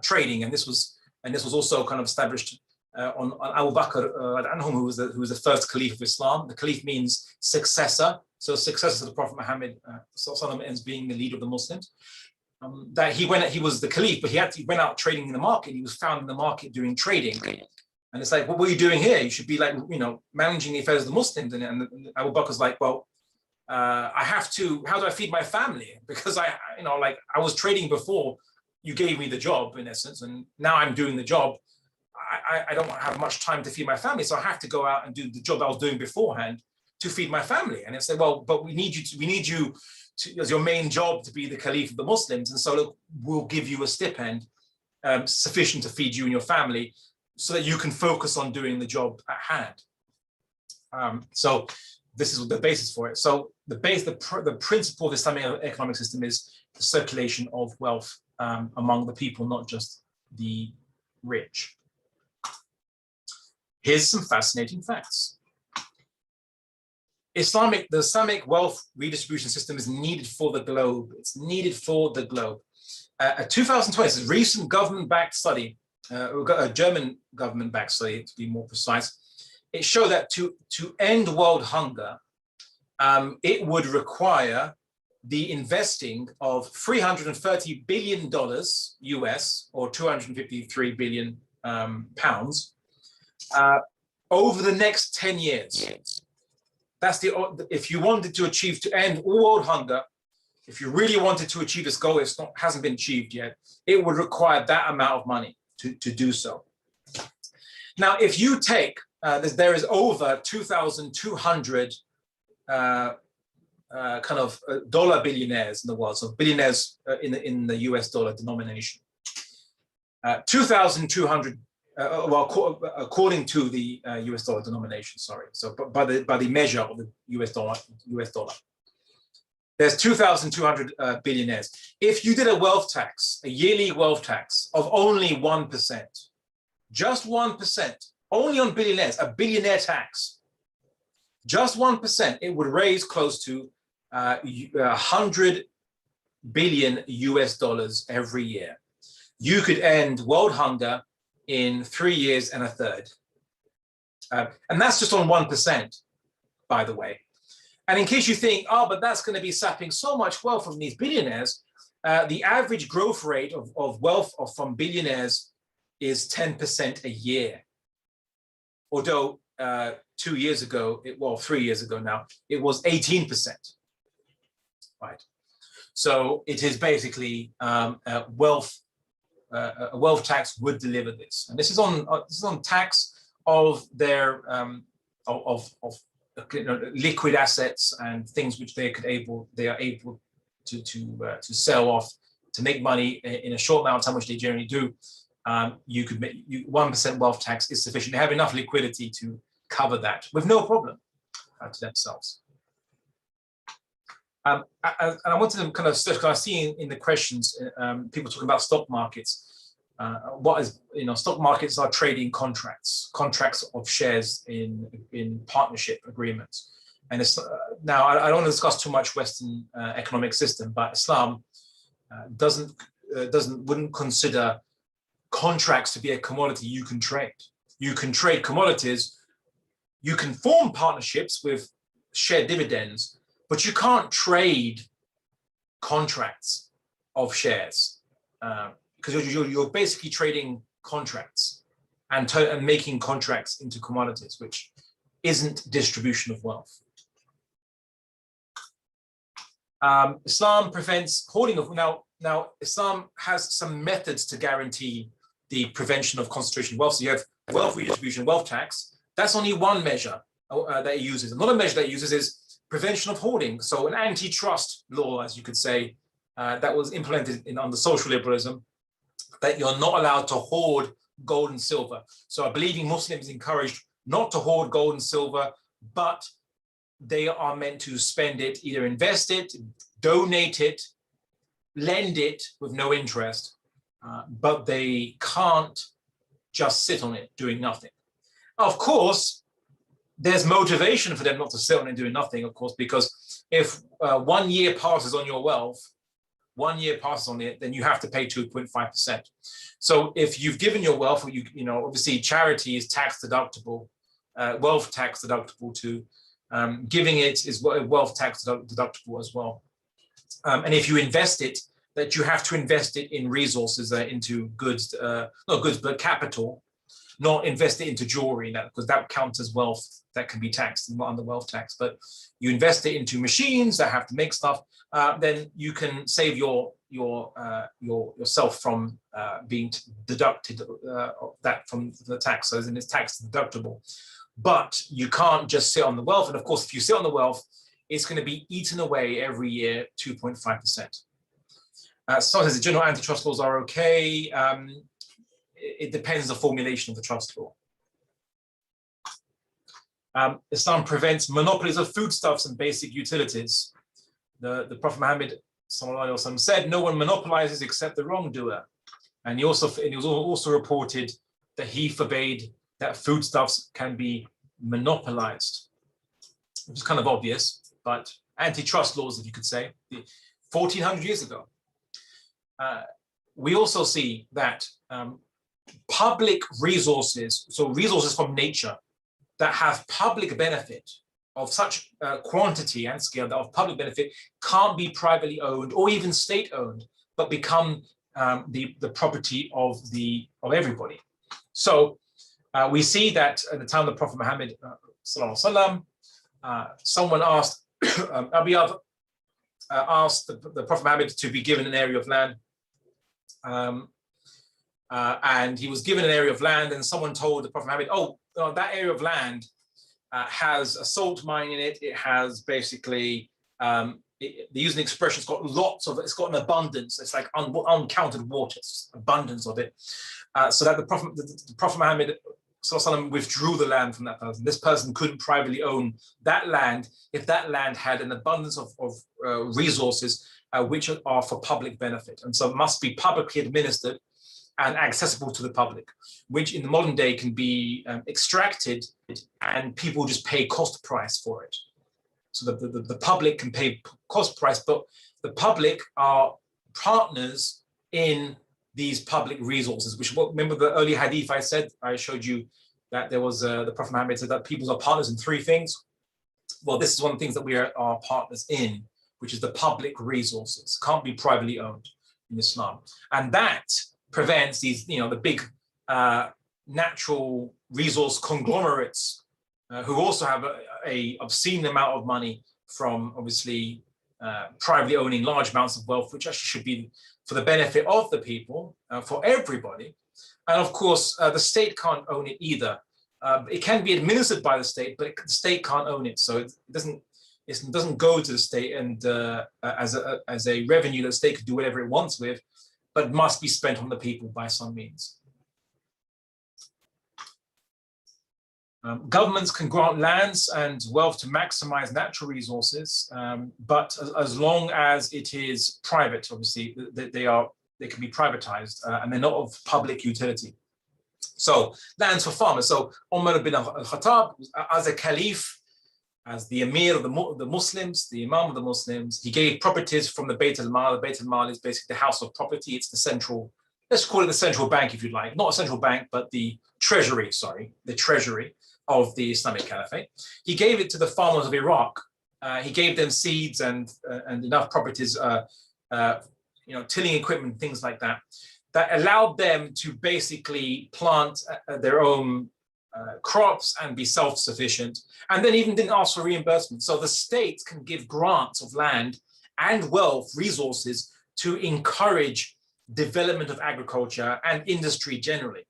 trading, and this was also kind of established on Abu Bakr anhum, who was the first caliph of Islam. The caliph means successor, so successor to the Prophet Muhammad ends being the leader of the Muslims. That he was the caliph, but he went out trading in the market. He was found in the market doing trading, and it's like, what were you doing here? You should be like, managing the affairs of the Muslims. And Abu Bakr's like, well, I have to. How do I feed my family? Because I was trading before you gave me the job, in essence, and now I'm doing the job. I don't have much time to feed my family, so I have to go out and do the job I was doing beforehand to feed my family. And it's like, well, but we need you to, as your main job, to be the caliph of the Muslims, and so look, we'll give you a stipend sufficient to feed you and your family, so that you can focus on doing the job at hand. So this is the basis for it. So the principle of the Islamic economic system is the circulation of wealth among the people, not just the rich. Here's some fascinating facts. The Islamic wealth redistribution system is needed for the globe. It's needed for the globe. A 2020 recent government-backed study, a German government-backed study to be more precise, it showed that to end world hunger, it would require the investing of $330 billion US, or 253 billion pounds, over the next 10 years. That's if you wanted to end all world hunger, if you really wanted to achieve this goal, hasn't been achieved yet, it would require that amount of money to do so. Now, if you take, there is over 2,200 dollar billionaires in the world, so billionaires in the US dollar denomination. 2,200, according to the US dollar denomination, sorry. So by the measure of the US dollar, there's 2,200 billionaires. If you did a yearly wealth tax of only 1%, just 1%, only on billionaires, a billionaire tax, just 1%, it would raise close to 100 billion US dollars every year. You could end world hunger in 3 years and a third. And that's just on 1%, by the way. And in case you think, oh, but that's going to be sapping so much wealth from these billionaires, the average growth rate of wealth from billionaires is 10% a year. Although 2 years ago, well, 3 years ago now, it was 18%, right? So it is basically a wealth tax would deliver this, and this is on tax of their liquid assets and things which they are able to sell off to make money in a short amount of time, which they generally do. You could make 1% wealth tax is sufficient. They have enough liquidity to cover that with no problem to themselves. And I wanted to kind of stress, because I see in the questions people talking about stock markets. What is, stock markets are trading contracts of shares in partnership agreements. And it's, now I don't want to discuss too much Western economic system, but Islam wouldn't consider contracts to be a commodity you can trade. You can trade commodities. You can form partnerships with shared dividends, but you can't trade contracts of shares because you're basically trading contracts and making contracts into commodities, which isn't distribution of wealth. Islam prevents hoarding of now. Islam has some methods to guarantee the prevention of concentration of wealth. So you have wealth redistribution, wealth tax. That's only one measure that it uses. Another measure that it uses is prevention of hoarding. So an antitrust law, as you could say, that was implemented under social liberalism, that you're not allowed to hoard gold and silver. So a believing Muslim is encouraged not to hoard gold and silver, but they are meant to spend it, either invest it, donate it, lend it with no interest, but they can't just sit on it doing nothing. Of course, there's motivation for them not to sit on it doing nothing, of course, because if 1 year passes on your wealth, 1 year passes on it, then you have to pay 2.5%. So if you've given your wealth, obviously charity is tax deductible, wealth tax deductible too. Giving it is wealth tax deductible as well. And if you invest it, that you have to invest it in resources, into goods, not goods, but capital, not invest it into jewelry, because that counts as wealth that can be taxed under wealth tax. But you invest it into machines that have to make stuff, then you can save yourself from being deducted that from the tax. So then it's tax deductible. But you can't just sit on the wealth. And of course, if you sit on the wealth, it's going to be eaten away every year, 2.5%. Sometimes the general antitrust laws are okay. It depends on the formulation of the trust law. Islam prevents monopolies of foodstuffs and basic utilities. The Prophet Muhammad said, "No one monopolizes except the wrongdoer." And it was also reported that he forbade that foodstuffs can be monopolized, which is kind of obvious, but antitrust laws, if you could say, 1400 years ago. We also see that public resources, so resources from nature that have public benefit of such quantity and scale that of public benefit, can't be privately owned or even state owned, but become the property of everybody. So we see that at the time of the Prophet Muhammad, someone asked Abiyad asked the Prophet Muhammad to be given an area of land. And he was given an area of land, and someone told the Prophet Muhammad, that area of land has a salt mine in it. It has basically, they use an expression, it's got an abundance. It's like uncounted waters, abundance of it. So that the Prophet Muhammad withdrew the land from that person. This person couldn't privately own that land if that land had an abundance of resources which are for public benefit. And so it must be publicly administered and accessible to the public, which in the modern day can be extracted and people just pay cost price for it. So the public can pay cost price, but the public are partners in these public resources, which, remember the early hadith I showed you that there was, the Prophet Muhammad said that people are partners in 3 things. Well, this is one of the things that we are partners in, which is the public resources, can't be privately owned in Islam. And that prevents these, the big natural resource conglomerates who also have a obscene amount of money from obviously privately owning large amounts of wealth, which actually should be for the benefit of the people, for everybody. And of course, the state can't own it either. It can be administered by the state, but the state can't own it. So it doesn't go to the state and as a revenue that the state could do whatever it wants with, but must be spent on the people by some means. Governments can grant lands and wealth to maximize natural resources, but as long as it is private, obviously, they can be privatized and they're not of public utility. So lands for farmers. So Umar bin al-Khattab, as a caliph, as the emir of the Muslims, the imam of the Muslims, he gave properties from the Bayt al-Mal. The Bayt al-Mal is basically the house of property. It's the central, let's call it the central bank if you'd like. Not a central bank, but the treasury, the treasury of the Islamic Caliphate. He gave it to the farmers of Iraq. He gave them seeds and enough properties, tilling equipment, things like that, that allowed them to basically plant their own crops and be self-sufficient, and then even didn't ask for reimbursement. So the state can give grants of land and wealth, resources, to encourage development of agriculture and industry generally.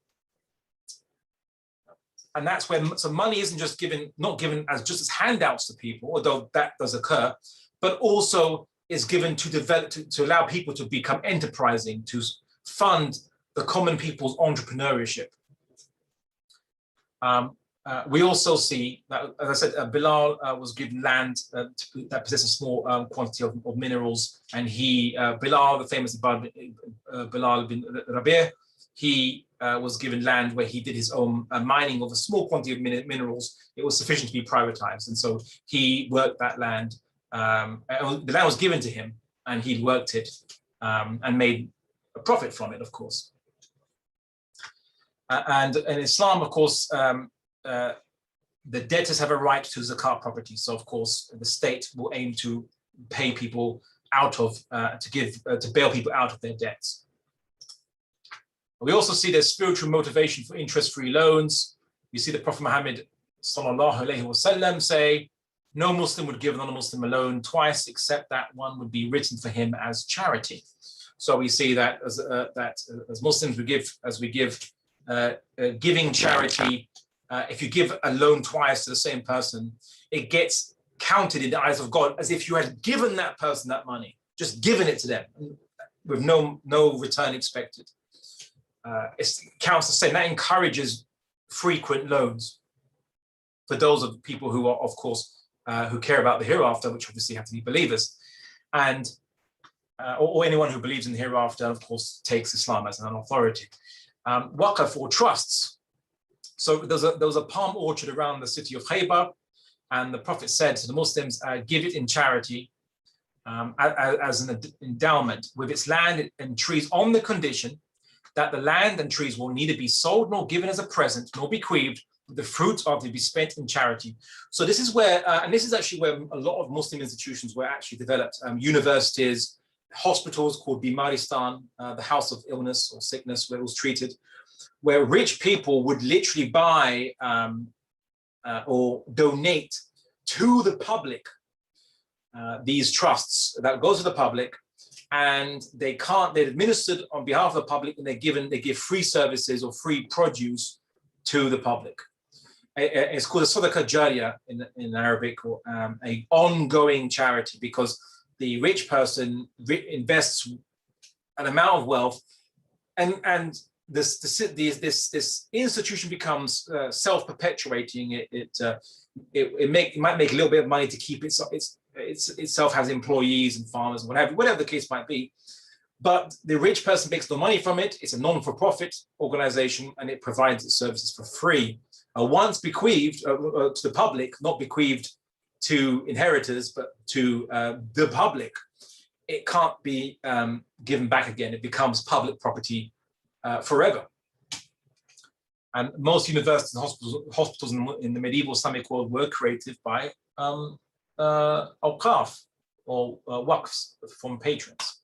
And that's when, so money isn't just not given as handouts to people, although that does occur, but also is given to develop, to allow people to become enterprising, to fund the common people's entrepreneurship. We also see that, as I said, Bilal was given land that possessed a small quantity of minerals, and Bilal, the famous Bilal bin Rabih, he was given land where he did his own mining of a small quantity of minerals. It was sufficient to be privatized, and so he worked that land. The land was given to him, and he worked it and made a profit from it, of course. And in Islam, of course, the debtors have a right to zakat property. So, of course, the state will aim to pay people out of, to bail people out of their debts. We also see there's spiritual motivation for interest-free loans. You see the Prophet Muhammad sallallahu alaihi wasallam say, no Muslim would give a non-Muslim a loan twice, except that one would be written for him as charity. So we see that as Muslims, we give giving charity. If you give a loan twice to the same person, it gets counted in the eyes of God as if you had given that person that money, just given it to them with no return expected. It counts the same. That encourages frequent loans for those of people who are, of course, who care about the hereafter, which obviously have to be believers, and or anyone who believes in the hereafter, of course, takes Islam as an authority. Waqf or trusts. So there was a palm orchard around the city of Khaybar, and the Prophet said to the Muslims, give it in charity as an endowment with its land and trees, on the condition that the land and trees will neither be sold nor given as a present nor bequeathed, but the fruits are to be spent in charity. So this is where, and this is actually where a lot of Muslim institutions were actually developed. Universities, hospitals called Bimaristan, the house of illness or sickness, where it was treated, where rich people would literally buy or donate to the public these trusts that go to the public, and they're administered on behalf of the public, and they give free services or free produce to the public. It's called a sadaqah jariyah in Arabic, or a ongoing charity, because the rich person invests an amount of wealth, and this institution becomes self-perpetuating. It might make a little bit of money to keep itself has employees and farmers, whatever the case might be, but the rich person makes no money from it. It's a non-for-profit organization, and it provides its services for free. Once bequeathed to the public, not bequeathed to inheritors, but to the public, it can't be given back again. It becomes public property forever. And most universities and hospitals in the medieval Islamic world were created by awqaf, or waqfs from patrons.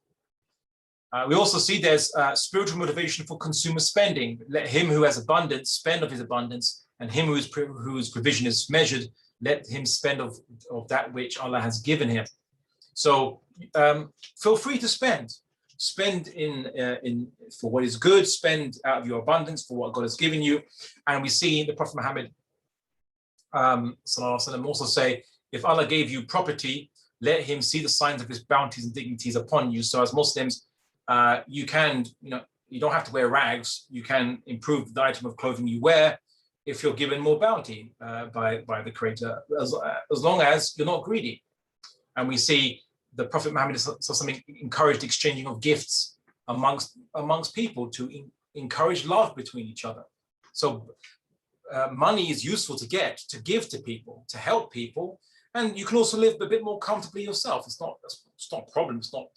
We also see there's spiritual motivation for consumer spending. Let him who has abundance spend of his abundance, and him whose provision is measured, let him spend of that which Allah has given him. So feel free to spend. Spend in for what is good, spend out of your abundance for what God has given you. And we see the Prophet Muhammad also say, if Allah gave you property, let him see the signs of his bounties and dignities upon you. So as Muslims, you don't have to wear rags. You can improve the item of clothing you wear if you're given more bounty by the Creator, as long as you're not greedy. And we see the Prophet Muhammad encouraged exchanging of gifts amongst people to encourage love between each other. So money is useful to give to people, to help people, and you can also live a bit more comfortably yourself. It's not a problem. It's not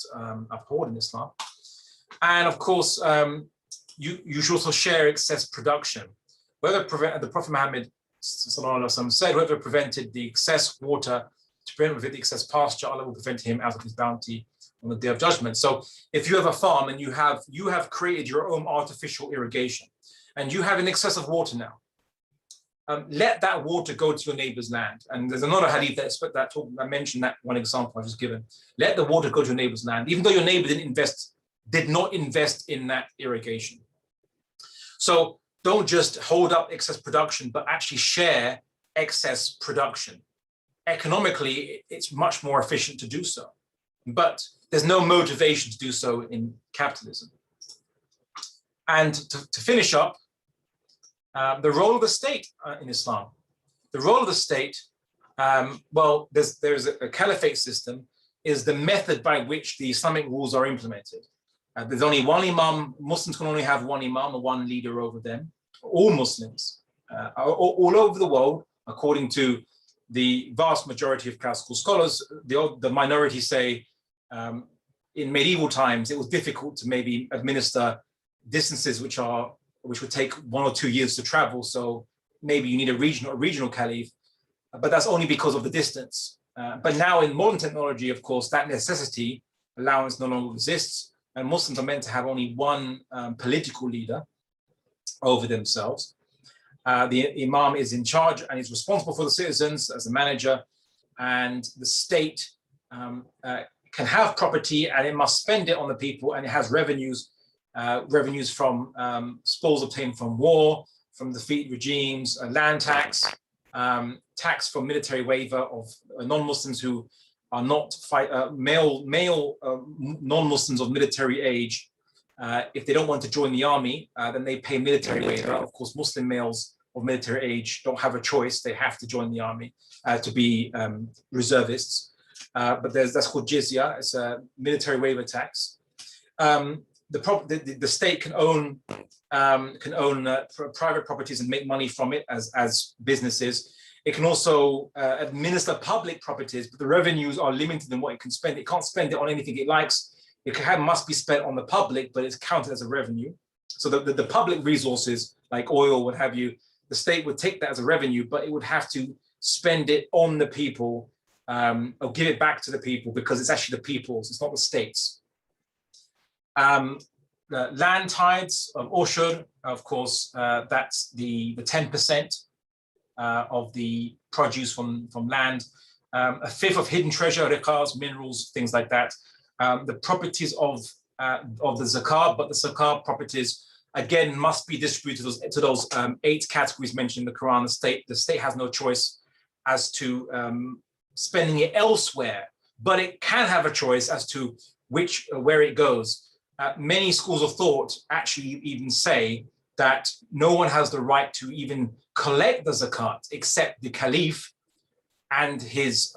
abhorred in Islam. And of course, you should also share excess production. The Prophet Muhammad said, whoever prevented the excess water to prevent with the excess pasture, Allah will prevent him out of his bounty on the Day of Judgment. So if you have a farm and you have created your own artificial irrigation, and you have an excess of water now, let that water go to your neighbor's land. And there's another hadith that mentioned that one example I've just given. Let the water go to your neighbor's land, even though your neighbor did not invest in that irrigation. So don't just hold up excess production, but actually share excess production. Economically, it's much more efficient to do so, but there's no motivation to do so in capitalism. And to finish up, the role of the state in Islam. The role of the state, there's a caliphate system, is the method by which the Islamic rules are implemented. There's only one imam. Muslims can only have one imam or one leader over them. All Muslims, all over the world, according to the vast majority of classical scholars, the minority say in medieval times it was difficult to maybe administer distances which would take 1 or 2 years to travel. So maybe you need a regional caliph, but that's only because of the distance. But now in modern technology, of course, that necessity allowance no longer exists, and Muslims are meant to have only one political leader over themselves. The imam is in charge and is responsible for the citizens as a manager, and the state can have property and it must spend it on the people, and it has revenues from spoils obtained from war, from defeat regimes, land tax, tax for military waiver of non-Muslims who are not male non-Muslims of military age. If they don't want to join the army, then they pay military waiver. Of course, Muslim males of military age don't have a choice. They have to join the army to be reservists. But that's called jizya. It's a military waiver tax. The state can own private properties and make money from it as businesses. It can also administer public properties, but the revenues are limited in what it can spend. It can't spend it on anything it likes. It must be spent on the public, but it's counted as a revenue. So the public resources like oil, what have you, the state would take that as a revenue, but it would have to spend it on the people or give it back to the people, because it's actually the people's, it's not the state's. The land tithes of Ushur, of course, that's the 10% of the produce from land. A fifth of hidden treasure, riqas, minerals, things like that. The properties of the zakah, but the zakah properties again must be distributed to those 8 categories mentioned in the Quran. The state has no choice as to spending it elsewhere, but it can have a choice as to where it goes. Many schools of thought actually even say that no one has the right to even collect the zakat except the caliph and his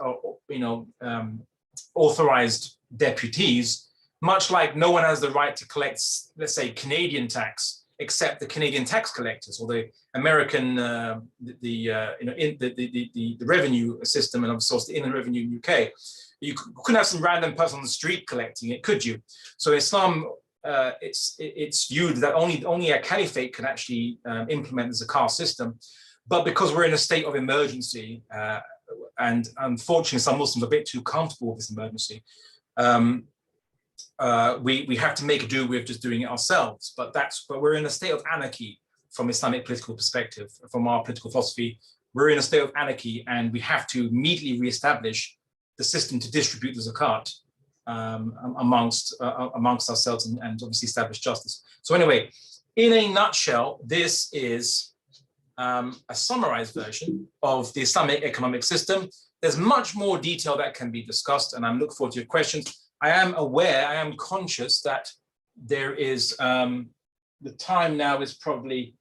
authorized deputies, much like no one has the right to collect, let's say, Canadian tax except the Canadian tax collectors, or the American the revenue system, and of course the Inland Revenue in the UK. You couldn't have some random person on the street collecting it, could you? So Islam, it's viewed that only a caliphate can actually implement the zakah system. But because we're in a state of emergency, and unfortunately, some Muslims are a bit too comfortable with this emergency. We have to make do with just doing it ourselves, but we're in a state of anarchy from Islamic political perspective, from our political philosophy. We're in a state of anarchy, and we have to immediately reestablish the system to distribute the zakat amongst ourselves, and obviously establish justice. So anyway, in a nutshell, this is a summarized version of the Islamic economic system. There's much more detail that can be discussed, and I'm looking forward to your questions. I am conscious that there is, the time now is probably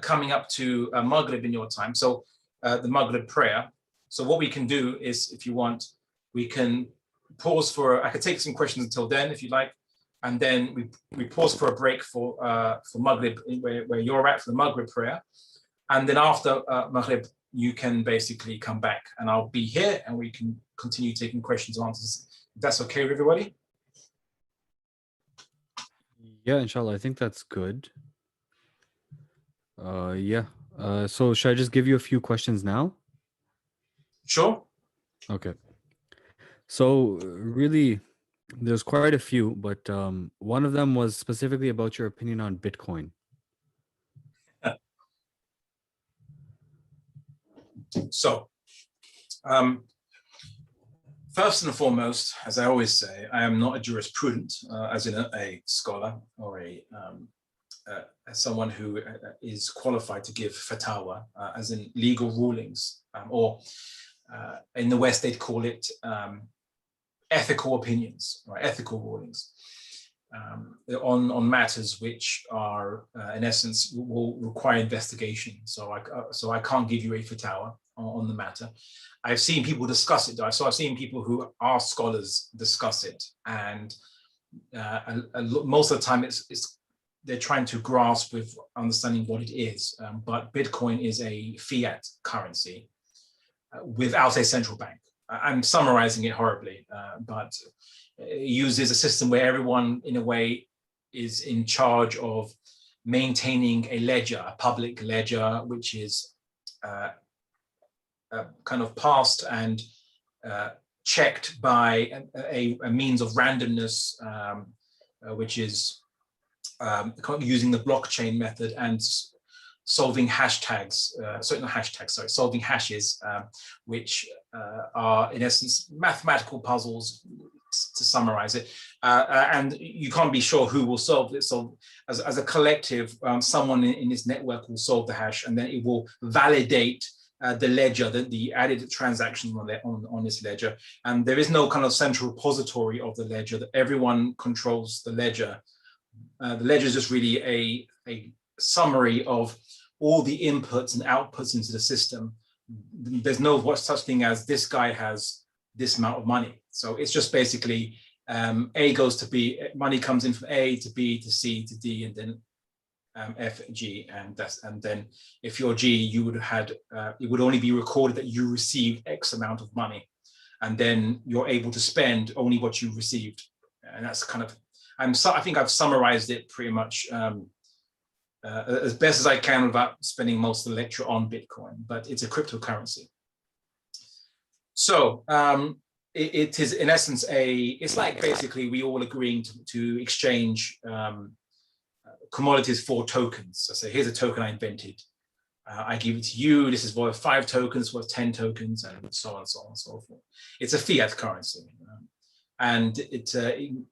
coming up to Maghrib in your time, so the Maghrib prayer. So what we can do is, if you want, we can pause I could take some questions until then, if you like, and then we pause for a break for Maghrib, where you're at for the Maghrib prayer. And then after Maghrib, you can basically come back, and I'll be here, and we can continue taking questions and answers. If that's okay with everybody? Yeah, inshallah, I think that's good. Yeah. So should I just give you a few questions now? Sure. Okay. So really, there's quite a few, but one of them was specifically about your opinion on Bitcoin. So, first and foremost, as I always say, I am not a jurisprudent, as in a scholar or as someone who is qualified to give fatwa, as in legal rulings, or in the West they'd call it ethical opinions, or ethical rulings, on matters which are, in essence, will require investigation. So I can't give you a fatwa on the matter. I've seen people discuss it, though. So I've seen people who are scholars discuss it, and most of the time they're trying to grasp with understanding what it is. But Bitcoin is a fiat currency without a central bank. I'm summarizing it horribly, but it uses a system where everyone, in a way, is in charge of maintaining a ledger, a public ledger, which is kind of passed and checked by a means of randomness, which is using the blockchain method and solving solving hashes, which are in essence mathematical puzzles, to summarize it, and you can't be sure who will solve it. So as a collective, someone in this network will solve the hash, and then it will validate the ledger, the added transactions on this ledger. And there is no kind of central repository of the ledger, that everyone controls the ledger. The ledger is just really a summary of all the inputs and outputs into the system. There's no such thing as this guy has this amount of money. So it's just basically A goes to B, money comes in from A to B to C to D, and then F, G, and then if you're G, you would have had, it would only be recorded that you received X amount of money, and then you're able to spend only what you received. And that's kind of, I think I've summarized it pretty much as best as I can without spending most of the lecture on Bitcoin, but it's a cryptocurrency. So it is in essence it's like basically we all agreeing to exchange commodities for tokens. So say, here's a token I invented. I give it to you. This is worth 5 tokens, worth 10 tokens, and so on and so on and so forth. It's a fiat currency, and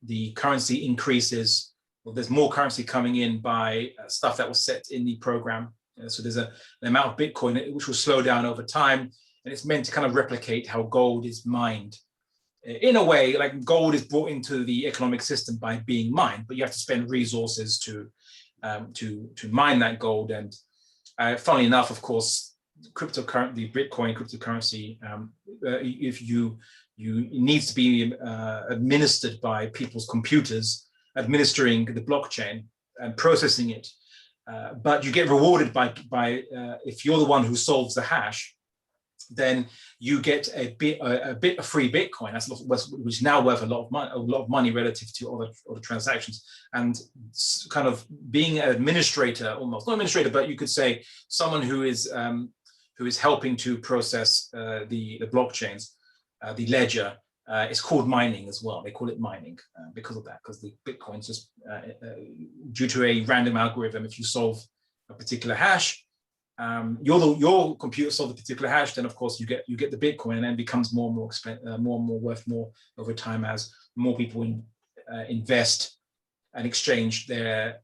the currency increases. Well, there's more currency coming in by stuff that was set in the program. So there's an amount of Bitcoin which will slow down over time, and it's meant to kind of replicate how gold is mined. In a way, like gold is brought into the economic system by being mined, but you have to spend resources to mine that gold. And funnily enough, of course, the Bitcoin cryptocurrency, if you it needs to be administered by people's computers, administering the blockchain and processing it, but you get rewarded by if you're the one who solves the hash, then you get a bit of free Bitcoin, which is now worth a lot of money relative to other transactions. And kind of being an administrator, almost not administrator, but you could say someone who is who is helping to process the blockchains, the ledger. It's called mining as well. They call it mining because of that, because the Bitcoin's just due to a random algorithm. If you solve a particular hash, your computer solves a particular hash, then of course you get the Bitcoin, and then it becomes more and more worth more over time as more people invest and exchange their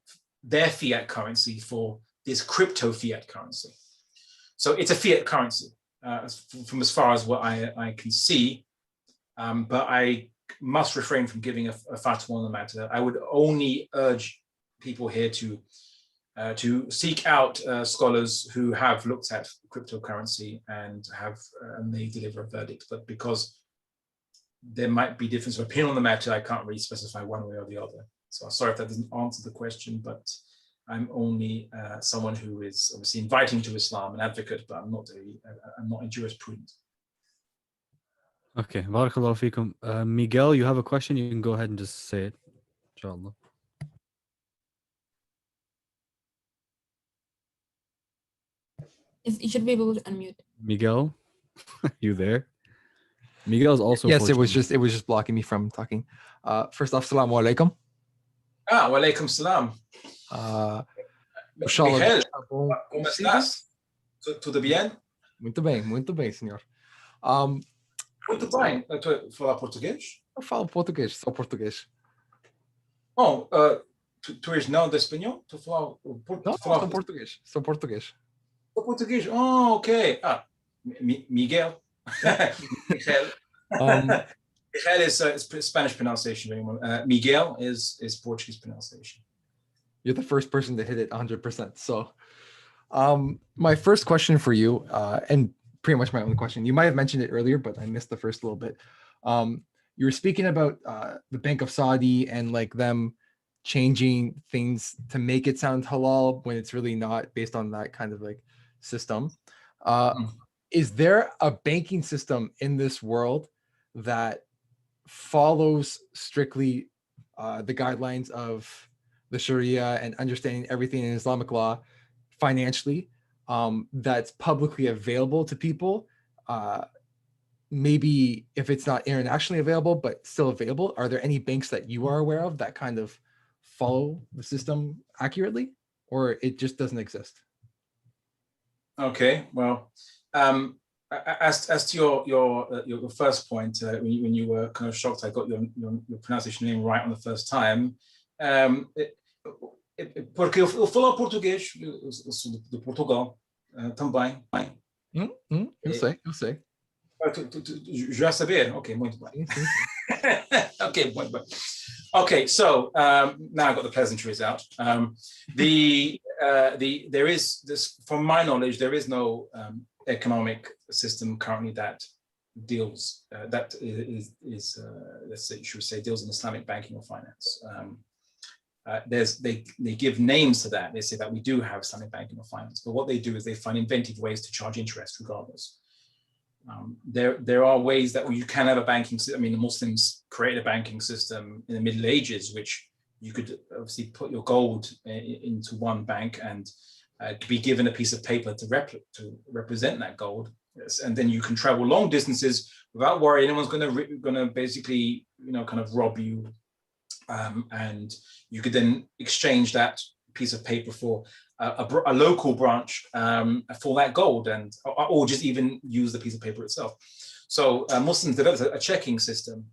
fiat currency for this crypto fiat currency. So it's a fiat currency from as far as what I can see, but I must refrain from giving a fatwa on the matter. I would only urge people here to seek out scholars who have looked at cryptocurrency and they deliver a verdict. But because there might be difference of opinion on the matter, I can't really specify one way or the other. So I'm sorry if that doesn't answer the question, but I'm only someone who is obviously inviting to Islam, an advocate, but I'm not a jurisprudent. Okay, barakallahu feekum. Miguel, you have a question? You can go ahead and just say it, inshallah. You should be able to unmute. Miguel, you there? Miguel's also yes. Portuguese. It was just blocking me from talking. First off, assalamu alaikum. Wa alaikum salam. Miguel, como estás? Tudo bien? Muito bem, senhor. Muito bem. Falar português? Eu falo português, só português. Bom, tu és não de espanhol? Tu fala Sou português. Sou português. Português. Oh, okay. Miguel. Miguel. Miguel is Spanish pronunciation. Miguel is Portuguese pronunciation. You're the first person to hit it 100%. So, my first question for you, and pretty much my only question, you might have mentioned it earlier, but I missed the first little bit. You were speaking about the Bank of Saudi and like them changing things to make it sound halal when it's really not, based on that kind of like system. Is there a banking system in this world that follows strictly the guidelines of the Sharia and understanding everything in Islamic law financially, that's publicly available to people? Maybe if it's not internationally available, but still available, are there any banks that you are aware of that kind of follow the system accurately, or it just doesn't exist? Okay, well, as to your first point, when you were kind of shocked I got your pronunciation name right on the first time, porque eu falo português, eu sou de Portugal também. Eu sei. Já saber? Ok, muito bem. Okay, muito bem. Okay, so now I've got the pleasantries out. There is this, from my knowledge, there is no economic system currently that deals that is let's say, should we say, deals in Islamic banking or finance. They give names to that. They say that we do have Islamic banking or finance, but what they do is they find inventive ways to charge interest regardless. There are ways that you can have a banking system. I mean, the Muslims created a banking system in the Middle Ages, which you could obviously put your gold into one bank and be given a piece of paper to represent that gold, and then you can travel long distances without worrying anyone's going to basically kind of rob you, and you could then exchange that piece of paper for a local branch for that gold, or just even use the piece of paper itself. So Muslims developed a checking system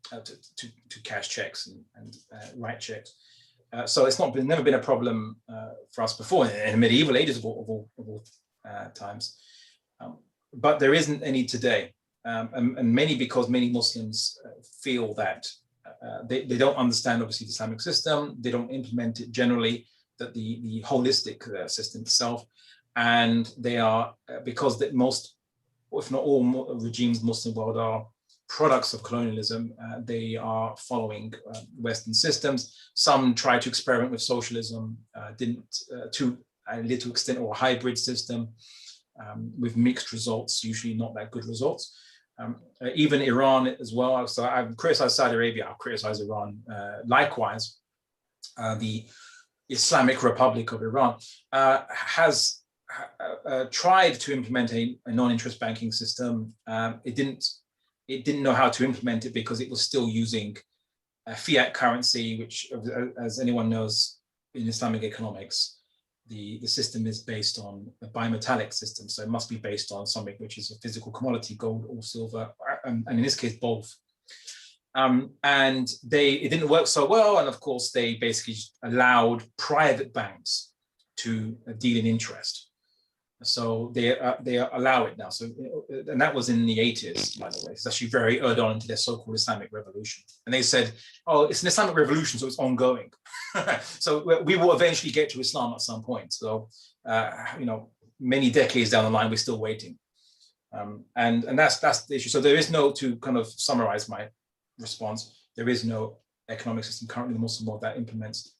to cash checks and write checks. So it's never been a problem for us before in the medieval ages of all times, but there isn't any today, and because many Muslims feel that they don't understand obviously the Islamic system, they don't implement it generally, that the holistic system itself, and they are because that most, if not all, regimes in the Muslim world are products of colonialism. They are following Western systems. Some try to experiment with socialism, didn't to a little extent, or a hybrid system with mixed results, usually not that good results. Even Iran as well. So I've criticized Saudi Arabia, I've criticized Iran. Likewise, the Islamic Republic of Iran has tried to implement a non-interest banking system. It didn't know how to implement it because it was still using fiat currency, which, as anyone knows in Islamic economics, the system is based on a bimetallic system. So it must be based on something which is a physical commodity, gold or silver, and in this case, both. And it didn't work so well. And of course, they basically allowed private banks to deal in interest. So they allow it now. So, and that was in the 80s, by the way. It's actually very early on into their so-called Islamic revolution. And they said, oh, it's an Islamic revolution, so it's ongoing. So we will eventually get to Islam at some point. So, many decades down the line, we're still waiting. And that's the issue. So there is no, to kind of summarize my response, there is no economic system currently in the Muslim world that implements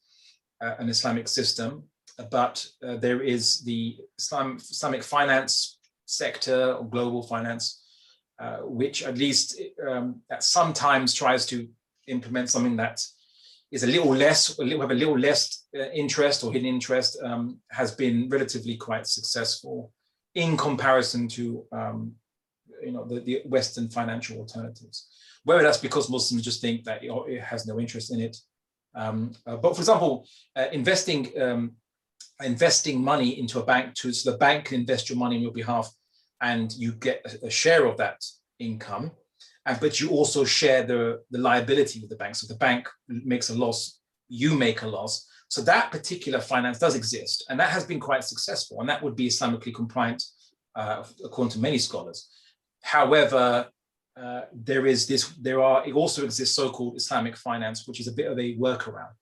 an Islamic system. But there is the Islamic finance sector or global finance, which at least sometimes tries to implement something that is have a little less interest or hidden interest, has been relatively quite successful in comparison to the Western financial alternatives. Whether that's because Muslims just think that it has no interest in it, but for example, investing money into a bank so the bank can invest your money on your behalf and you get a share of that income, but you also share the liability with the bank. So the bank makes a loss, you make a loss. So that particular finance does exist, and that has been quite successful, and that would be Islamically compliant according to many scholars. However, it also exists so-called Islamic finance, which is a bit of a workaround.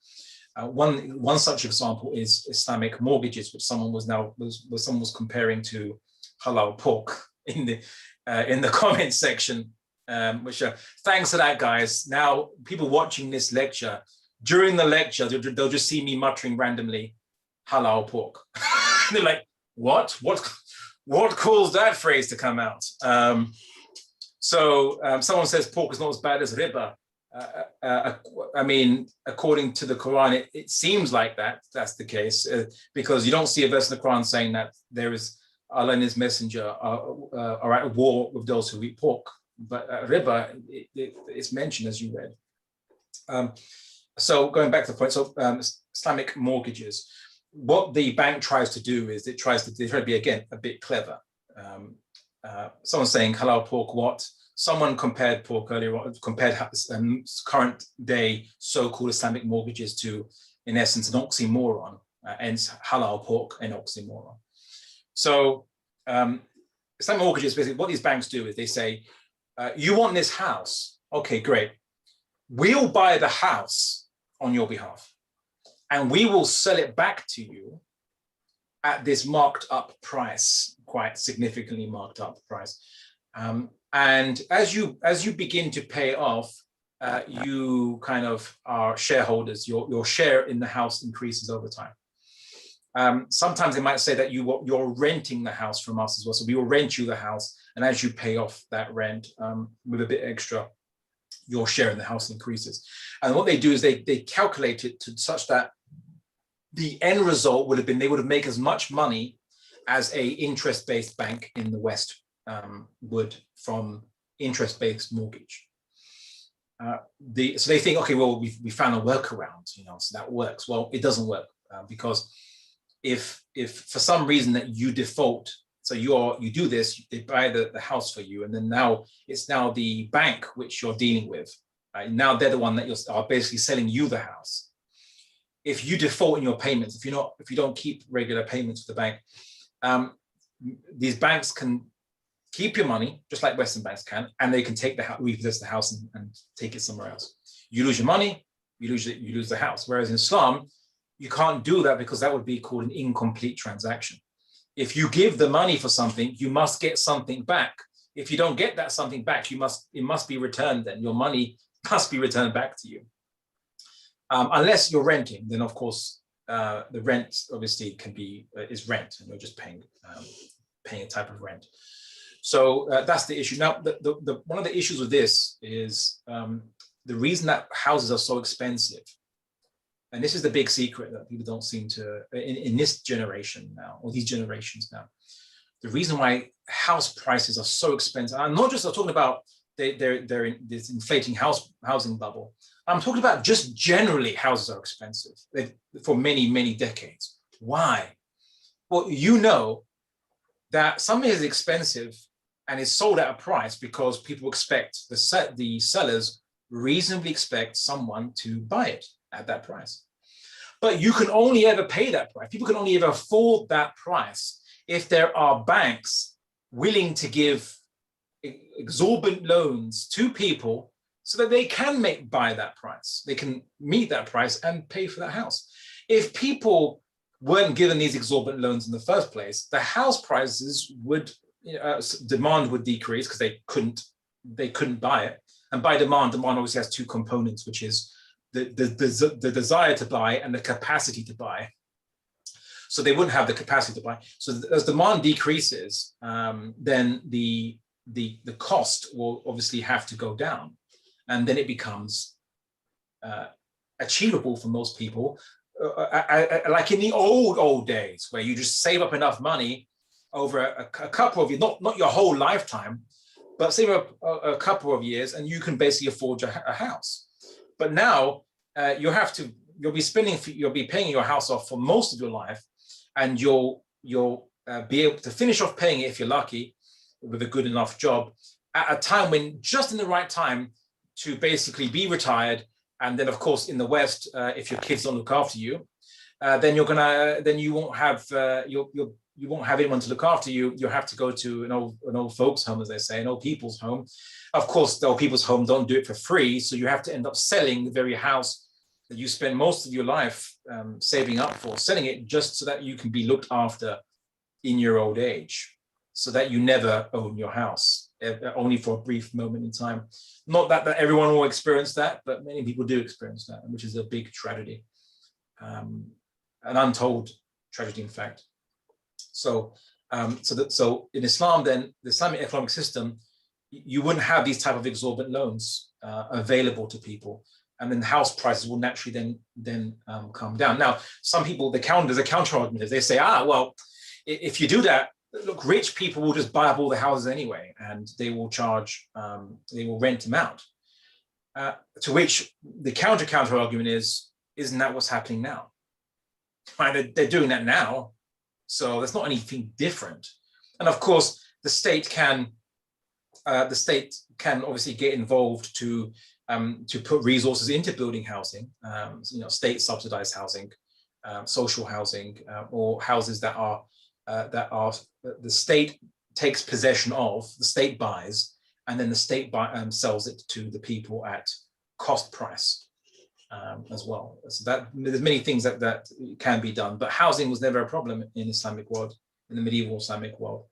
One such example is Islamic mortgages, which someone was comparing to halal pork in the comment section. Which thanks to that, guys. Now people watching this lecture, during the lecture, they'll just see me muttering randomly, halal pork. They're like, what caused that phrase to come out? Someone says pork is not as bad as riba. I mean, according to the Quran, it seems like that's the case, because you don't see a verse in the Quran saying that there is Allah and His Messenger are at war with those who eat pork. But riba, it's mentioned, as you read. So going back to the point, Islamic mortgages, what the bank tries to do is they try to be, again, a bit clever. Someone's saying halal pork, what? Someone compared pork earlier on, compared current day so-called Islamic mortgages to, in essence, an oxymoron, hence halal pork, an oxymoron. So Islamic mortgages, basically what these banks do is they say, you want this house? Okay, great. We'll buy the house on your behalf, and we will sell it back to you at this marked up price, quite significantly marked up price. And as you begin to pay off, you kind of are shareholders. Your share in the house increases over time. Sometimes they might say that you're renting the house from us as well. So we will rent you the house, and as you pay off that rent with a bit extra, your share in the house increases. And what they do is they calculate it to such that the end result would have been they would have made as much money as a interest-based bank in the West would from interest-based mortgage. So they think, okay, well, we found a workaround, so that works. Well, it doesn't work because if for some reason that you default, so you do this, they buy the house for you, and then now it's the bank which you're dealing with. Now they're the one that are basically selling you the house. If you default in your payments, if you don't keep regular payments with the bank, these banks can keep your money just like Western banks can, and they can take repossess the house and take it somewhere else. You lose your money, you lose the house. Whereas in Islam, you can't do that because that would be called an incomplete transaction. If you give the money for something, you must get something back. If you don't get that something back, it must be returned. Then your money must be returned back to you. Unless you're renting, then of course the rent obviously is rent, and you're just paying a type of rent. So that's the issue. Now, one of the issues with this is the reason that houses are so expensive and this is the big secret that people don't seem to, in this generation now, or these generations now, the reason why house prices are so expensive, I'm not just talking about they're in this inflating housing bubble. I'm talking about just generally houses are expensive for many, many decades. Why? Well, you know that something is expensive and is sold at a price because people expect, the sellers reasonably expect someone to buy it at that price. But you can only ever pay that price. People can only ever afford that price if there are banks willing to give exorbitant loans to people so that they can buy that price. They can meet that price and pay for that house. If people weren't given these exorbitant loans in the first place, the house prices would, demand would decrease because they couldn't buy it. And by demand obviously has two components, which is the desire to buy and the capacity to buy. So they wouldn't have the capacity to buy. So as demand decreases, then the cost will obviously have to go down, and then it becomes achievable for most people. Like in the old days, where you just save up enough money over a couple of years, not your whole lifetime, but save up a couple of years, and you can basically afford a house. But now you'll be paying your house off for most of your life, and you'll be able to finish off paying it if you're lucky with a good enough job at a time when just in the right time to basically be retired. And then, of course, in the West, if your kids don't look after you, then you won't have you won't have anyone to look after you. You'll have to go to an old folks' home, as they say, an old people's home. Of course, the old people's home don't do it for free, so you have to end up selling the very house that you spend most of your life saving up for, selling it just so that you can be looked after in your old age, so that you never own your house, only for a brief moment in time. Not that everyone will experience that, but many people do experience that, which is a big tragedy, an untold tragedy, in fact. So in Islam, then the Islamic economic system, you wouldn't have these type of exorbitant loans available to people, and then house prices will naturally then come down. Now, some people, there's a counter argument. They say, well, if you do that, look, rich people will just buy up all the houses anyway, and they will rent them out. To which the counter argument is, isn't that what's happening now? Right? They're doing that now, so that's not anything different. And of course, the state can obviously get involved to put resources into building housing, state subsidized housing, social housing, or houses that are the state takes possession of, the state buys, and then the state sells it to the people at cost price as well. So that there's many things that can be done, but housing was never a problem in Islamic world, in the medieval Islamic world.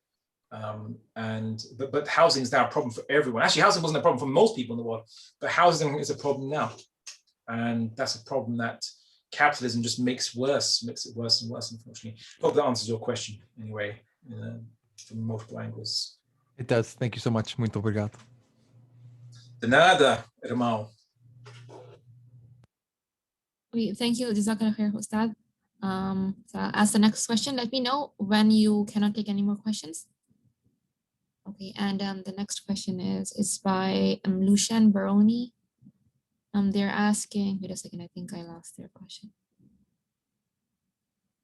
But housing is now a problem for everyone. Actually, housing wasn't a problem for most people in the world, but housing is a problem now, and that's a problem that capitalism just makes it worse and worse, unfortunately. Hope that answers your question anyway, from multiple angles. It does. Thank you so much. Muito obrigado. De nada, irmão. Thank you, Jazakallah khair, Ustadh. So as the next question, let me know when you cannot take any more questions. Okay, and the next question is by Lucian Baroni. They're asking, wait a second, I think I lost their question.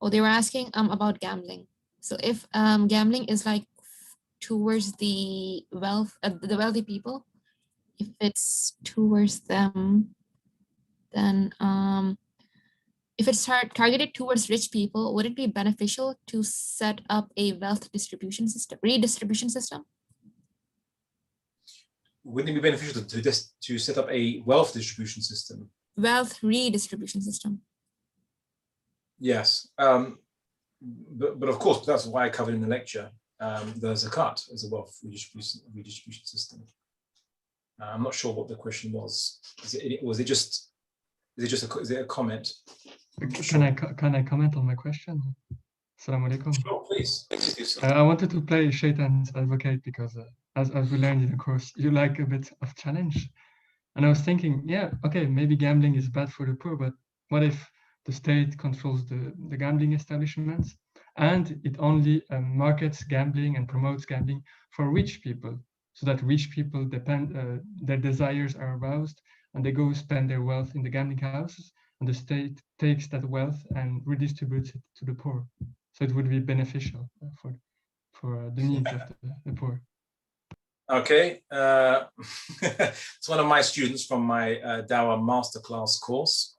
Oh, they were asking about gambling. So if gambling is like towards the wealthy people, if it's towards them, then if it's targeted towards rich people, would it be beneficial to set up a wealth redistribution system? Wouldn't it be beneficial to set up a wealth distribution system? Wealth redistribution system. Yes, but of course, that's why I covered in the lecture. There's a zakat as a wealth redistribution system. I'm not sure what the question was. Is it a comment? Can I comment on my question? Assalamu alaikum. Sure, please. I wanted to play Shaitan's advocate because as we learned in the course, you like a bit of challenge. And I was thinking, yeah, okay, maybe gambling is bad for the poor, but what if the state controls the gambling establishments, and it only markets gambling and promotes gambling for rich people, so that rich people their desires are aroused and they go spend their wealth in the gambling houses, and the state takes that wealth and redistributes it to the poor. So it would be beneficial for the needs of the poor. Okay, it's one of my students from my Dawa masterclass course,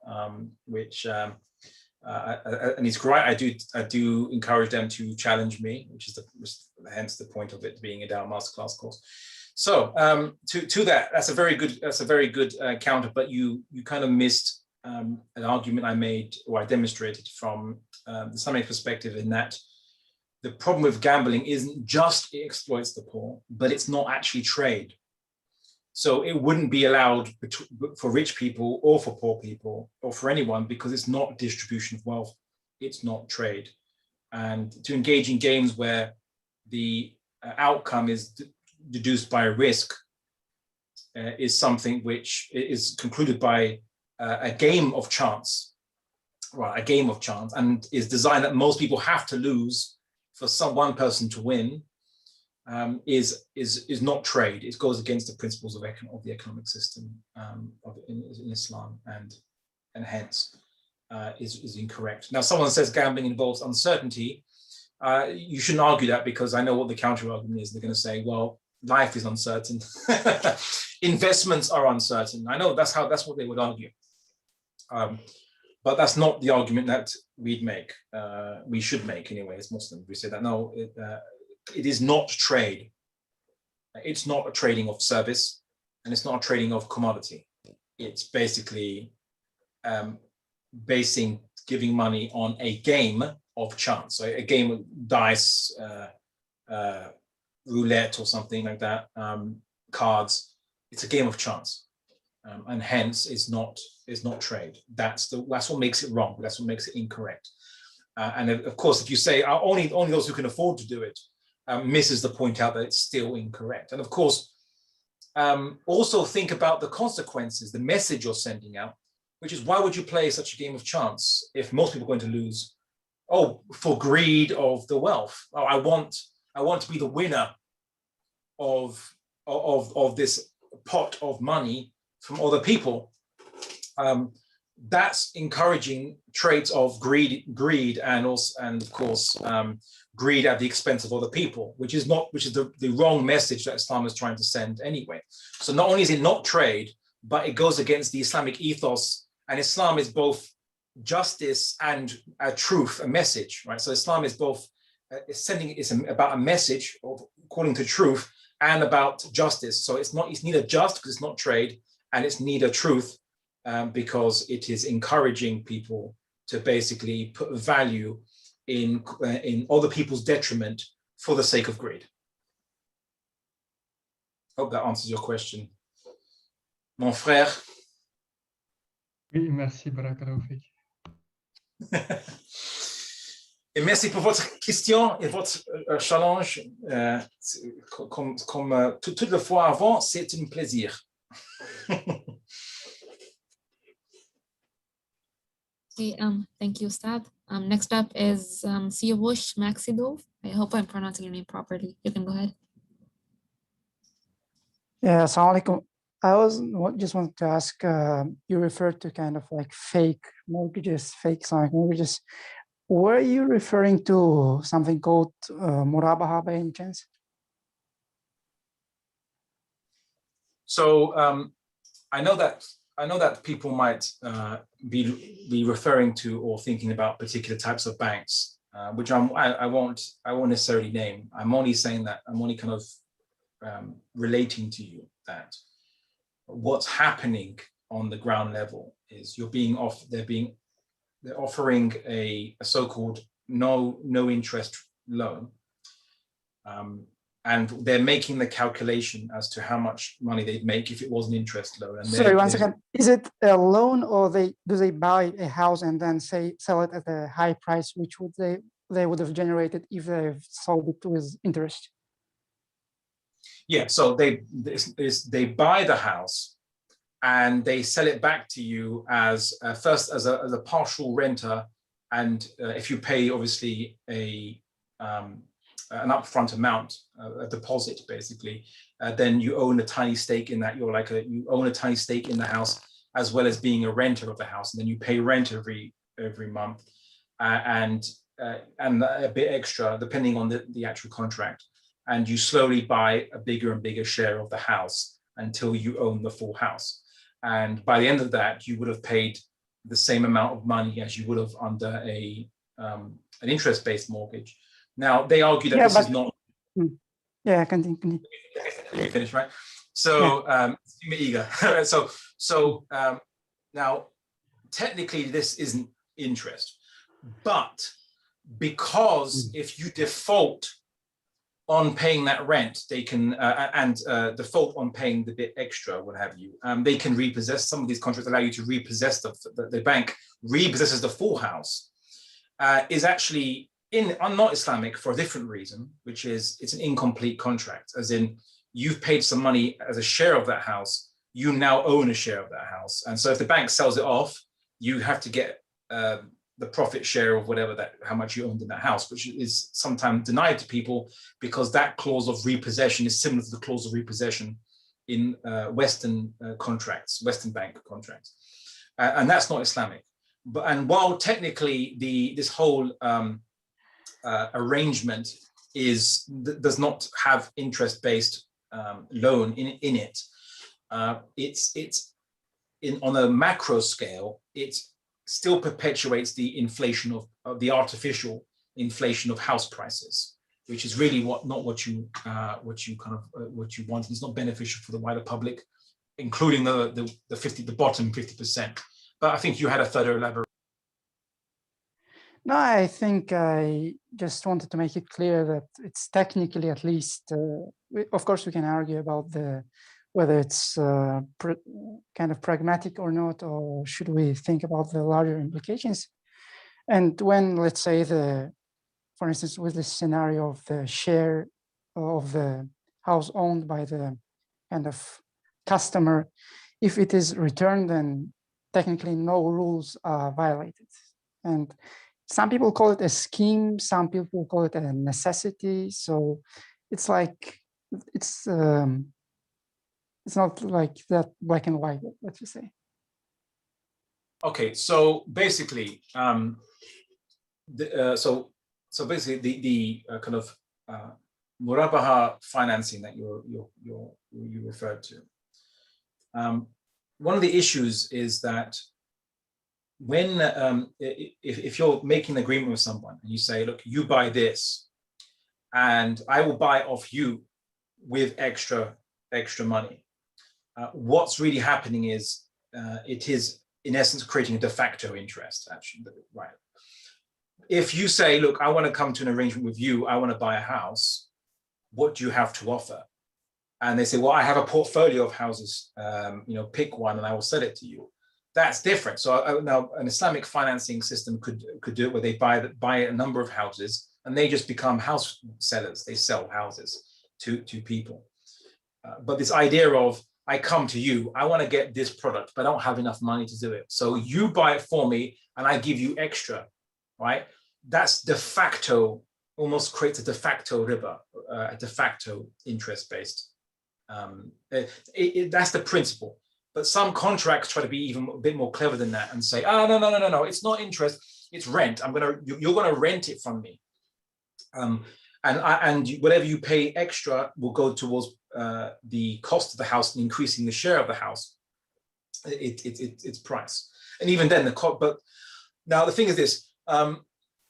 which and it's great. I do encourage them to challenge me, which is hence the point of it being a Dawa masterclass course. So to that, that's a very good counter. But you kind of missed an argument I made, or I demonstrated from the Islamic perspective, in that the problem with gambling isn't just it exploits the poor, but it's not actually trade. So it wouldn't be allowed for rich people or for poor people or for anyone, because it's not distribution of wealth, it's not trade. And to engage in games where the outcome is deduced by a risk is something which is concluded by a game of chance, right? A game of chance, and is designed that most people have to lose for one person to win, is not trade. It goes against the principles of the economic system in Islam, and hence is incorrect. Now, someone says gambling involves uncertainty. You shouldn't argue that, because I know what the counter argument is. They're going to say, well, life is uncertain. Investments are uncertain. I know that's what they would argue. But that's not the argument that we'd make. We should make anyway as Muslims. We say that no, it is not trade. It's not a trading of service, and it's not a trading of commodity. It's basically giving money on a game of chance. So a game of dice, roulette or something like that, cards. It's a game of chance. And hence is not trade. That's what makes it wrong. That's what makes it incorrect. And of course, if you say only those who can afford to do it, misses the point out that it's still incorrect. And of course, also think about the consequences, the message you're sending out, which is, why would you play such a game of chance if most people are going to lose? Oh, for greed of the wealth. Oh, I want to be the winner of this pot of money from other people. That's encouraging traits of greed, and of course greed at the expense of other people, which is the wrong message that Islam is trying to send anyway. So not only is it not trade, but it goes against the Islamic ethos, and Islam is both justice and a truth, a message, right? So Islam is both it's about a message according to truth and about justice. So it's neither just, because it's not trade, and it's neither truth, because it is encouraging people to basically put value in other people's detriment for the sake of greed. Hope that answers your question, mon frère. Oui, merci, barakallahu fik. Et merci pour votre question et votre challenge. Comme toute la fois avant, c'est un plaisir. Okay, thank you, Ustadh. Next up is Siyavush Maxidov. I hope I'm pronouncing your name properly. You can go ahead. Yeah, assalamu alaikum. Just wanted to ask, you referred to kind of like fake mortgages, fake Islamic mortgages. Were you referring to something called murabaha by any chance? So I know that people might be referring to or thinking about particular types of banks, which I won't necessarily name. I'm only saying that I'm only kind of relating to you that what's happening on the ground level is they're offering a so-called no interest loan, and they're making the calculation as to how much money they'd make if it was an interest loan. And sorry, 1 second. Is it a loan, or do they buy a house and then sell it at a high price, which they would have generated if they've sold it with interest? Yeah, so they buy the house, and they sell it back to you as first as a partial renter, and if you pay obviously an upfront amount, a deposit basically, then you own a tiny stake in that. You own a tiny stake in the house, as well as being a renter of the house, and then you pay rent every month, and a bit extra depending on the actual contract, and you slowly buy a bigger and bigger share of the house until you own the full house. And by the end of that, you would have paid the same amount of money as you would have under an interest-based mortgage. Now they argue that this is not. Yeah, continue. You finish, right? So eager. so now technically this isn't interest, but because if you default on paying that rent, they can default on paying the bit extra, what have you. They can repossess. Some of these contracts allow you to repossess the bank repossesses the full house. Is actually not Islamic for a different reason, which is it's an incomplete contract, as in you've paid some money as a share of that house, you now own a share of that house. And so if the bank sells it off, you have to get the profit share of how much you owned in that house, which is sometimes denied to people because that clause of repossession is similar to the clause of repossession in Western contracts, Western bank contracts. And that's not Islamic. And while technically this whole arrangement does not have interest-based loan in it, it's on a macro scale, it still perpetuates the inflation of the artificial inflation of house prices, which is really not what you want. It's not beneficial for the wider public, including the bottom 50%. But I think you had a further elaboration. No, I think I just wanted to make it clear that it's technically, at least, of course, we can argue about whether it's kind of pragmatic or not, or should we think about the larger implications. And when, let's say, for instance, with this scenario of the share of the house owned by the kind of customer, if it is returned, then technically no rules are violated. And some people call it a scheme, some people call it a necessity. So it's like, it's not like that black and white, let's just say. Okay, so basically, so basically the kind of murabaha financing that you referred to. One of the issues is that when if you're making an agreement with someone and you say, look, you buy this, and I will buy off you with extra money. What's really happening is it is in essence creating a de facto interest, actually, right? If you say, look, I want to come to an arrangement with you, I want to buy a house, what do you have to offer? And they say, well, I have a portfolio of houses, pick one and I will sell it to you. That's different. So now an Islamic financing system could do it where they buy a number of houses and they just become house sellers. They sell houses to people. But this idea of, I come to you, I want to get this product, but I don't have enough money to do it. So you buy it for me and I give you extra, right? That's de facto, almost creates a de facto riba, a de facto interest-based. That's the principle. But some contracts try to be even a bit more clever than that and say, oh, no, it's not interest, it's rent. You're gonna rent it from me. And whatever you pay extra will go towards the cost of the house and increasing the share of the house, its price. And even then, but now the thing is this,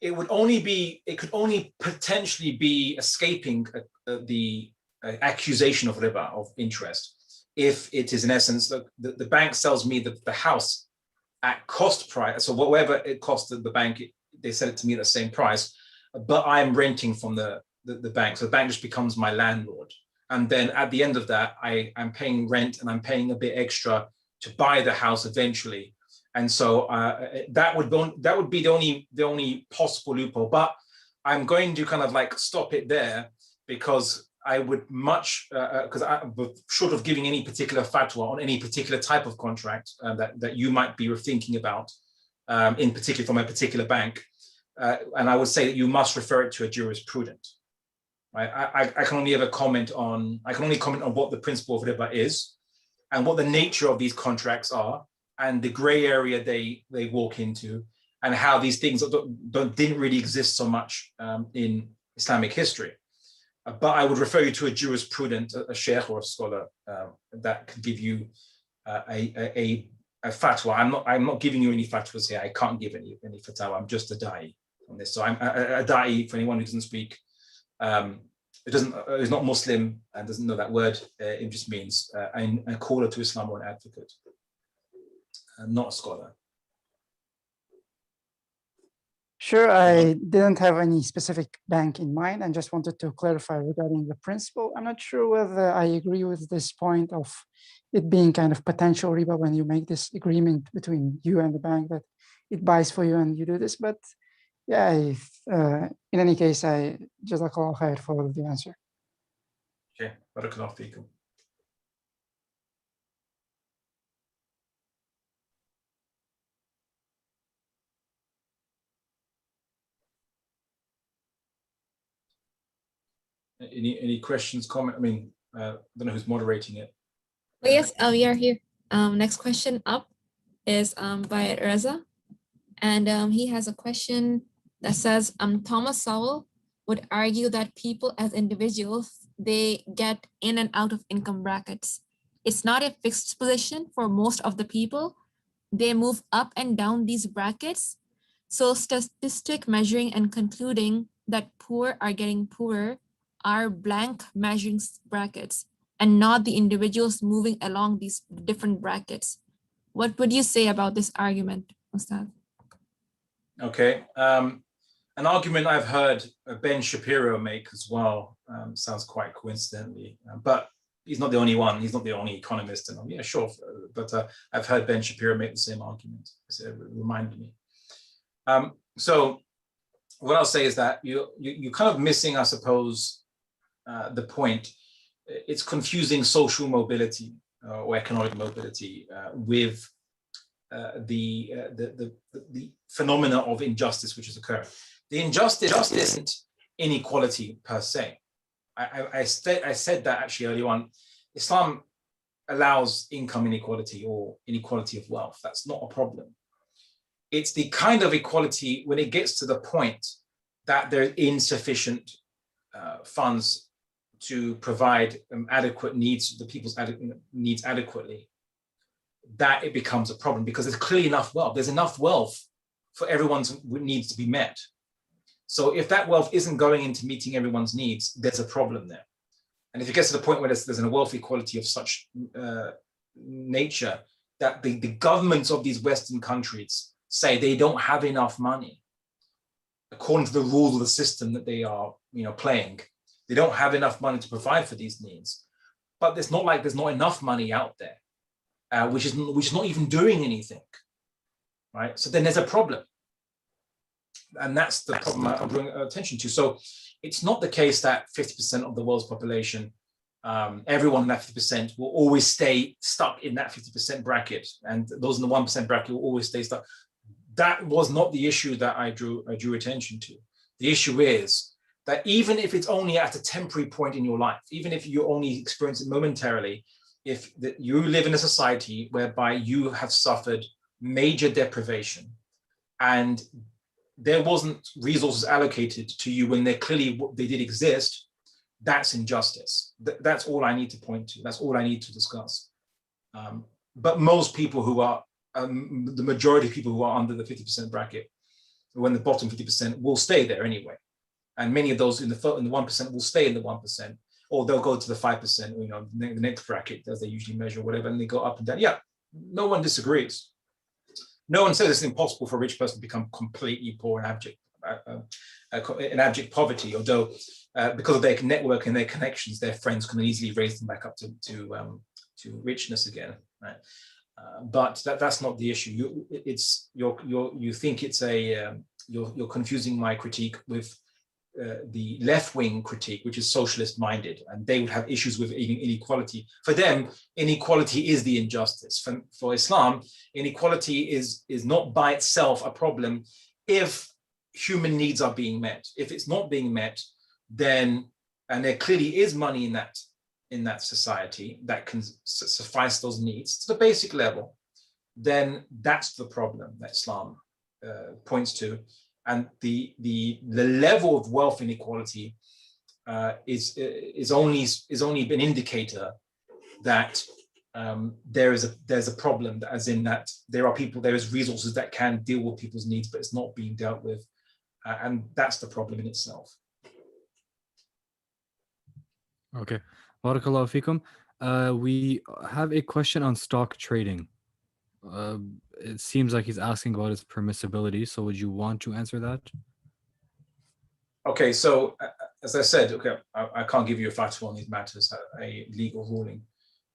it could only potentially be escaping the accusation of riba, of interest, if it is in essence, the bank sells me the house at cost price. So whatever it cost the bank, they sell it to me at the same price, but I'm renting from the bank. So the bank just becomes my landlord. And then at the end of that, I'm paying rent and I'm paying a bit extra to buy the house eventually. And so that would be the only possible loophole. But I'm going to kind of like stop it there, because I would much, because short of giving any particular fatwa on any particular type of contract that you might be thinking about, in particular from a particular bank, and I would say that you must refer it to a jurisprudent. Right? I can only ever comment on, what the principle of riba is, and what the nature of these contracts are, and the gray area they walk into, and how these things didn't really exist so much in Islamic history. But I would refer you to a jurisprudent, a sheikh or a scholar that can give you a fatwa. I'm not giving you any fatwas here. I can't give any fatwa. I'm just a da'i on this. So I'm a da'i, for anyone who doesn't speak, is not Muslim and doesn't know that word. It just means a caller to Islam or an advocate, not a scholar. Sure, I didn't have any specific bank in mind and just wanted to clarify regarding the principle. I'm not sure whether I agree with this point of it being kind of potential riba when you make this agreement between you and the bank that it buys for you and you do this. But yeah, in any case, I jazakallah khair for the answer. Okay, barakallahu feekum. Any questions, comment? I mean, I don't know who's moderating it. Oh, yes, we are here. Next question up is by Reza. And he has a question that says, Thomas Sowell would argue that people as individuals, they get in and out of income brackets. It's not a fixed position for most of the people. They move up and down these brackets. So statistic measuring and concluding that poor are getting poorer are blank measuring brackets and not the individuals moving along these different brackets. What would you say about this argument, Ustadh? Okay, an argument I've heard Ben Shapiro make as well, sounds quite coincidentally, but he's not the only one. He's not the only economist. And yeah, sure, but I've heard Ben Shapiro make the same argument. So it reminded me. So what I'll say is that you're kind of missing, I suppose, the point. It's confusing social mobility or economic mobility with the phenomena of injustice which is occurring. The injustice isn't inequality per se. I said that actually earlier on. Islam allows income inequality or inequality of wealth. That's not a problem. It's the kind of equality when it gets to the point that there are insufficient funds to provide adequate needs, the people's needs adequately, that it becomes a problem because there's clearly enough wealth. There's enough wealth for everyone's needs to be met. So if that wealth isn't going into meeting everyone's needs, there's a problem there. And if it gets to the point where there's a wealth equality of such nature that the governments of these Western countries say they don't have enough money, according to the rules of the system that they are playing, they don't have enough money to provide for these needs. But it's not like there's not enough money out there, which is not even doing anything, right? So then there's a problem. And that's the problem I bring attention to. So it's not the case that 50% of the world's population, everyone in that 50% will always stay stuck in that 50% bracket. And those in the 1% bracket will always stay stuck. That was not the issue that I drew attention to. The issue is that even if it's only at a temporary point in your life, even if you only experience it momentarily, if you live in a society whereby you have suffered major deprivation and there wasn't resources allocated to you when they did exist, that's injustice. That's all I need to point to. That's all I need to discuss. But most people who are, the majority of people who are under the 50% bracket, when the bottom 50% will stay there anyway. And many of those in the 1% will stay in the 1%, or they'll go to the 5%, the next bracket as they usually measure, whatever, and they go up and down. Yeah, no one disagrees. No one says it's impossible for a rich person to become completely poor and abject poverty, although because of their network and their connections, their friends can easily raise them back up to richness again, right? But that's not the issue. You think it's you're confusing my critique with the left-wing critique, which is socialist-minded, and they would have issues with inequality. For them, inequality is the injustice. For Islam, inequality is not by itself a problem if human needs are being met. If it's not being met, then, and there clearly is money in that society that can suffice those needs to the basic level, then that's the problem that Islam points to. And the level of wealth inequality is only an indicator that there's a problem, as in that there is resources that can deal with people's needs, but it's not being dealt with, and that's the problem in itself. Okay, barakallahu fikum. We have a question on stock trading. It seems like he's asking about its permissibility. So would you want to answer that? Okay, so as I said, okay, I can't give you a fatwa on these matters, a legal ruling.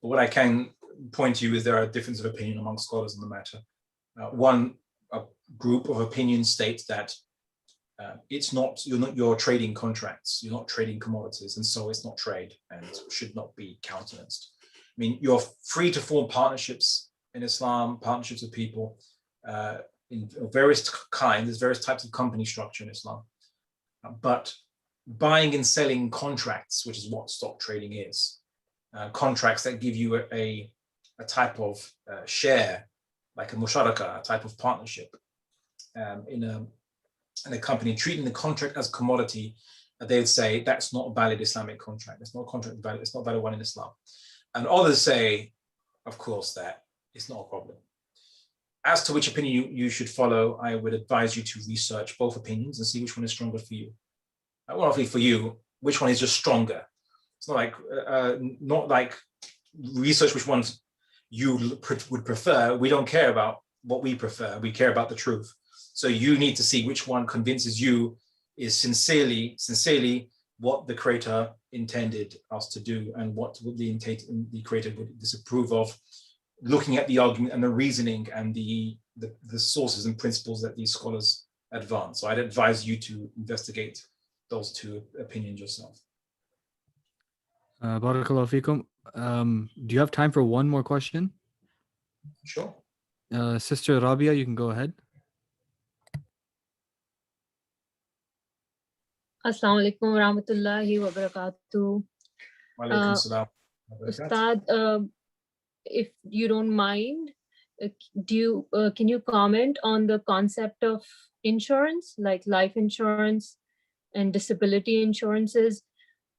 But what I can point to you is there are differences of opinion among scholars on the matter. One group of opinion states that you're trading contracts, you're not trading commodities, and so it's not trade and should not be countenanced. I mean, you're free to form partnerships in Islam, partnerships with people in various kinds. There's various types of company structure in Islam. But buying and selling contracts, which is what stock trading is, contracts that give you a type of share, like a musharaka, a type of partnership in a company, treating the contract as commodity, they would say that's not a valid Islamic contract. It's not a contract valid. It's not a valid one in Islam. And others say, of course, that it's not a problem. As to which opinion you should follow, I would advise you to research both opinions and see which one is stronger for you. Well, obviously for you, which one is just stronger. It's not like research which ones you would prefer. We don't care about what we prefer. We care about the truth. So you need to see which one convinces you is sincerely what the Creator intended us to do and what the Creator would disapprove of, looking at the argument and the reasoning and the sources and principles that these scholars advance. So I'd advise you to investigate those two opinions yourself. Barakallahu fikum. Do you have time for one more question? Sure. Sister Rabia, you can go ahead. Assalamu alaikum wa rahmatullahi wa barakatuh. Wa alaikum salam. Ustadh, if you don't mind, can you comment on the concept of insurance, like life insurance and disability insurances,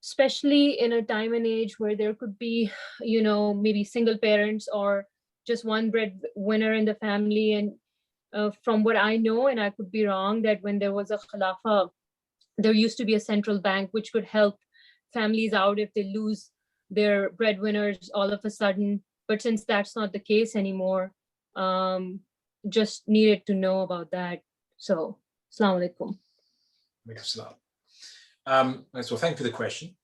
especially in a time and age where there could be, maybe single parents or just one breadwinner in the family. And from what I know, and I could be wrong, that when there was a Khilafah, there used to be a central bank which could help families out if they lose their breadwinners all of a sudden. But since that's not the case anymore, just needed to know about that. So, Assalamu alaikum. So thank you for the question.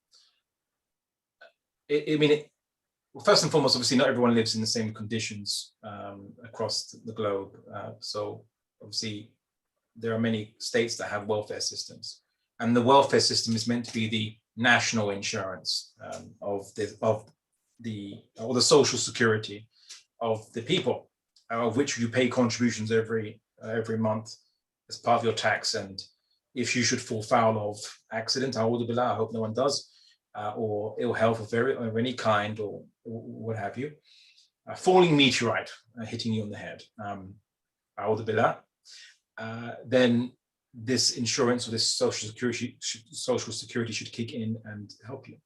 First and foremost, obviously not everyone lives in the same conditions across the globe. So obviously there are many states that have welfare systems, and the welfare system is meant to be the national insurance of the social security of the people, of which you pay contributions every month as part of your tax. And if you should fall foul of accident, I hope no one does, or ill health of any kind, or what have you, a falling meteorite hitting you on the head, then this insurance or this social security should kick in and help you.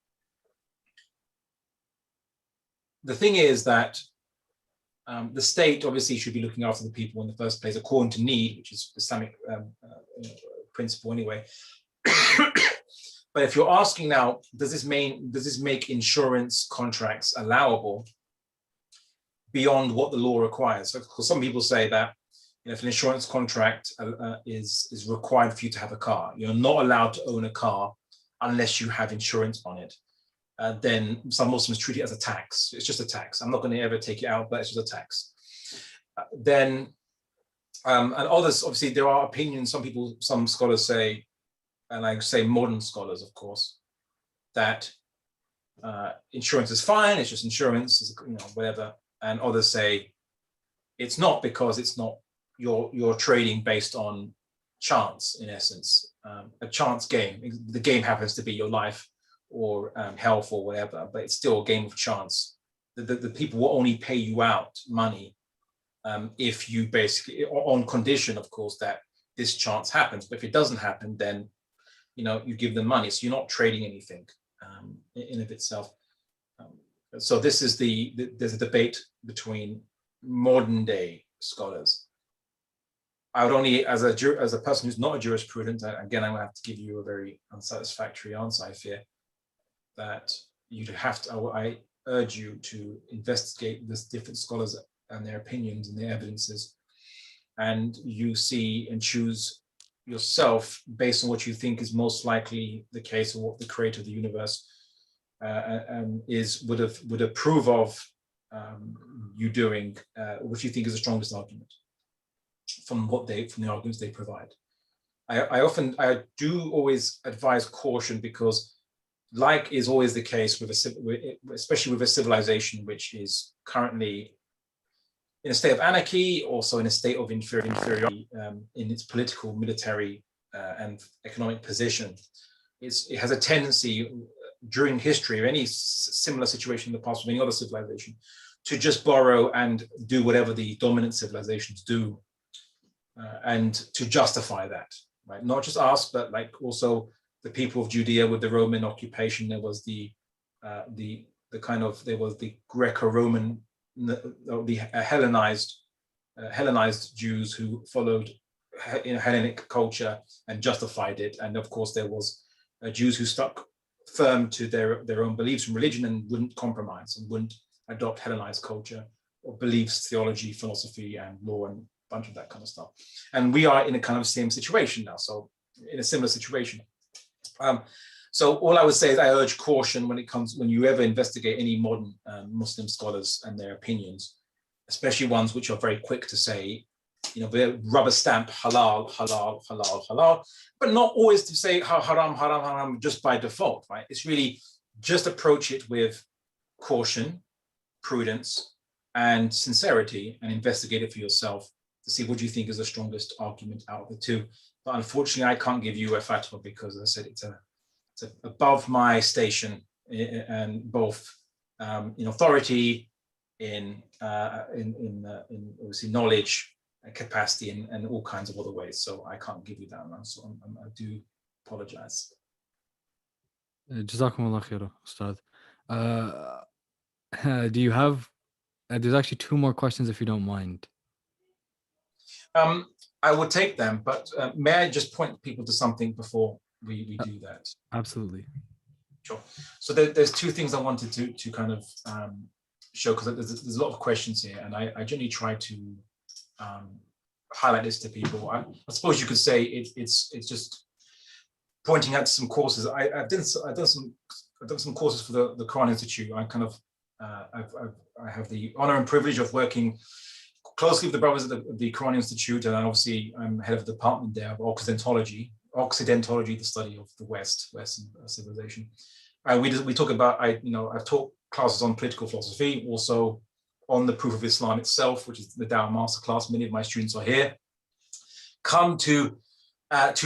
The thing is that the state obviously should be looking after the people in the first place according to need, which is Islamic principle anyway. But if you're asking now, does this make insurance contracts allowable beyond what the law requires? So, because some people say that if an insurance contract is required for you to have a car, you're not allowed to own a car unless you have insurance on it. Then some Muslims treat it as a tax. It's just a tax. I'm not going to ever take it out, but it's just a tax. And others, obviously, there are opinions. Some scholars say and I say modern scholars, of course, that insurance is fine, it's just insurance, you know, whatever. And others say it's not, because it's not, you're trading based on chance, in essence, a chance game. The game happens to be your life or health or whatever, but it's still a game of chance. The people will only pay you out money if you basically, on condition, of course, that this chance happens. But if it doesn't happen, then, you know, you give them money. So you're not trading anything in of itself. So this is there's a debate between modern day scholars. I would only, as a person who's not a jurisprudent, again, I'm going to have to give you a very unsatisfactory answer, I fear, that you'd have to, I urge you to investigate this different scholars and their opinions and their evidences, and you see and choose yourself based on what you think is most likely the case, or what the creator of the universe would approve of you doing, which you think is the strongest argument from the arguments they provide. I do always advise caution, because like is always the case especially with a civilization which is currently in a state of anarchy, also in a state of inferiority in its political, military, and economic position. It has a tendency during history, or any similar situation in the past with any other civilization, to just borrow and do whatever the dominant civilizations do, and to justify that, right? Not just us, but like also the people of Judea with the Roman occupation. There was the Greco-Roman, the Hellenized Jews who followed Hellenic culture and justified it. And of course, there was Jews who stuck firm to their own beliefs and religion and wouldn't compromise and wouldn't adopt Hellenized culture or beliefs, theology, philosophy, and law, and a bunch of that kind of stuff. And we are in a kind of same situation now, so in a similar situation. So all I would say is I urge caution when you ever investigate any modern Muslim scholars and their opinions, especially ones which are very quick to say, you know, they rubber stamp halal, halal, halal, halal, but not always to say haram, haram, haram just by default, right? It's really just approach it with caution, prudence, and sincerity, and investigate it for yourself to see what you think is the strongest argument out of the two. But unfortunately, I can't give you a fatwa, because, as I said, it's above my station, and both in authority, in obviously knowledge, capacity, and all kinds of other ways. So I can't give you that answer. I do apologize. Jazakumullah khair, Ustadh. Do you have? There's actually two more questions, if you don't mind. I would take them, but may I just point people to something before we do that? Absolutely. Sure. So there's two things I wanted to kind of show, because there's a lot of questions here, and I generally try to highlight this to people. I suppose you could say it's just pointing out some courses. I've done some courses for the Quran Institute. I kind of I have the honor and privilege of working closely with the brothers at the Quran Institute, and obviously I'm head of the department there of Occidentology, the study of the Western civilization. We talk about, I've taught classes on political philosophy, also on the proof of Islam itself, which is the Dawah Masterclass. Many of my students are here, come to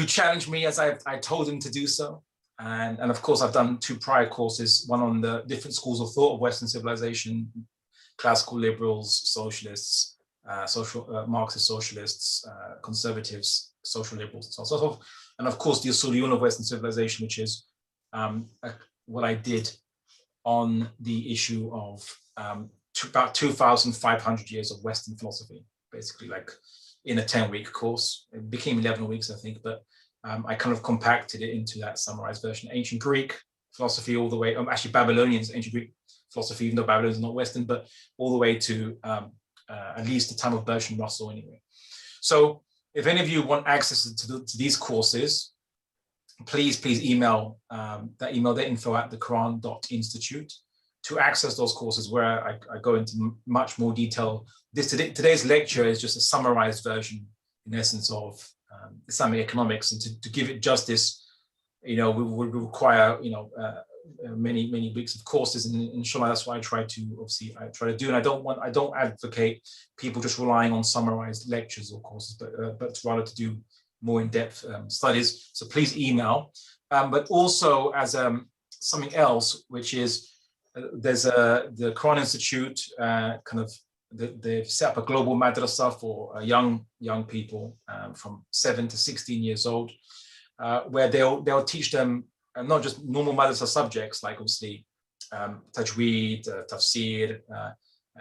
challenge me as I told them to do so. And of course, I've done two prior courses, one on the different schools of thought of Western civilization, classical liberals, socialists, Marxist socialists, conservatives, social liberals, and so forth. And of course, the Usuliyun of Western civilization, which is what I did on the issue of about 2,500 years of Western philosophy, basically, like in a 10-week course. It became 11 weeks, I think, but I kind of compacted it into that summarized version. Ancient Greek philosophy all the way, actually Babylonians, ancient Greek philosophy, even though Babylon is not Western, but all the way to at least the time of Bertrand Russell anyway. So if any of you want access to these courses, please email that info at thequran.institute to access those courses, where I go into much more detail. Today's lecture is just a summarized version, in essence, of Islamic economics, and to give it justice, you know, we would require, you know, many weeks of courses, and inshallah that's what I try to do. And I don't advocate people just relying on summarized lectures or courses, but rather to do more in-depth studies. So please email. But also as something else, which is there's the Quran Institute, they've set up a global madrasa for young people from 7 to 16 years old, where they'll teach them not just normal madrasa subjects like obviously tajweed, tafsir,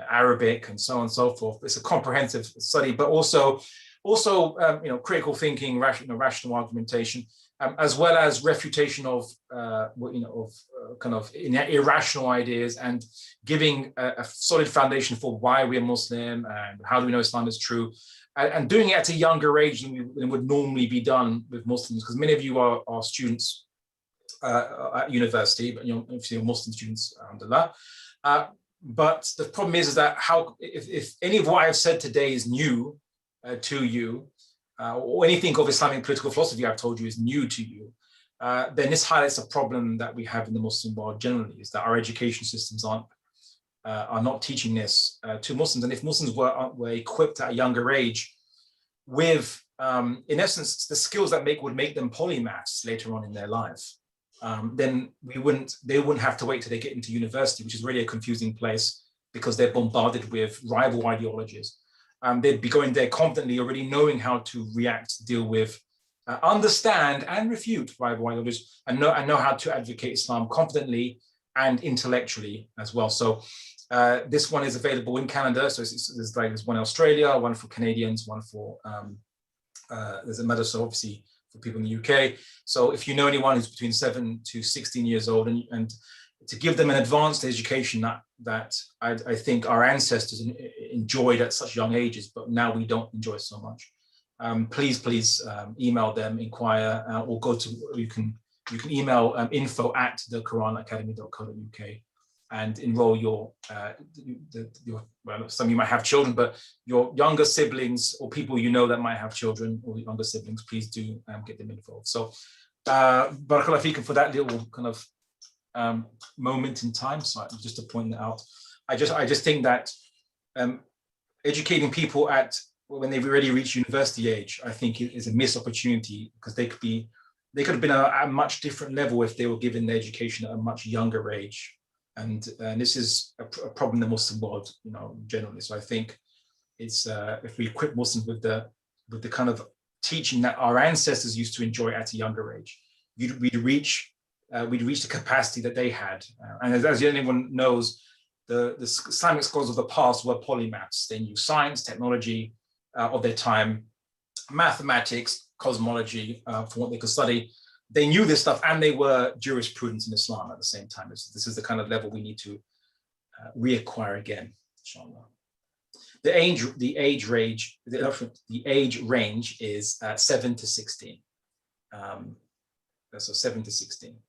Arabic, and so on and so forth. It's a comprehensive study, but also you know, critical thinking, rational argumentation, as well as refutation of kind of irrational ideas, and giving a solid foundation for why we're Muslim and how do we know Islam is true, and doing it at a younger age than would normally be done with Muslims, because many of you are students at university, but you know, if you're Muslim students, Alhamdulillah. But the problem is that if any of what I've said today is new to you, or anything of Islamic political philosophy I've told you is new to you, then this highlights a problem that we have in the Muslim world generally, is that our education systems are not teaching this to Muslims. And if Muslims were equipped at a younger age with, in essence, the skills that would make them polymaths later on in their life, then they wouldn't have to wait till they get into university, which is really a confusing place because they're bombarded with rival ideologies. They'd be going there confidently, already knowing how to react, deal with, understand and refute rival ideologies, and know how to advocate Islam confidently and intellectually as well. So this one is available in Canada. So there's one in Australia, one for Canadians, one for there's a madrasa obviously for people in the UK. So if you know anyone who's between 7 to 16 years old, and to give them an advanced education that I think our ancestors enjoyed at such young ages, but now we don't enjoy so much. Please email them, inquire, or you can email info@thequranacademy.co.uk and enroll your well, some of you might have children, but your younger siblings or people you know that might have children or younger siblings, please do get them involved. So barakallahu feekum for that little kind of moment in time. So just to point that out, I just think that educating people when they've already reached university age, I think it is a missed opportunity, because they could have been at a much different level if they were given the education at a much younger age. And this is a problem in the Muslim world, you know, generally. So I think it's if we equip Muslims with the kind of teaching that our ancestors used to enjoy at a younger age, we'd reach the capacity that they had. And as anyone knows, the Islamic scholars of the past were polymaths. They knew science, technology of their time, mathematics, cosmology for what they could study. They knew this stuff, and they were jurisprudence in Islam at the same time. This is the kind of level we need to reacquire again, inshallah. The age range is 7 to 16. So 7 to 16,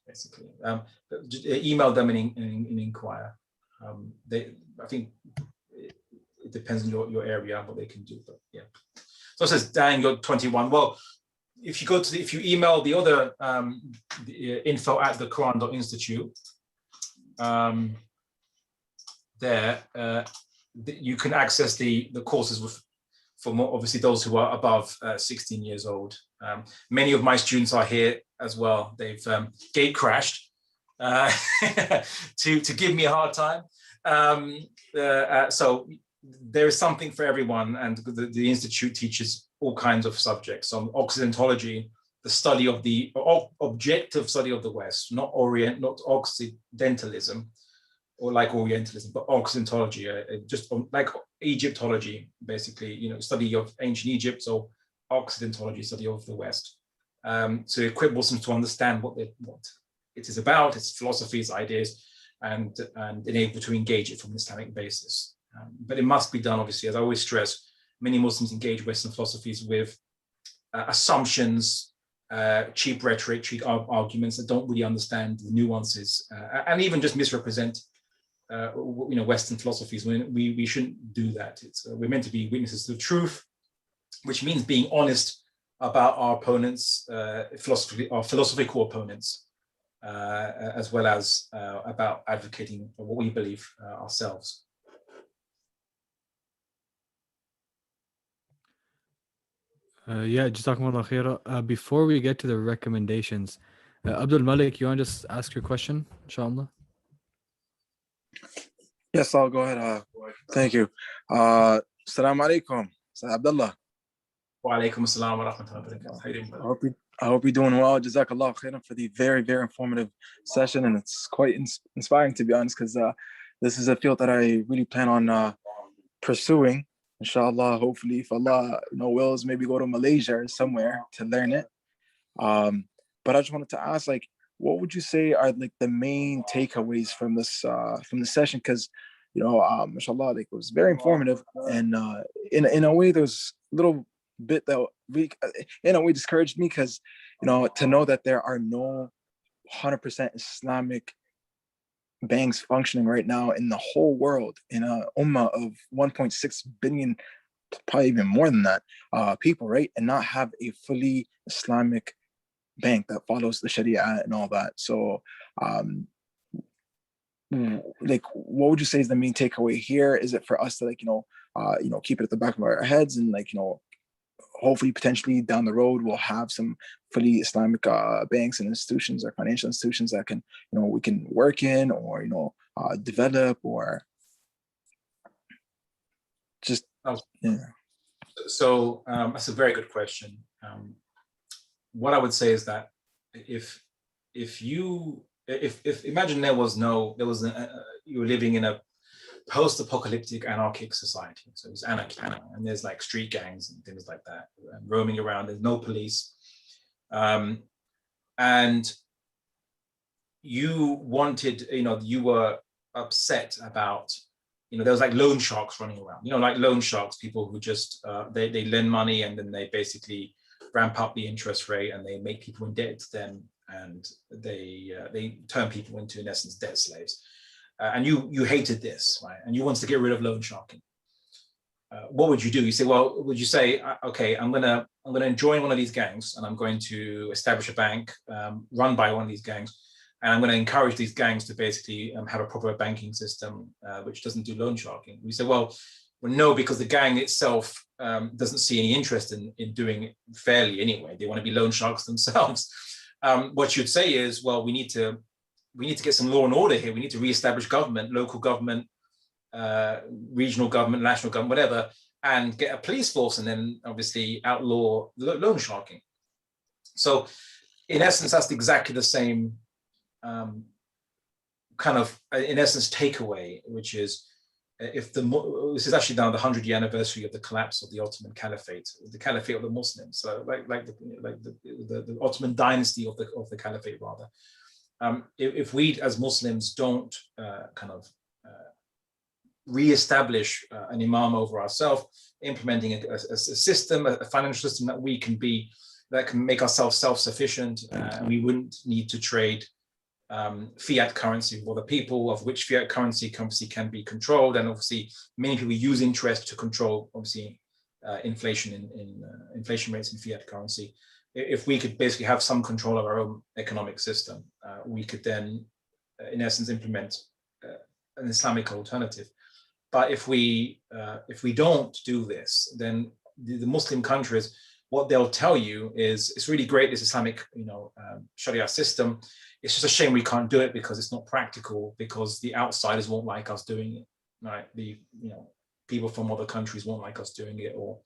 basically. Email them and inquire. I think it depends on your area and what they can do, but yeah. So it says, Dan, you're 21. Well, if you email the other info@thequran.institute, you can access the courses for more, obviously those who are above 16 years old. Many of my students are here as well. They've gate crashed to give me a hard time. So there is something for everyone, and the institute teaches all kinds of subjects. So Occidentology, the study of the objective study of the West, not Occidentalism, or like Orientalism, but Occidentology, just like Egyptology, basically, you know, study of ancient Egypt. So Occidentology, study of the West, to equip Muslims to understand what it is about, its philosophy, its ideas, and enable to engage it from an Islamic basis. But it must be done, obviously, as I always stress. Many Muslims engage Western philosophies with assumptions, cheap rhetoric, cheap arguments that don't really understand the nuances, and even just misrepresent, Western philosophies. We shouldn't do that. We're meant to be witnesses to the truth, which means being honest about our opponents, our philosophical opponents, as well as about advocating what we believe ourselves. Yeah, Jazakumullah khaira. Before we get to the recommendations, Abdul Malik, you want to just ask your question, inshallah? Yes, I'll go ahead. Thank you. Assalamu alaikum. Abdullah. Wa alaikum assalam wa rahmatullahi wa barakatuh. How you doing, brother? I hope you're doing well. Jazakallah khairan for the very, very informative session. And it's quite inspiring, to be honest, because this is a field that I really plan on pursuing. Inshallah, hopefully, if Allah wills, maybe go to Malaysia or somewhere to learn it. But I just wanted to ask, like, what would you say are like the main takeaways from this session? Because mashallah, like, it was very informative, and in a way, there's a little bit that in a way discouraged me, because to know that there are no 100% Islamic banks functioning right now in the whole world, in a ummah of 1.6 billion, probably even more than that, people, right, and not have a fully Islamic bank that follows the Sharia and all that. So like, what would you say is the main takeaway here? Is it for us to keep it at the back of our heads, and hopefully potentially down the road we'll have some fully Islamic banks and institutions or financial institutions that can we can work in, or develop, or just So that's a very good question. What I would say is that if imagine you were living in a post-apocalyptic anarchic society, so it's anarchy, and there's like street gangs and things like that roaming around. There's no police, and you wanted, you were upset about, there was like loan sharks running around. Like loan sharks, people who just they lend money and then they basically ramp up the interest rate and they make people indebted to them, and they turn people into, in essence, debt slaves. And you hated this, right? And you wanted to get rid of loan sharking. What would you do? You say, well, would you say, okay, I'm gonna join one of these gangs, and I'm going to establish a bank run by one of these gangs, and I'm going to encourage these gangs to basically have a proper banking system which doesn't do loan sharking. We say, well, no, because the gang itself doesn't see any interest in doing it fairly anyway. They want to be loan sharks themselves. What you'd say is, well, we need to get some law and order here. We need to reestablish government, local government, regional government, national government, whatever, and get a police force, and then obviously outlaw loan sharking. So in essence, that's exactly the same kind of, in essence, takeaway, which is, this is actually now the 100-year anniversary of the collapse of the Ottoman Caliphate, the Caliphate of the Muslims, so like the Ottoman dynasty of the Caliphate, rather. If we as Muslims don't re-establish an imam over ourselves, implementing a system, a financial system that can make ourselves self-sufficient, and we wouldn't need to trade fiat currency for the people, of which fiat currency can be controlled, and obviously many people use interest to control, obviously, inflation inflation rates in fiat currency. If we could basically have some control of our own economic system, we could then, in essence, implement an Islamic alternative. But if we don't do this, then the Muslim countries, what they'll tell you is, it's really great, this Islamic, Sharia system. It's just a shame we can't do it because it's not practical, because the outsiders won't like us doing it, right? People from other countries won't like us doing it, or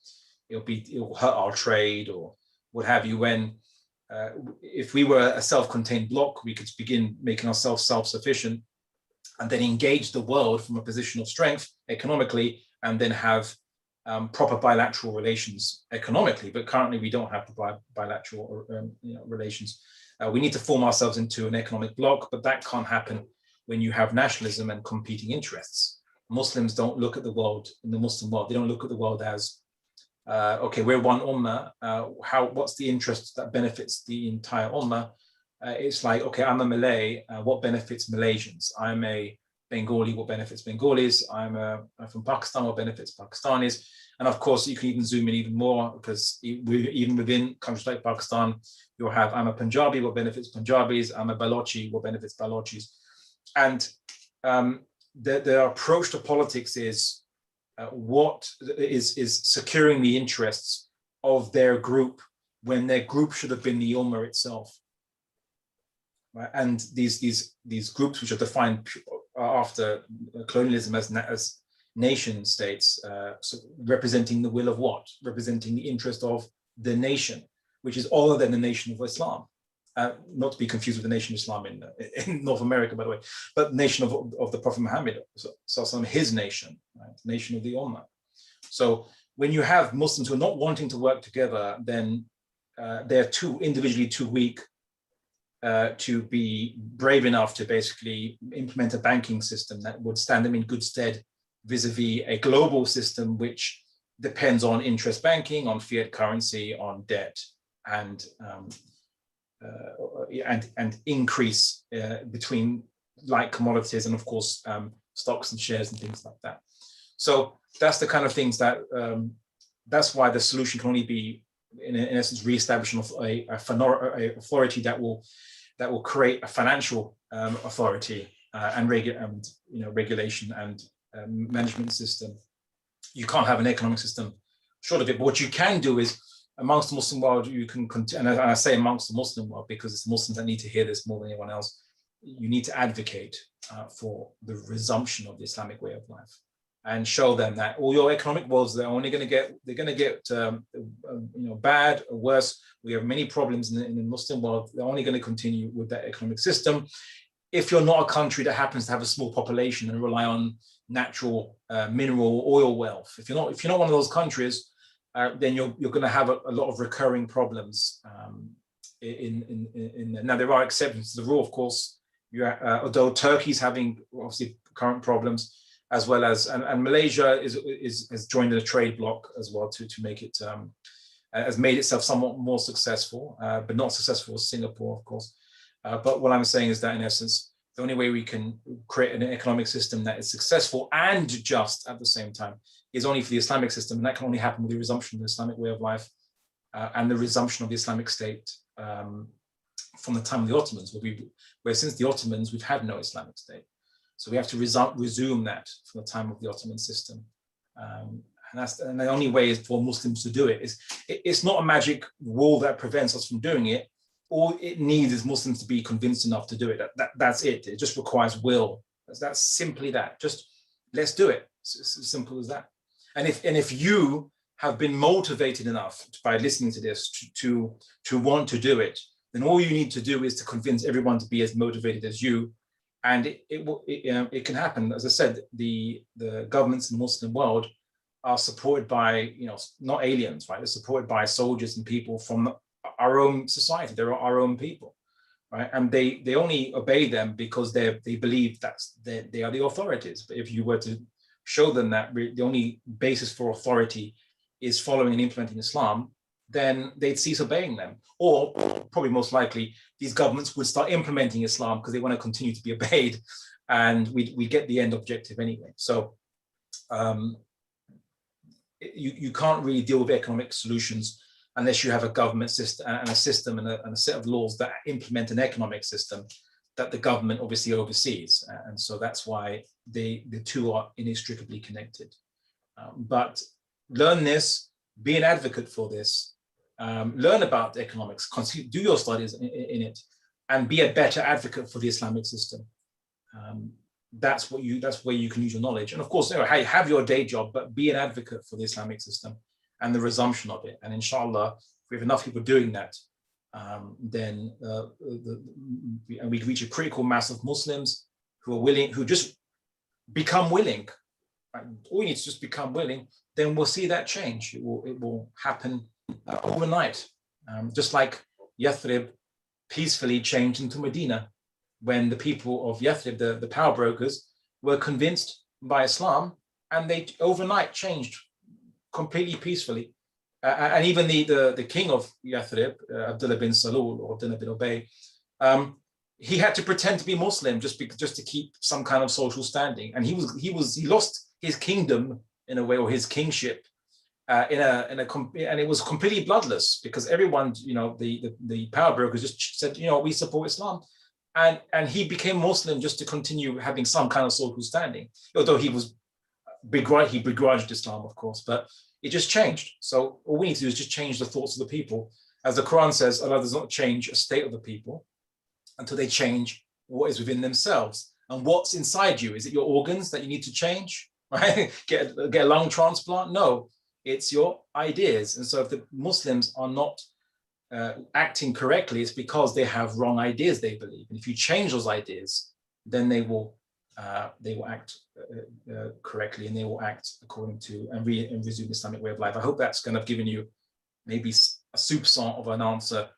it'll hurt our trade, or what have you. When if we were a self-contained bloc, we could begin making ourselves self-sufficient, and then engage the world from a position of strength economically, and then have proper bilateral relations economically. But currently we don't have the bilateral relations. We need to form ourselves into an economic bloc, but that can't happen when you have nationalism and competing interests. Muslims don't look at the world, in the Muslim world, they don't look at the world as, okay, we're one ummah, what's the interest that benefits the entire ummah? It's like, okay, I'm a Malay, what benefits Malaysians? I'm a Bengali, what benefits Bengalis. I'm from Pakistan, what benefits Pakistanis. And of course, you can even zoom in even more, because even within countries like Pakistan, you'll have, I'm a Punjabi, what benefits Punjabis. I'm a Balochi, what benefits Balochis. And their approach to politics is what is securing the interests of their group, when their group should have been the Ummah itself. Right? And these groups, which are defined after colonialism as nation states, so representing the will of what? Representing the interest of the nation, which is other than the nation of Islam. Not to be confused with the nation of Islam in North America, by the way, but the nation of the Prophet Muhammad, so his nation, right? Nation of the Ummah. So when you have Muslims who are not wanting to work together, then they're individually too weak to be brave enough to basically implement a banking system that would stand them in good stead vis-a-vis a global system which depends on interest banking, on fiat currency, on debt, and increase between like commodities and of course stocks and shares and things like that. So that's the kind of things that that's why the solution can only be in essence re-establishing a authority that will create a financial authority and regulation and management system. You can't have an economic system short of it. But what you can do is, amongst the Muslim world, you can continue, and I say amongst the Muslim world because it's Muslims that need to hear this more than anyone else. You need to advocate for the resumption of the Islamic way of life, and show them that all your economic woes, they're going to get bad or worse. We have many problems in the Muslim world. They're only going to continue with that economic system. If you're not a country that happens to have a small population and rely on natural mineral oil wealth, if you're not one of those countries, then you're going to have a lot of recurring problems. Now there are exceptions to the rule, of course. Although Turkey's having obviously current problems, as well as and Malaysia has joined a trade bloc as well to make it has made itself somewhat more successful, but not successful as Singapore, of course. But what I'm saying is that in essence, the only way we can create an economic system that is successful and just at the same time is only for the Islamic system, and that can only happen with the resumption of the Islamic way of life and the resumption of the Islamic state from the time of the Ottomans, where since the Ottomans we've had no Islamic state. So we have to resume that from the time of the Ottoman system. And the only way is for Muslims to do it. It's not a magic wall that prevents us from doing it. All it needs is Muslims to be convinced enough to do it. That's it. It just requires will. That's simply that. Just let's do it. It's as simple as that. And if you have been motivated enough by listening to this to want to do it, then all you need to do is to convince everyone to be as motivated as you. And it can happen. As I said, the governments in the Muslim world are supported by, not aliens, right? They're supported by soldiers and people from our own society. They're our own people, right? And they only obey them because they believe they are the authorities. But if you were to show them that the only basis for authority is following and implementing Islam, then they'd cease obeying them. Or probably most likely, these governments would start implementing Islam because they want to continue to be obeyed, and we get the end objective anyway. So you can't really deal with economic solutions unless you have a government system and a system and a set of laws that implement an economic system that the government obviously oversees. And so that's why the two are inextricably connected. But learn this, be an advocate for this, learn about economics, do your studies in it, and be a better advocate for the Islamic system. That's where you can use your knowledge. And of course, have your day job, but be an advocate for the Islamic system and the resumption of it. And inshallah, if we have enough people doing that, then we reach a critical mass of Muslims who are willing, who just become willing. Right? All you need to just become willing. Then we'll see that change. It will happen overnight, just like Yathrib peacefully changed into Medina when the people of Yathrib, the power brokers, were convinced by Islam, and they overnight changed completely peacefully. And even the king of Yathrib, Abdullah bin Salul or Abdullah bin Ubay, he had to pretend to be Muslim just to keep some kind of social standing, and he lost his kingdom in a way, or his kingship, and it was completely bloodless, because everyone, the power brokers just said, we support Islam, and he became Muslim just to continue having some kind of social standing, although he begrudged Islam, of course, but it just changed. So all we need to do is just change the thoughts of the people. As the Quran says, Allah does not change a state of the people until they change what is within themselves. And what's inside you? Is it your organs that you need to change? Right? Get a lung transplant? No, it's your ideas. And so if the Muslims are not acting correctly, it's because they have wrong ideas, they believe. And if you change those ideas, then they will act correctly, and they will act according to and resume the Islamic way of life. I hope that's kind of given you maybe a soupçon of an answer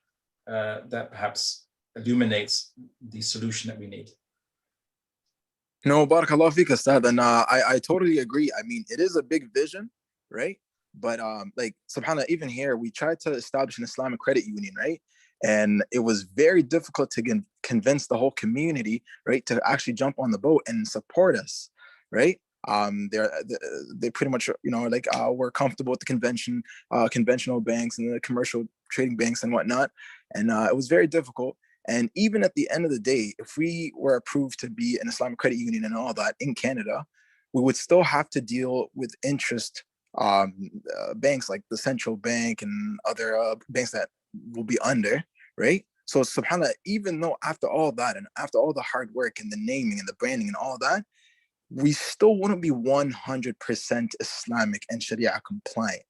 that perhaps illuminates the solution that we need. No, barakallah feek, Ustadh, and I totally agree. I mean, it is a big vision, right? But like, subhanAllah, even here, we tried to establish an Islamic credit union, right? And it was very difficult to convince the whole community, right, to actually jump on the boat and support us, right? They pretty much, we're comfortable with the conventional banks and the commercial trading banks and whatnot. And it was very difficult. And even at the end of the day, if we were approved to be an Islamic credit union and all that in Canada, we would still have to deal with interest banks like the central bank and other banks that will be under, right? So subhanAllah, even though after all that and after all the hard work and the naming and the branding and all that, we still wouldn't be 100% Islamic and Sharia compliant.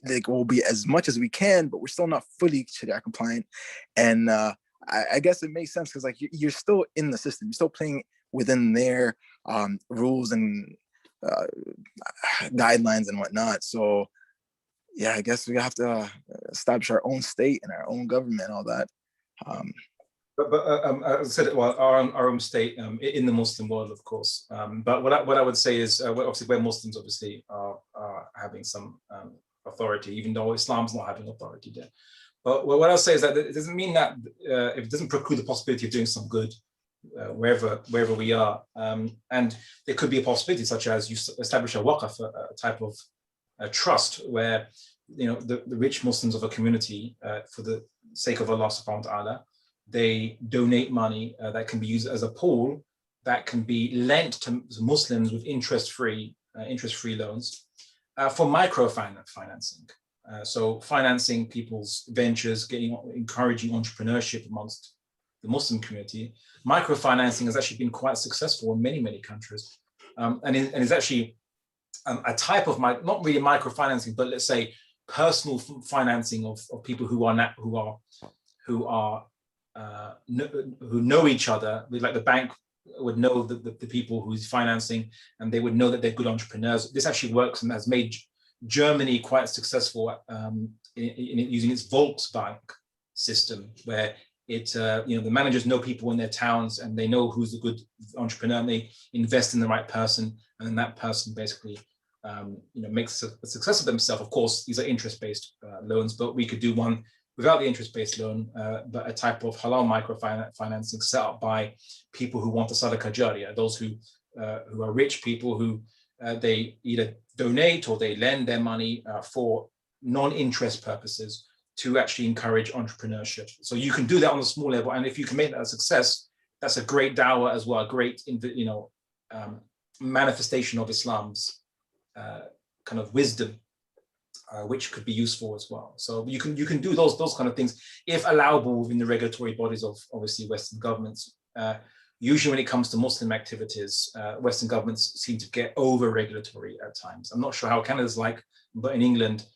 Like, we'll be as much as we can, but we're still not fully Sharia compliant. And I guess it makes sense, because like you're still in the system, you're still playing within their rules and guidelines and whatnot. So yeah, I guess we have to establish our own state and our own government and all that. As I said, well, our own state in the Muslim world, of course. But what I would say is, obviously, where Muslims obviously are having some authority, even though Islam's not having authority there. But what I'll say is that it doesn't mean that it doesn't preclude the possibility of doing some good wherever we are. And there could be a possibility, such as you establish a waqf, a type of trust, where the rich Muslims of a community, for the sake of Allah subhanahu wa ta'ala, they donate money that can be used as a pool that can be lent to Muslims with interest-free loans for microfinancing. So financing people's ventures, encouraging entrepreneurship amongst the Muslim community. Microfinancing has actually been quite successful in many, many countries. And is actually a type of, not really microfinancing, but let's say personal financing of people who know each other. Like the bank would know the people who's financing, and they would know that they're good entrepreneurs. This actually works and has made Germany quite successful in using its Volksbank system, where the managers know people in their towns, and they know who's a good entrepreneur, and they invest in the right person, and then that person basically makes a success of themselves. Of course, these are interest-based loans, but we could do one without the interest-based loan, but a type of halal microfinancing set up by people who want a sadaqah jariyah, those who are rich people who they either donate or they lend their money for non-interest purposes to actually encourage entrepreneurship. So you can do that on a small level, and if you can make that a success, that's a great dawah as well, a great manifestation of Islam's kind of wisdom, which could be useful as well. So you can do those kind of things if allowable within the regulatory bodies of obviously Western governments. Usually when it comes to Muslim activities, Western governments seem to get over-regulatory at times. I'm not sure how Canada's like, but in England,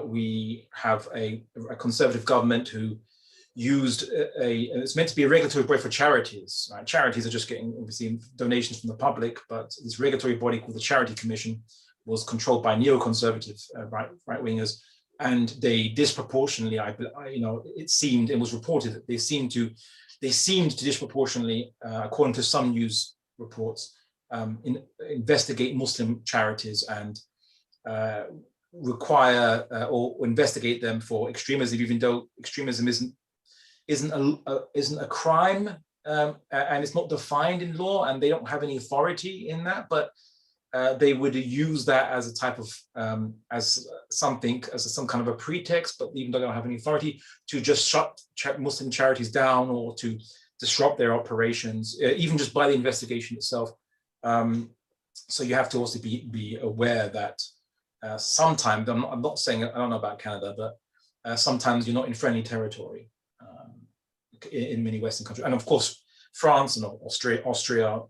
we have a conservative government who used it's meant to be a regulatory body for charities. Right? Charities are just getting obviously donations from the public, but this regulatory body called the Charity Commission was controlled by neoconservative right-wingers, and they disproportionately, it seemed, it was reported that they seemed to disproportionately, according to some news reports, investigate Muslim charities and require or investigate them for extremism, even though extremism isn't a crime and it's not defined in law, and they don't have any authority in that, but they would use that as a type of as some kind of a pretext, but even though they don't have any authority, to just shut Muslim charities down or to disrupt their operations, even just by the investigation itself. So you have to also be aware that sometimes, I'm not saying, I don't know about Canada, but sometimes you're not in friendly territory in many Western countries. And of course, France and Austria,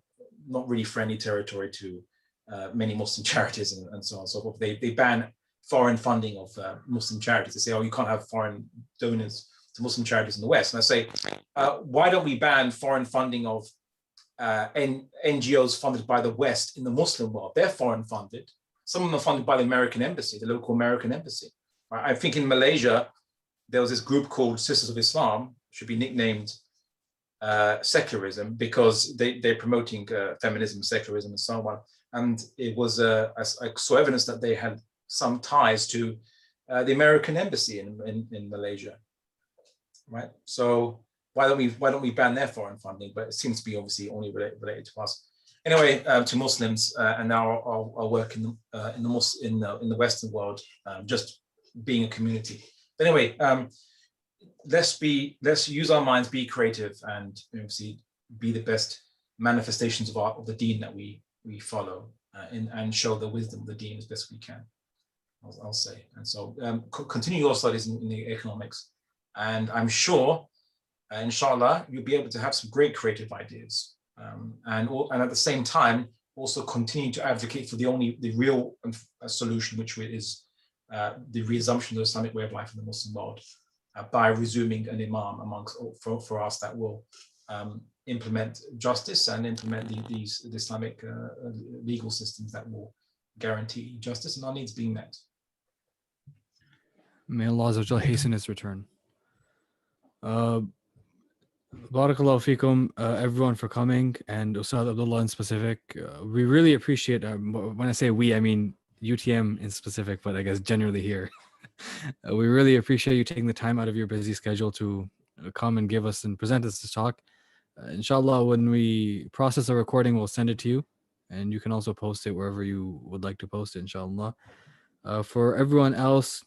not really friendly territory to many Muslim charities and so on and so forth. They ban foreign funding of Muslim charities. They say, oh, you can't have foreign donors to Muslim charities in the West. And I say, why don't we ban foreign funding of NGOs funded by the West in the Muslim world? They're foreign funded. Some of them are funded by the American embassy, the local American embassy. Right? I think in Malaysia, there was this group called Sisters of Islam, should be nicknamed secularism, because they're promoting feminism, secularism, and so on. And it was, I saw evidence that they had some ties to the American embassy in Malaysia, right? So why don't we ban their foreign funding? But it seems to be obviously only related to us. Anyway, to Muslims, and now our work in the Western world, just being a community. But anyway, let's use our minds, be creative, and obviously be the best manifestations of the deen that we follow, and show the wisdom of the deen as best we can. I'll say. And so continue your studies in the economics, and I'm sure, inshallah, you'll be able to have some great creative ideas, and at the same time also continue to advocate for the real solution, which is the reassumption of the Islamic way of life in the Muslim world, by resuming an imam for us that will implement justice and implement the Islamic legal systems that will guarantee justice and our needs being met. May Allah Azza wa Jal hasten his return. Barakallahu fikum, everyone, for coming, and Ustadh Abdullah in specific. We really appreciate, when I say we, I mean UTM in specific, but I guess generally here. We really appreciate you taking the time out of your busy schedule to come and give us and present us this talk. Inshallah, when we process the recording, we'll send it to you, and you can also post it wherever you would like to post it, inshallah. For everyone else,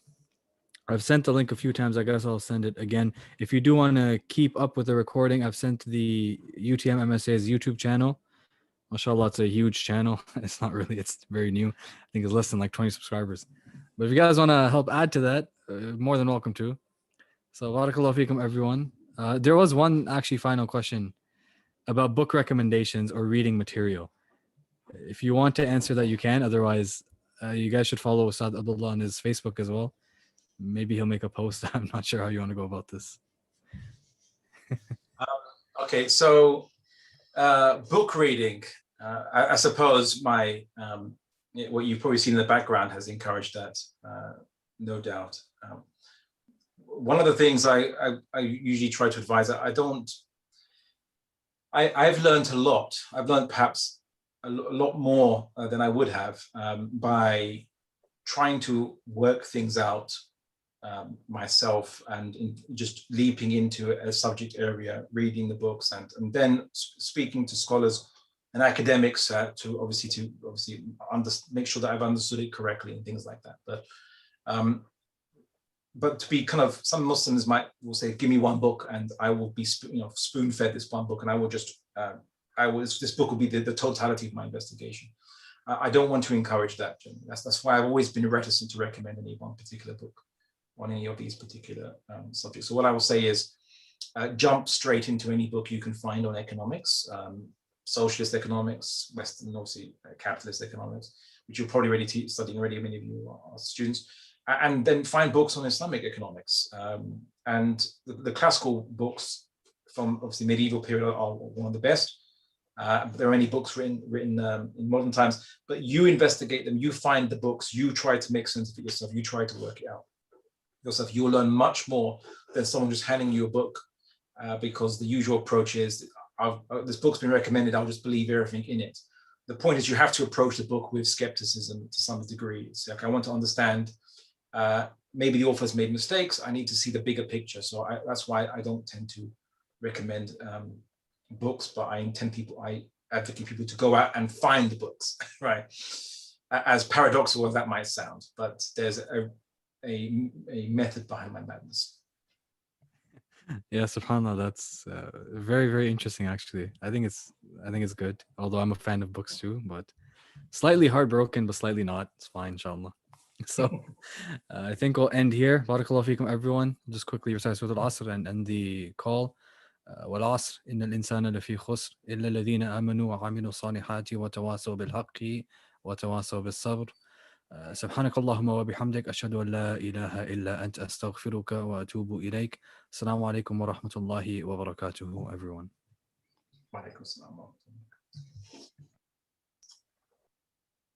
I've sent the link a few times. I guess I'll send it again. If you do want to keep up with the recording, I've sent the UTM MSA's YouTube channel. MashaAllah, it's a huge channel. It's not really, it's very new. I think it's less than like 20 subscribers. But if you guys want to help add to that, more than welcome to. So, barakallahu feekum, everyone. There was one actually final question about book recommendations or reading material. If you want to answer that, you can. Otherwise, you guys should follow Ustadh Abdullah on his Facebook as well. Maybe he'll make a post. I'm not sure how you want to go about this. Okay, so book reading. I suppose my what you've probably seen in the background has encouraged that, no doubt. One of the things I usually try to advise, I've learned a lot. I've learned perhaps a lot more than I would have by trying to work things out myself, and just leaping into a subject area, reading the books, and then speaking to scholars and academics to obviously make sure that I've understood it correctly and things like that. But to be kind of, some Muslims will say, give me one book and I will be spoon-fed this one book, and I will just this book will be the totality of my investigation. I don't want to encourage that. That's why I've always been reticent to recommend any one particular book on any of these particular subjects. So what I will say is, jump straight into any book you can find on economics, socialist economics, Western, obviously capitalist economics, which you're probably already studying already, many of you are students, and then find books on Islamic economics. And the classical books from obviously medieval period are one of the best. There are many books written in modern times, but you investigate them, you find the books, you try to make sense of it yourself, you try to work it out yourself. You'll learn much more than someone just handing you a book, because the usual approach is, this book's been recommended, I'll just believe everything in it. The point is, you have to approach the book with skepticism to some degree. It's like, I want to understand, maybe the author's made mistakes, I need to see the bigger picture. So that's why I don't tend to recommend books, but I advocate people to go out and find the books, right? As paradoxical as that might sound, but there's a method behind my madness. Yeah, subhanAllah, that's very, very interesting actually. I think it's good. Although I'm a fan of books too, but slightly heartbroken, but slightly not. It's fine, inshallah. So I think we'll end here. Barakallahu feekum, everyone. Just quickly recite Surah Al-Asr and end the call. والعصر إن الإنسان لفي خسر إلا الذين آمنوا وعملوا الصالحات وتواصوا بالحق وتواصوا بالصبر. سبحانك اللهم وبحمدك أشهد أن لا إله إلا أنت أستغفرك وأتوب إليك. السلام عليكم ورحمة الله وبركاته, everyone. وعليكم السلام ورحمة الله.